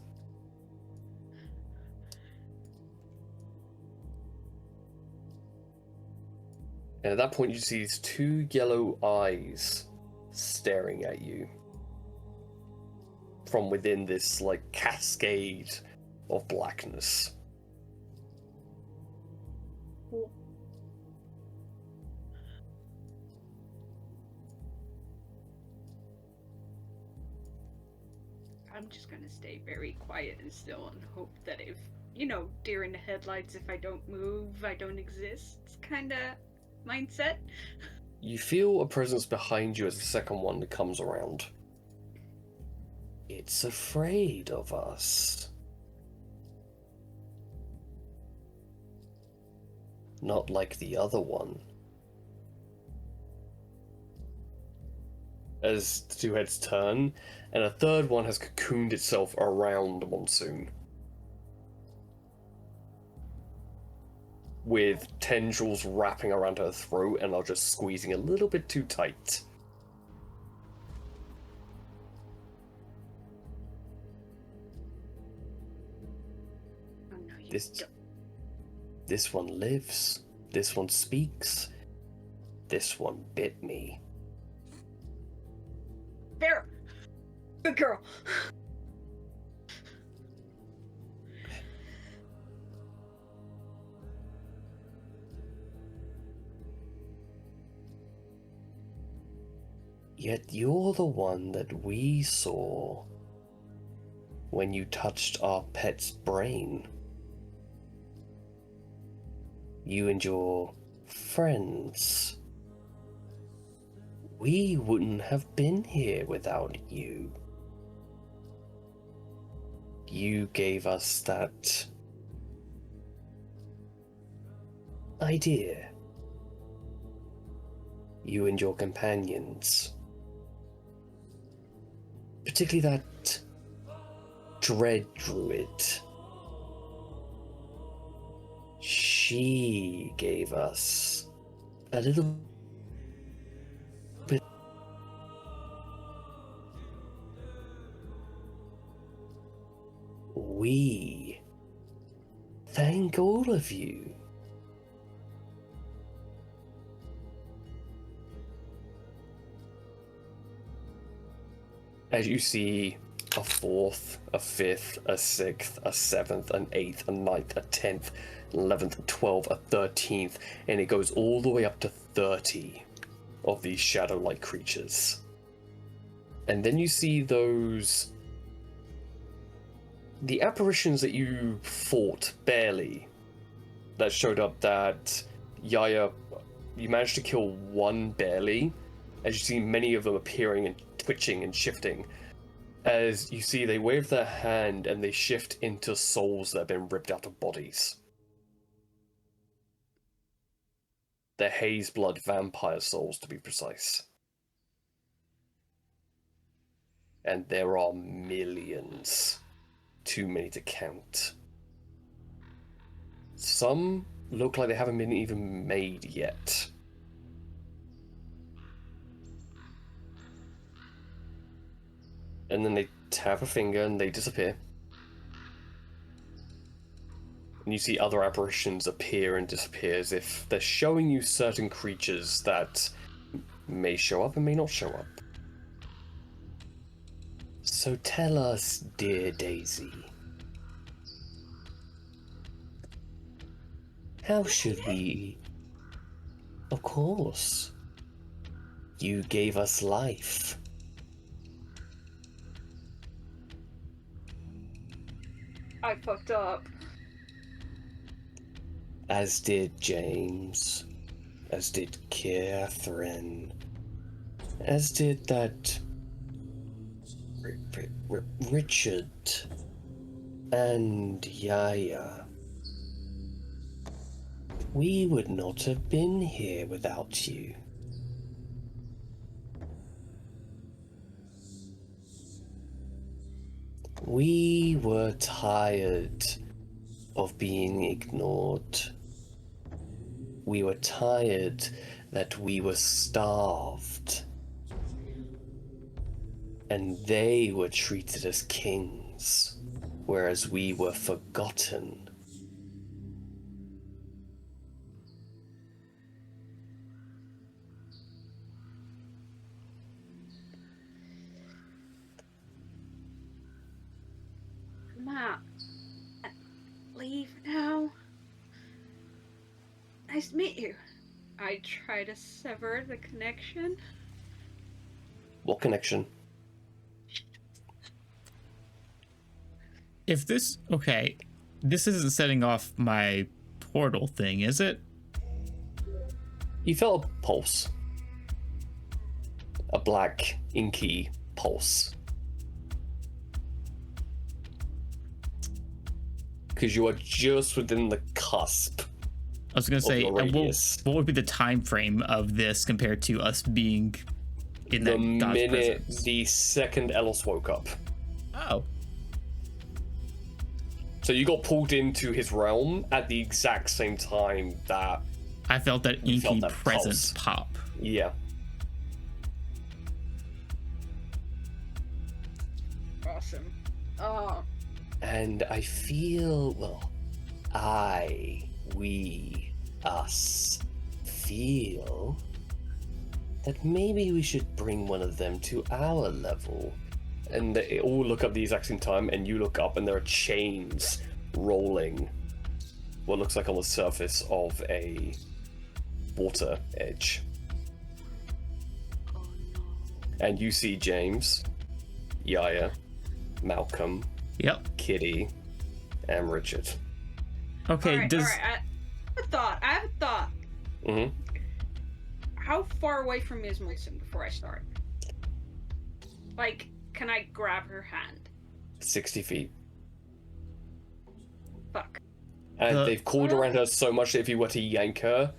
And at that point, you see these two yellow eyes staring at you from within this, like, cascade of blackness. Cool. I'm just gonna stay very quiet and still and hope that if, deer in the headlights, if I don't move, I don't exist kinda mindset. You feel a presence behind you as the second one comes around. It's afraid of us. Not like the other one. As the two heads turn, and a third one has cocooned itself around Monsoon. with tendrils wrapping around her throat and are just squeezing a little bit too tight. Oh, no, you This- don't. This one lives. This one speaks. This one bit me. There! Good girl. Yet you're the one that we saw when you touched our pet's brain. You and your friends. We wouldn't have been here without you. You gave us that idea. You and your companions. Particularly that dread druid. She gave us a little bit. We thank all of you. As you see a fourth, a fifth, a sixth, a seventh, an eighth, a ninth, a 10th, 11th, a 12th, a 13th, and it goes all the way up to 30 of these shadow-like creatures. And then you see those... the apparitions that you fought barely, that showed up that Yaya, you managed to kill one barely, as you see many of them appearing and twitching and shifting. As you see, they wave their hand and they shift into souls that have been ripped out of bodies. They're haze blood vampire souls, to be precise. And there are millions. Too many to count. Some look like they haven't been even made yet. And then they tap a finger and they disappear. And you see other apparitions appear and disappear as if they're showing you certain creatures that may show up and may not show up. So tell us, dear Daisy, how should we... Of course. You gave us life. I fucked up. As did James. As did Catherine. As did that... Richard. And Yaya. We would not have been here without you. We were tired of being ignored. We were tired that we were starved. And they were treated as kings, whereas we were forgotten. Ma, leave now. Nice to meet you. I try to sever the connection. What connection? If this, okay, this isn't setting off my portal thing, is it? You felt a pulse. A black, inky pulse. Because you are just within the cusp. I was gonna say, your radius. what would be the time frame of this compared to us being in The that God's minute presence? the second Ellis woke up. Oh, So So you got pulled into his realm at the exact same time that I felt that You felt inky that presence pulse. pop. yeah. Awesome. Oh, And I feel, well, we, us, feel that maybe we should bring one of them to our level. And they all look up at the exact same time, and you look up, and there are chains rolling what looks like on the surface of a water edge. oh no. And you see James, Yaya, Malcolm, Yep. Kitty, and Richard. Okay, Alright, does alright. I have a thought. Mm-hmm. How far away from me is Wilson before I start? Like, can I grab her hand? 60 feet. Fuck. And The- they've called Well- around her so much that if you were to yank her,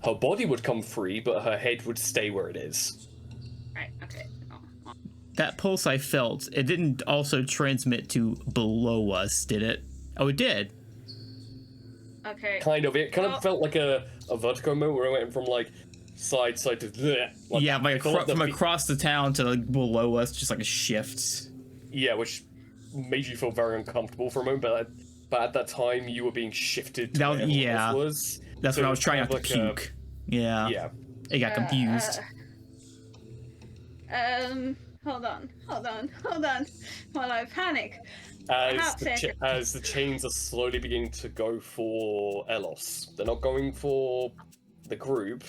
her body would come free, but her head would stay where it is. Right, okay. Oh. that pulse I felt, it didn't also transmit to below us, did it? Oh, it did. Okay. Kind of. It kind Well- of felt like a vertigo moment where it went from like side to bleh, like, Yeah, like it felt like the from feet- across the town to like below us, just like a shift. Yeah, which made you feel very uncomfortable for a moment, but at that time you were being shifted to That- where everyone yeah. else was. That's So when I it was trying kind not of to like a- puke. Yeah. Yeah. I got confused. Hold on. While I panic. As the chains are slowly beginning to go for Elos, they're not going for the group.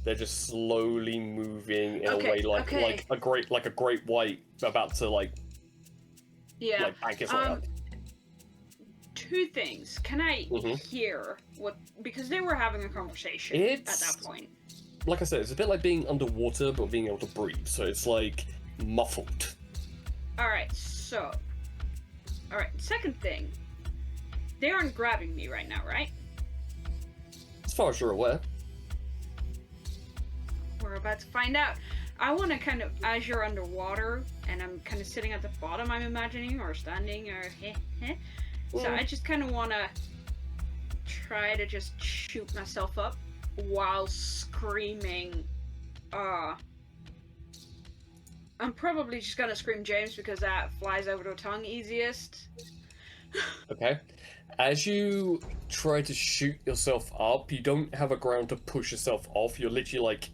They're just slowly moving in Okay, a way like okay. a great white about to like Yeah. bank its way up. Two things. Can I Mhm. hear what? Because they were having a conversation It's- at that point. Like I said, it's a bit like being underwater but being able to breathe. So it's like muffled. All right. So. All right. Second thing. They aren't grabbing me right now, right? As far as you're aware. We're about to find out. I want to kind of, as you're underwater, and I'm kind of sitting at the bottom, I'm imagining, or standing, or So Yeah. I just kind of want to try to just shoot myself up while screaming. I'm probably just gonna scream James because that flies over the tongue easiest. Okay. As you try to shoot yourself up, you don't have a ground to push yourself off. You're literally like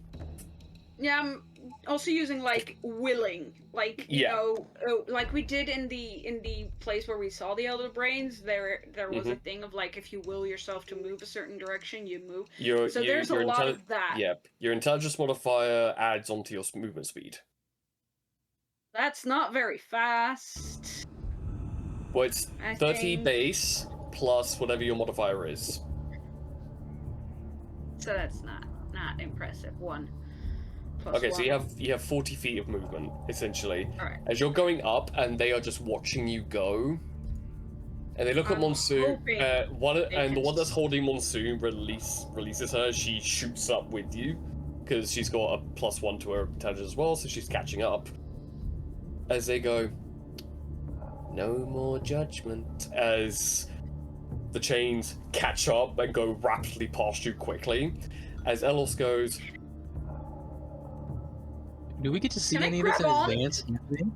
Yeah, I'm also using like willing, like you Yeah. know, like we did in the place where we saw the elder brains. There was a thing of like if you will yourself to move a certain direction, you move. So there's a lot of that. Yep. Your intelligence modifier adds onto your movement speed. That's not very fast. Well, it's I 30 think- base plus whatever your modifier is. So that's not impressive. 1 plus Okay, so 1. you have 40 feet of movement essentially. All right. As you're going up, and they are just watching you go. And they look at I'm Monsoon. hoping The can one that's holding Monsoon releases her. She shoots up with you because she's got a +1 to her intelligence as well, so she's catching up. As they go, no more judgment. As the chains catch up and go rapidly past you quickly. As Elos goes, Do we get to see Can I any of this in grab on? advance? happening?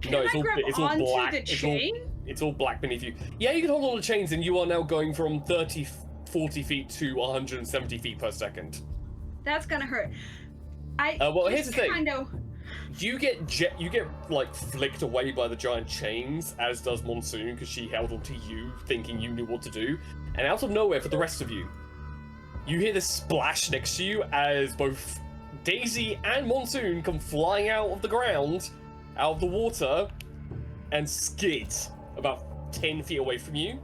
Can no, I it's all grab onto black. the chain? It's all black beneath you. Yeah, you can hold all the chains, and you are now going from 30, 40 feet to 170 feet per second. That's gonna hurt. I Well, here's just the thing. kind of. You get like flicked away by the giant chains, as does Monsoon, because she held onto you, thinking you knew what to do. And out of nowhere, for the rest of you, you hear this splash next to you as both Daisy and Monsoon come flying out of the ground, out of the water, and skid about 10 feet away from you.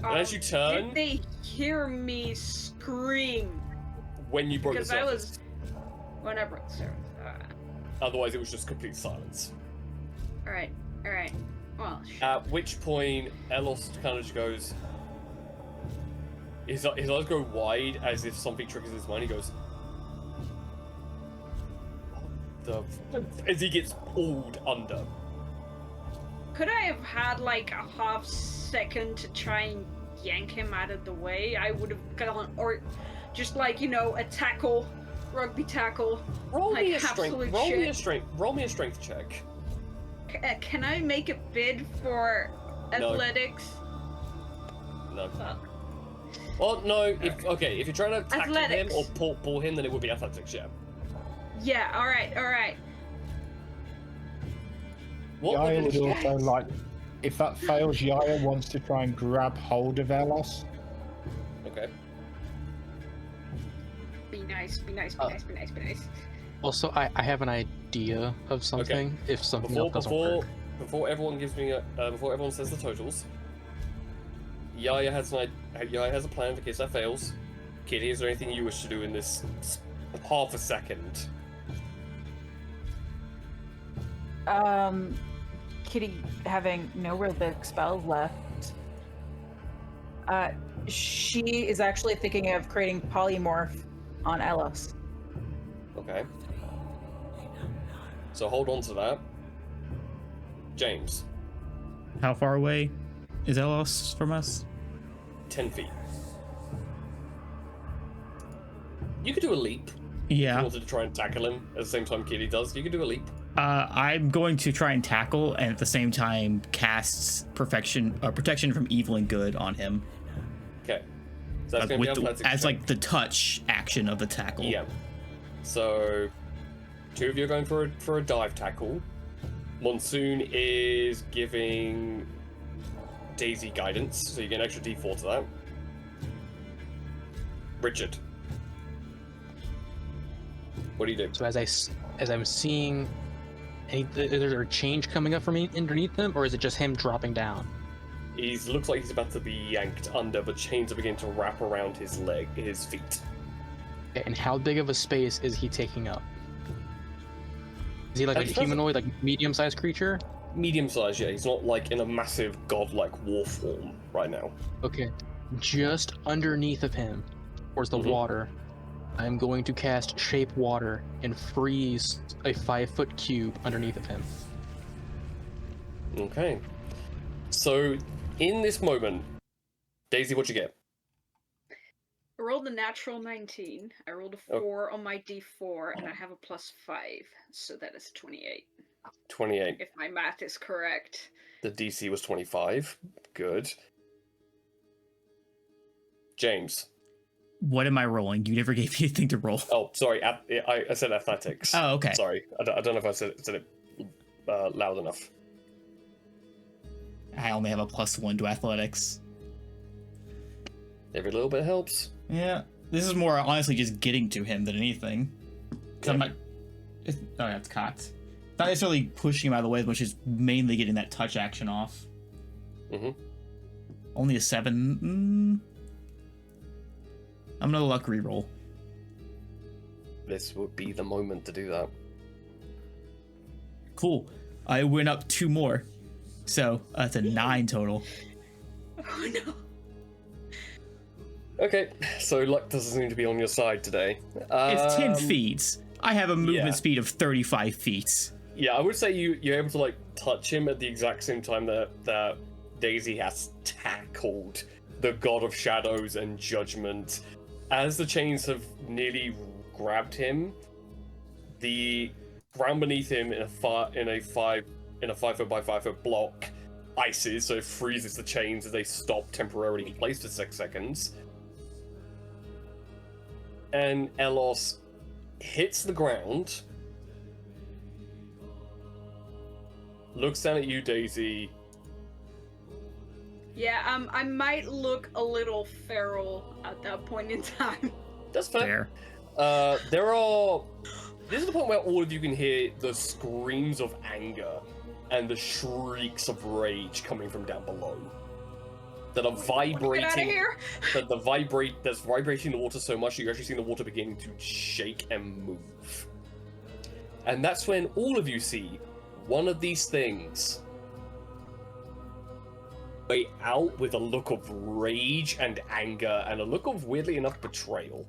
And as you turn, Did they hear me scream? when you broke the Because I surface. was. When I broke the surface. Otherwise, it was just complete silence. Alright. Well, At which point, Elos kind of just goes. His eyes go wide as if something triggers his mind. He goes. What the. As he gets pulled under. could I have had like a half second to try and yank him out of the way? I would have gone, or just like, you know, a tackle, rugby tackle. Roll like me a strength. absolute Roll me a shit. strength. Roll me a strength check. Can I make a bid for No. athletics? No. Fuck. Well, no. If you're trying to tackle him Athletics. or pull him, then it would be athletics. Yeah. Yeah. All right. What Yaya would would also like, if that fails, Yaya wants to try and grab hold of Elos. Okay. Be nice. Be nice. Also, I have an idea of something. If something else doesn't work. Before everyone gives me before everyone says the totals, Yaya has a plan in case that fails. Kitty, is there anything you wish to do in this half a second? Kitty having no real big spells left. She is actually thinking of creating polymorph on Elos. Okay. So hold on to that. James, How far away is Elos from us? 10 feet. You could do a leap. If you Yeah. wanted to try and tackle him at the same time Kitty does. You could do a leap. I'm going to try and tackle and at the same time cast protection from evil and good on him. Okay. So that's going to be athletics as check. like the touch action of the tackle. Yeah. So, two of you are going for a dive tackle. Monsoon is giving Daisy guidance, so you get an extra D4 to that. Richard, what do you do? So as I'm seeing, is there a change coming up from underneath him, or is it just him dropping down? He looks like he's about to be yanked under, but chains are beginning to wrap around his feet. Okay, and how big of a space is he taking up? Is he like a At present- humanoid, like medium-sized creature? Medium size, yeah. He's not like in a massive godlike war form right now. Okay, just underneath of him, towards the Mhm. water, I'm going to cast Shape Water and freeze a 5-foot cube underneath of him. Okay. So, in this moment, Daisy, what'd you get? I rolled a natural 19. I rolled a Oh. 4 on my D4, and I have a +5, so that is 28. 28. If my math is correct. The DC was 25. Good. James. What am I rolling? You never gave me anything to roll. Oh, sorry. I said athletics. Oh, okay. Sorry. I don't know if I said it loud enough. I only have a +1 to athletics. Every little bit helps. Yeah. This is more honestly just getting to him than anything. Because I'm Yeah. not. Oh, yeah, it's cocked. Not necessarily pushing him out of the way as much as mainly getting that touch action off. Mm-hmm. Only a 7. I'm gonna luck reroll. This would be the moment to do that. Cool. I went up 2 more. So that's a 9 total. Oh no. Okay, so luck doesn't seem to be on your side today. It's 10 feet. I have a movement yeah. speed of 35 feet. Yeah, I would say you're able to like touch him at the exact same time that Daisy has tackled the God of Shadows and Judgment. As the chains have nearly grabbed him, the ground beneath him in a 5-foot by 5-foot block ices, so it freezes the chains as they stop temporarily in place for 6 seconds. And Elos hits the ground, looks down at you, Daisy. Yeah, I might look a little feral at that point in time. That's fair. This is the point where all of you can hear the screams of anger and the shrieks of rage coming from down below. That are vibrating. Get out of here! That's vibrating the water so much that you're actually seeing the water beginning to shake and move. And that's when all of you see one of these things way out with a look of rage and anger and a look of, weirdly enough, betrayal.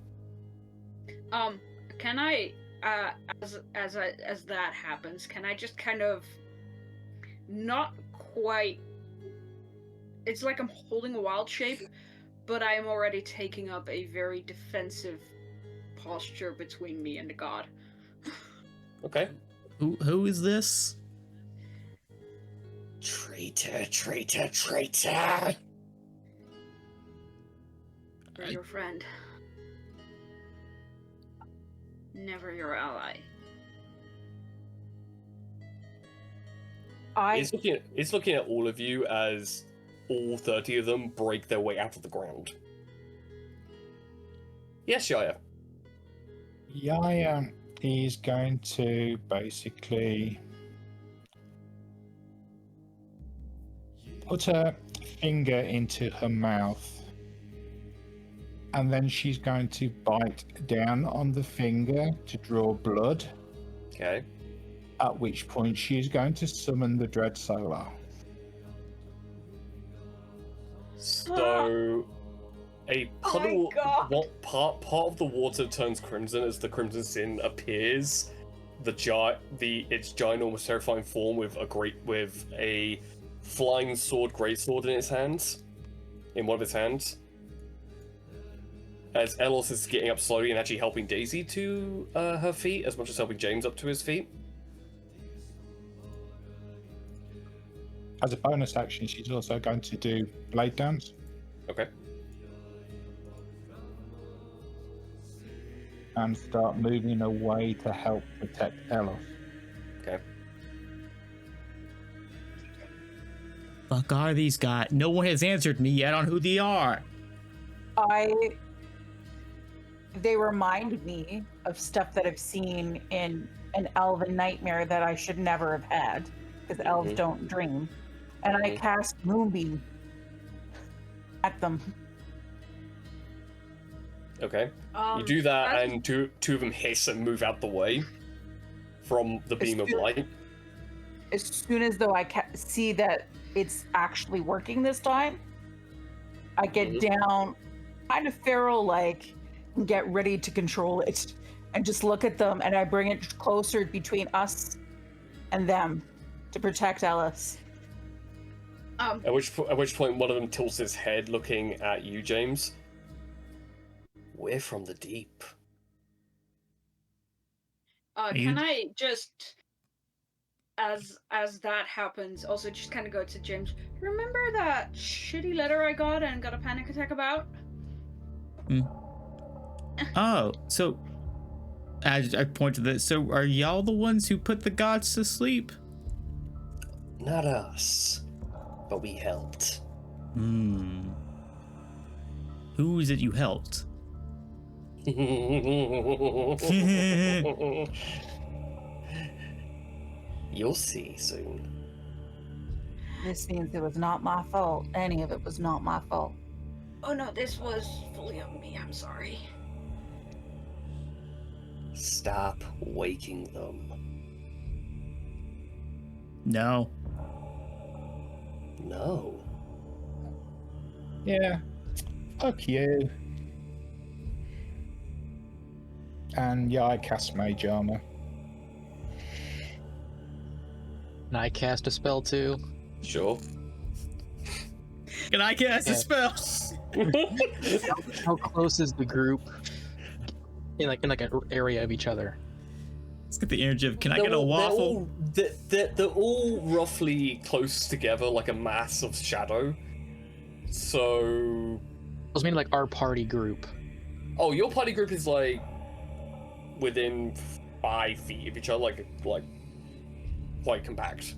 Can I, as that happens, can I just kind of not quite. It's like I'm holding a wild shape, but I am already taking up a very defensive posture between me and the god. Okay. Who is this? Traitor, traitor, traitor! We're your friend. Never your ally. It's looking at all of you as all 30 of them break their way out of the ground. Yes, Yaya. Yaya is going to basically put her finger into her mouth, and then she's going to bite down on the finger to draw blood. Okay. At which point she's going to summon the Dread Solar. So, a puddle. God. What part of the water turns crimson as the Crimson Sin appears? Its ginormous, terrifying form with a flying sword, greatsword in one of its hands. As Elos is getting up slowly and actually helping Daisy to her feet, as much as helping James up to his feet. As a bonus action, she's also going to do Blade Dance. Okay. And start moving away to help protect Elos. Okay. Fuck are these guys? No one has answered me yet on who they are. They remind me of stuff that I've seen in an elven nightmare that I should never have had, because elves don't dream. And I cast Moonbeam at them. Okay. You do that, and two of them hiss and move out the way from the beam of light. As soon as though I see that it's actually working this time, I get down kind of feral-like and get ready to control it. And just look at them, and I bring it closer between us and them to protect Ellis. At which point one of them tilts his head looking at you, James. We're from the deep. Can I just, as that happens, also just kind of go to James, remember that shitty letter I got and got a panic attack about? Oh, so I point to this. So are y'all the ones who put the gods to sleep? Not us, but we helped. Who is it you helped? You'll see soon. This means it was not my fault. Any of it was not my fault. Oh no, this was fully on me. I'm sorry. Stop waking them. No. No. Yeah. Fuck you. And yeah, I cast Mage Armor. And I cast a spell too. Sure. Can I cast a spell? How close is the group? In like an area of each other. Let's get the energy of, can I get a waffle? They're all roughly close together, like a mass of shadow. So... I was meaning like our party group. Oh, your party group is like within 5 feet of each other, like quite compact.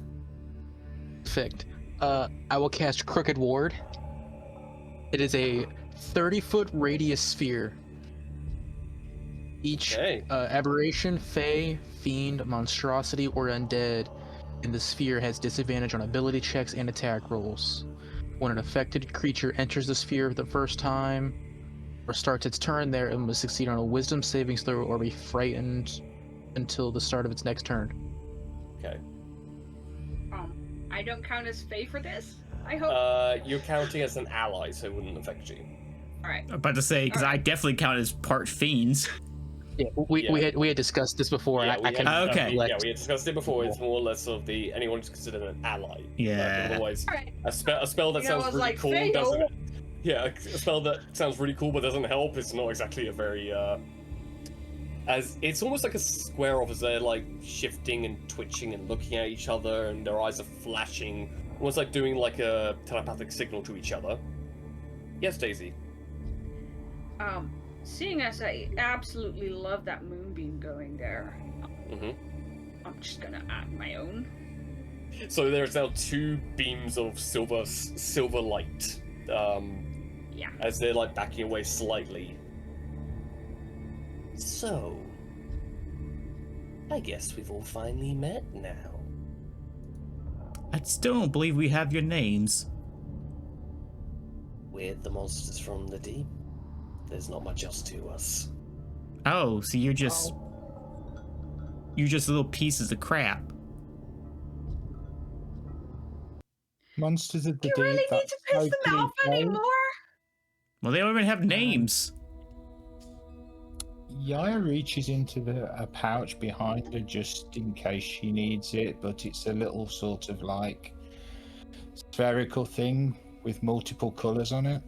Perfect. I will cast Crooked Ward. It is a 30-foot radius sphere. Each aberration, fey, fiend, monstrosity, or undead in the sphere has disadvantage on ability checks and attack rolls. When an affected creature enters the sphere the first time or starts its turn there, it must succeed on a wisdom saving throw or be frightened until the start of its next turn. Okay. I don't count as Fae for this, I hope? You're counting as an ally, so it wouldn't affect you. Alright. I'm about to say, because I definitely count as part fiends. Yeah, we had discussed this before. Yeah, I we can had, Okay. yeah, we had discussed it before. It's more or less of the anyone who's considered an ally. Yeah. Otherwise, Alright. a spell that You know, sounds it's really like, cool fail. doesn't. Yeah, a spell that sounds really cool but doesn't help is not exactly a very as it's almost like a square off as they're like shifting and twitching and looking at each other and their eyes are flashing, almost like doing like a telepathic signal to each other. Yes, Daisy. Seeing as I absolutely love that moonbeam going there, Mm-hmm. I'm just gonna add my own. So there's now two beams of silver light. Yeah. As they're like backing away slightly. So, I guess we've all finally met now. I still don't believe we have your names. We're the monsters from the deep. There's not much else to us. Oh, so you're just little pieces of crap. Monsters of the Do you deep. really need that's to piss them totally off vague. anymore? Well, they don't even have names. Yaya reaches into a pouch behind her just in case she needs it, but it's a little sort of like spherical thing with multiple colours on it.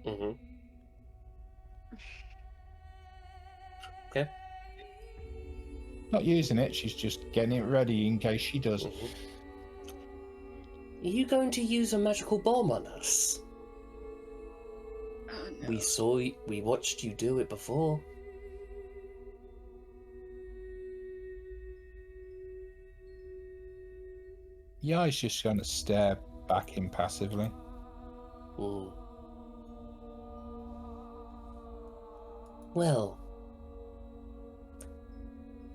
Mm-hmm. Okay. Not using it, she's just getting it ready in case she does. Mm-hmm. Are you going to use a magical bomb on us? Oh, no. We watched you do it before. Yaya's just going to stare back impassively. Mm. Well,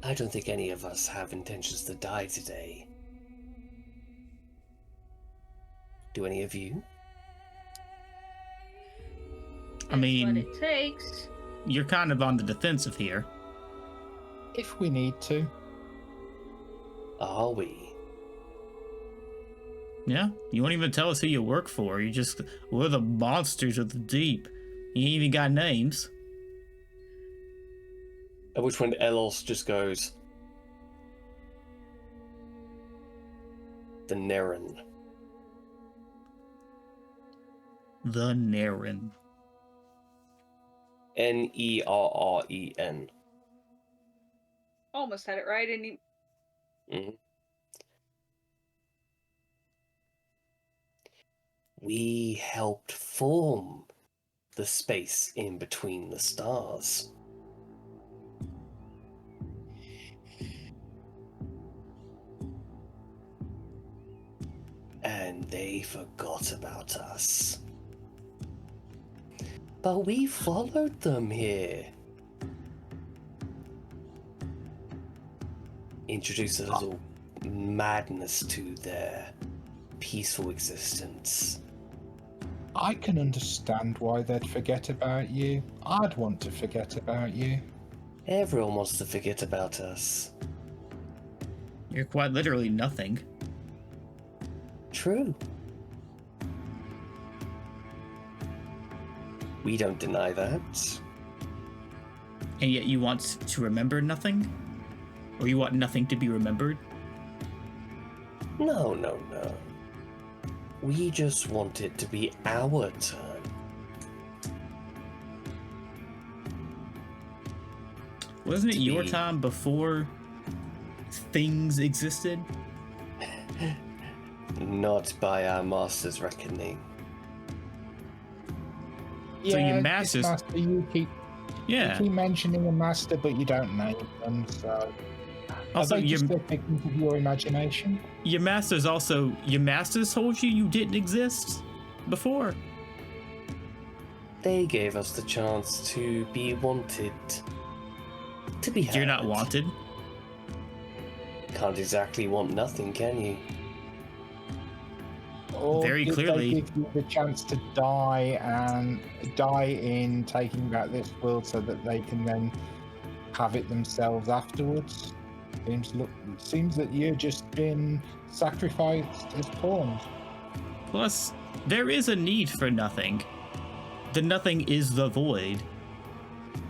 I don't think any of us have intentions to die today. Do any of you? I mean- It's what it takes. You're kind of on the defensive here. If we need to. Are we? Yeah, you won't even tell us who you work for. We're the monsters of the deep. You ain't even got names. At which point Elos just goes, the Neren. The Naren. Nerren. Almost had it right, and you... Mhm. We helped form the space in between the stars. And they forgot about us. But we followed them here. Introduced a little madness to their peaceful existence. I can understand why they'd forget about you. I'd want to forget about you. Everyone wants to forget about us. You're quite literally nothing. True. We don't deny that. And yet you want to remember nothing? Or you want nothing to be remembered? No. We just want it to be our turn. Wasn't it To your be- time before things existed? Not by our master's reckoning. So your this masters- master, you keep mentioning a master, but you don't name them, so... Also, Are they your just a figment of your imagination? masters told you didn't exist before. They gave us the chance to be wanted. To be heard. You're not wanted. Can't exactly want nothing, can you? Or Very did clearly. they give you the chance to die and die in taking back this world so that they can then have it themselves afterwards? Seems that you've just been sacrificed as pawns. Plus, there is a need for nothing. The nothing is the void.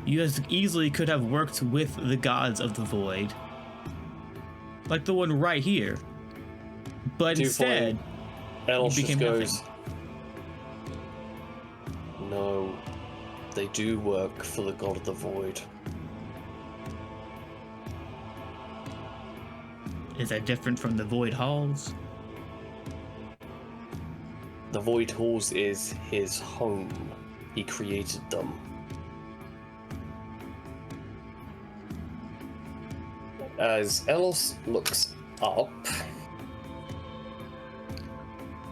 You as easily could have worked with the gods of the void. Like the one right here. But 2 instead, Elos you just became goes, nothing. no, they do work for the god of the void. Is that different from the void halls? The void halls is his home. He created them. As Elos looks up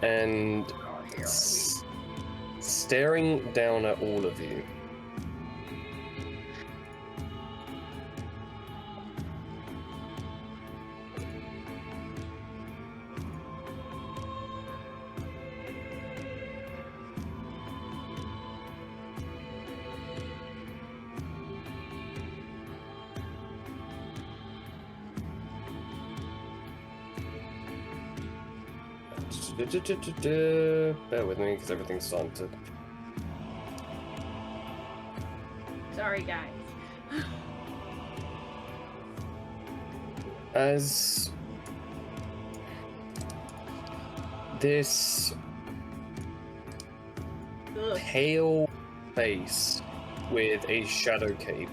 and Oh, here are we? staring down at all of you. Bear with me, because everything's starting to... Sorry, guys. As this Ugh. pale face with a shadow cape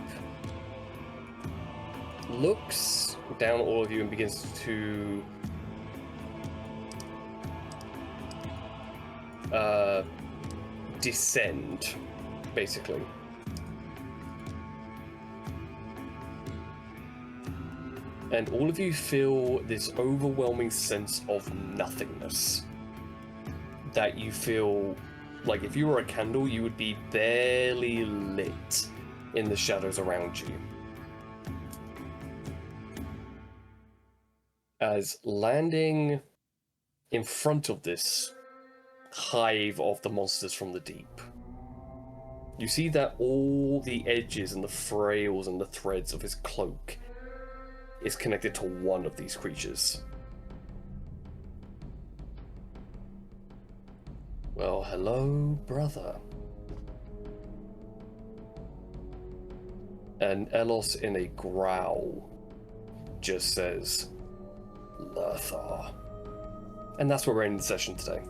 looks down at all of you and begins to descend, basically. And all of you feel this overwhelming sense of nothingness. That you feel like if you were a candle, you would be barely lit in the shadows around you. As landing in front of this hive of the monsters from the deep, you see that all the edges and the frails and the threads of his cloak is connected to one of these creatures. Well, hello, brother. And Elos, in a growl, just says, Lothar. And that's where we're ending the session today.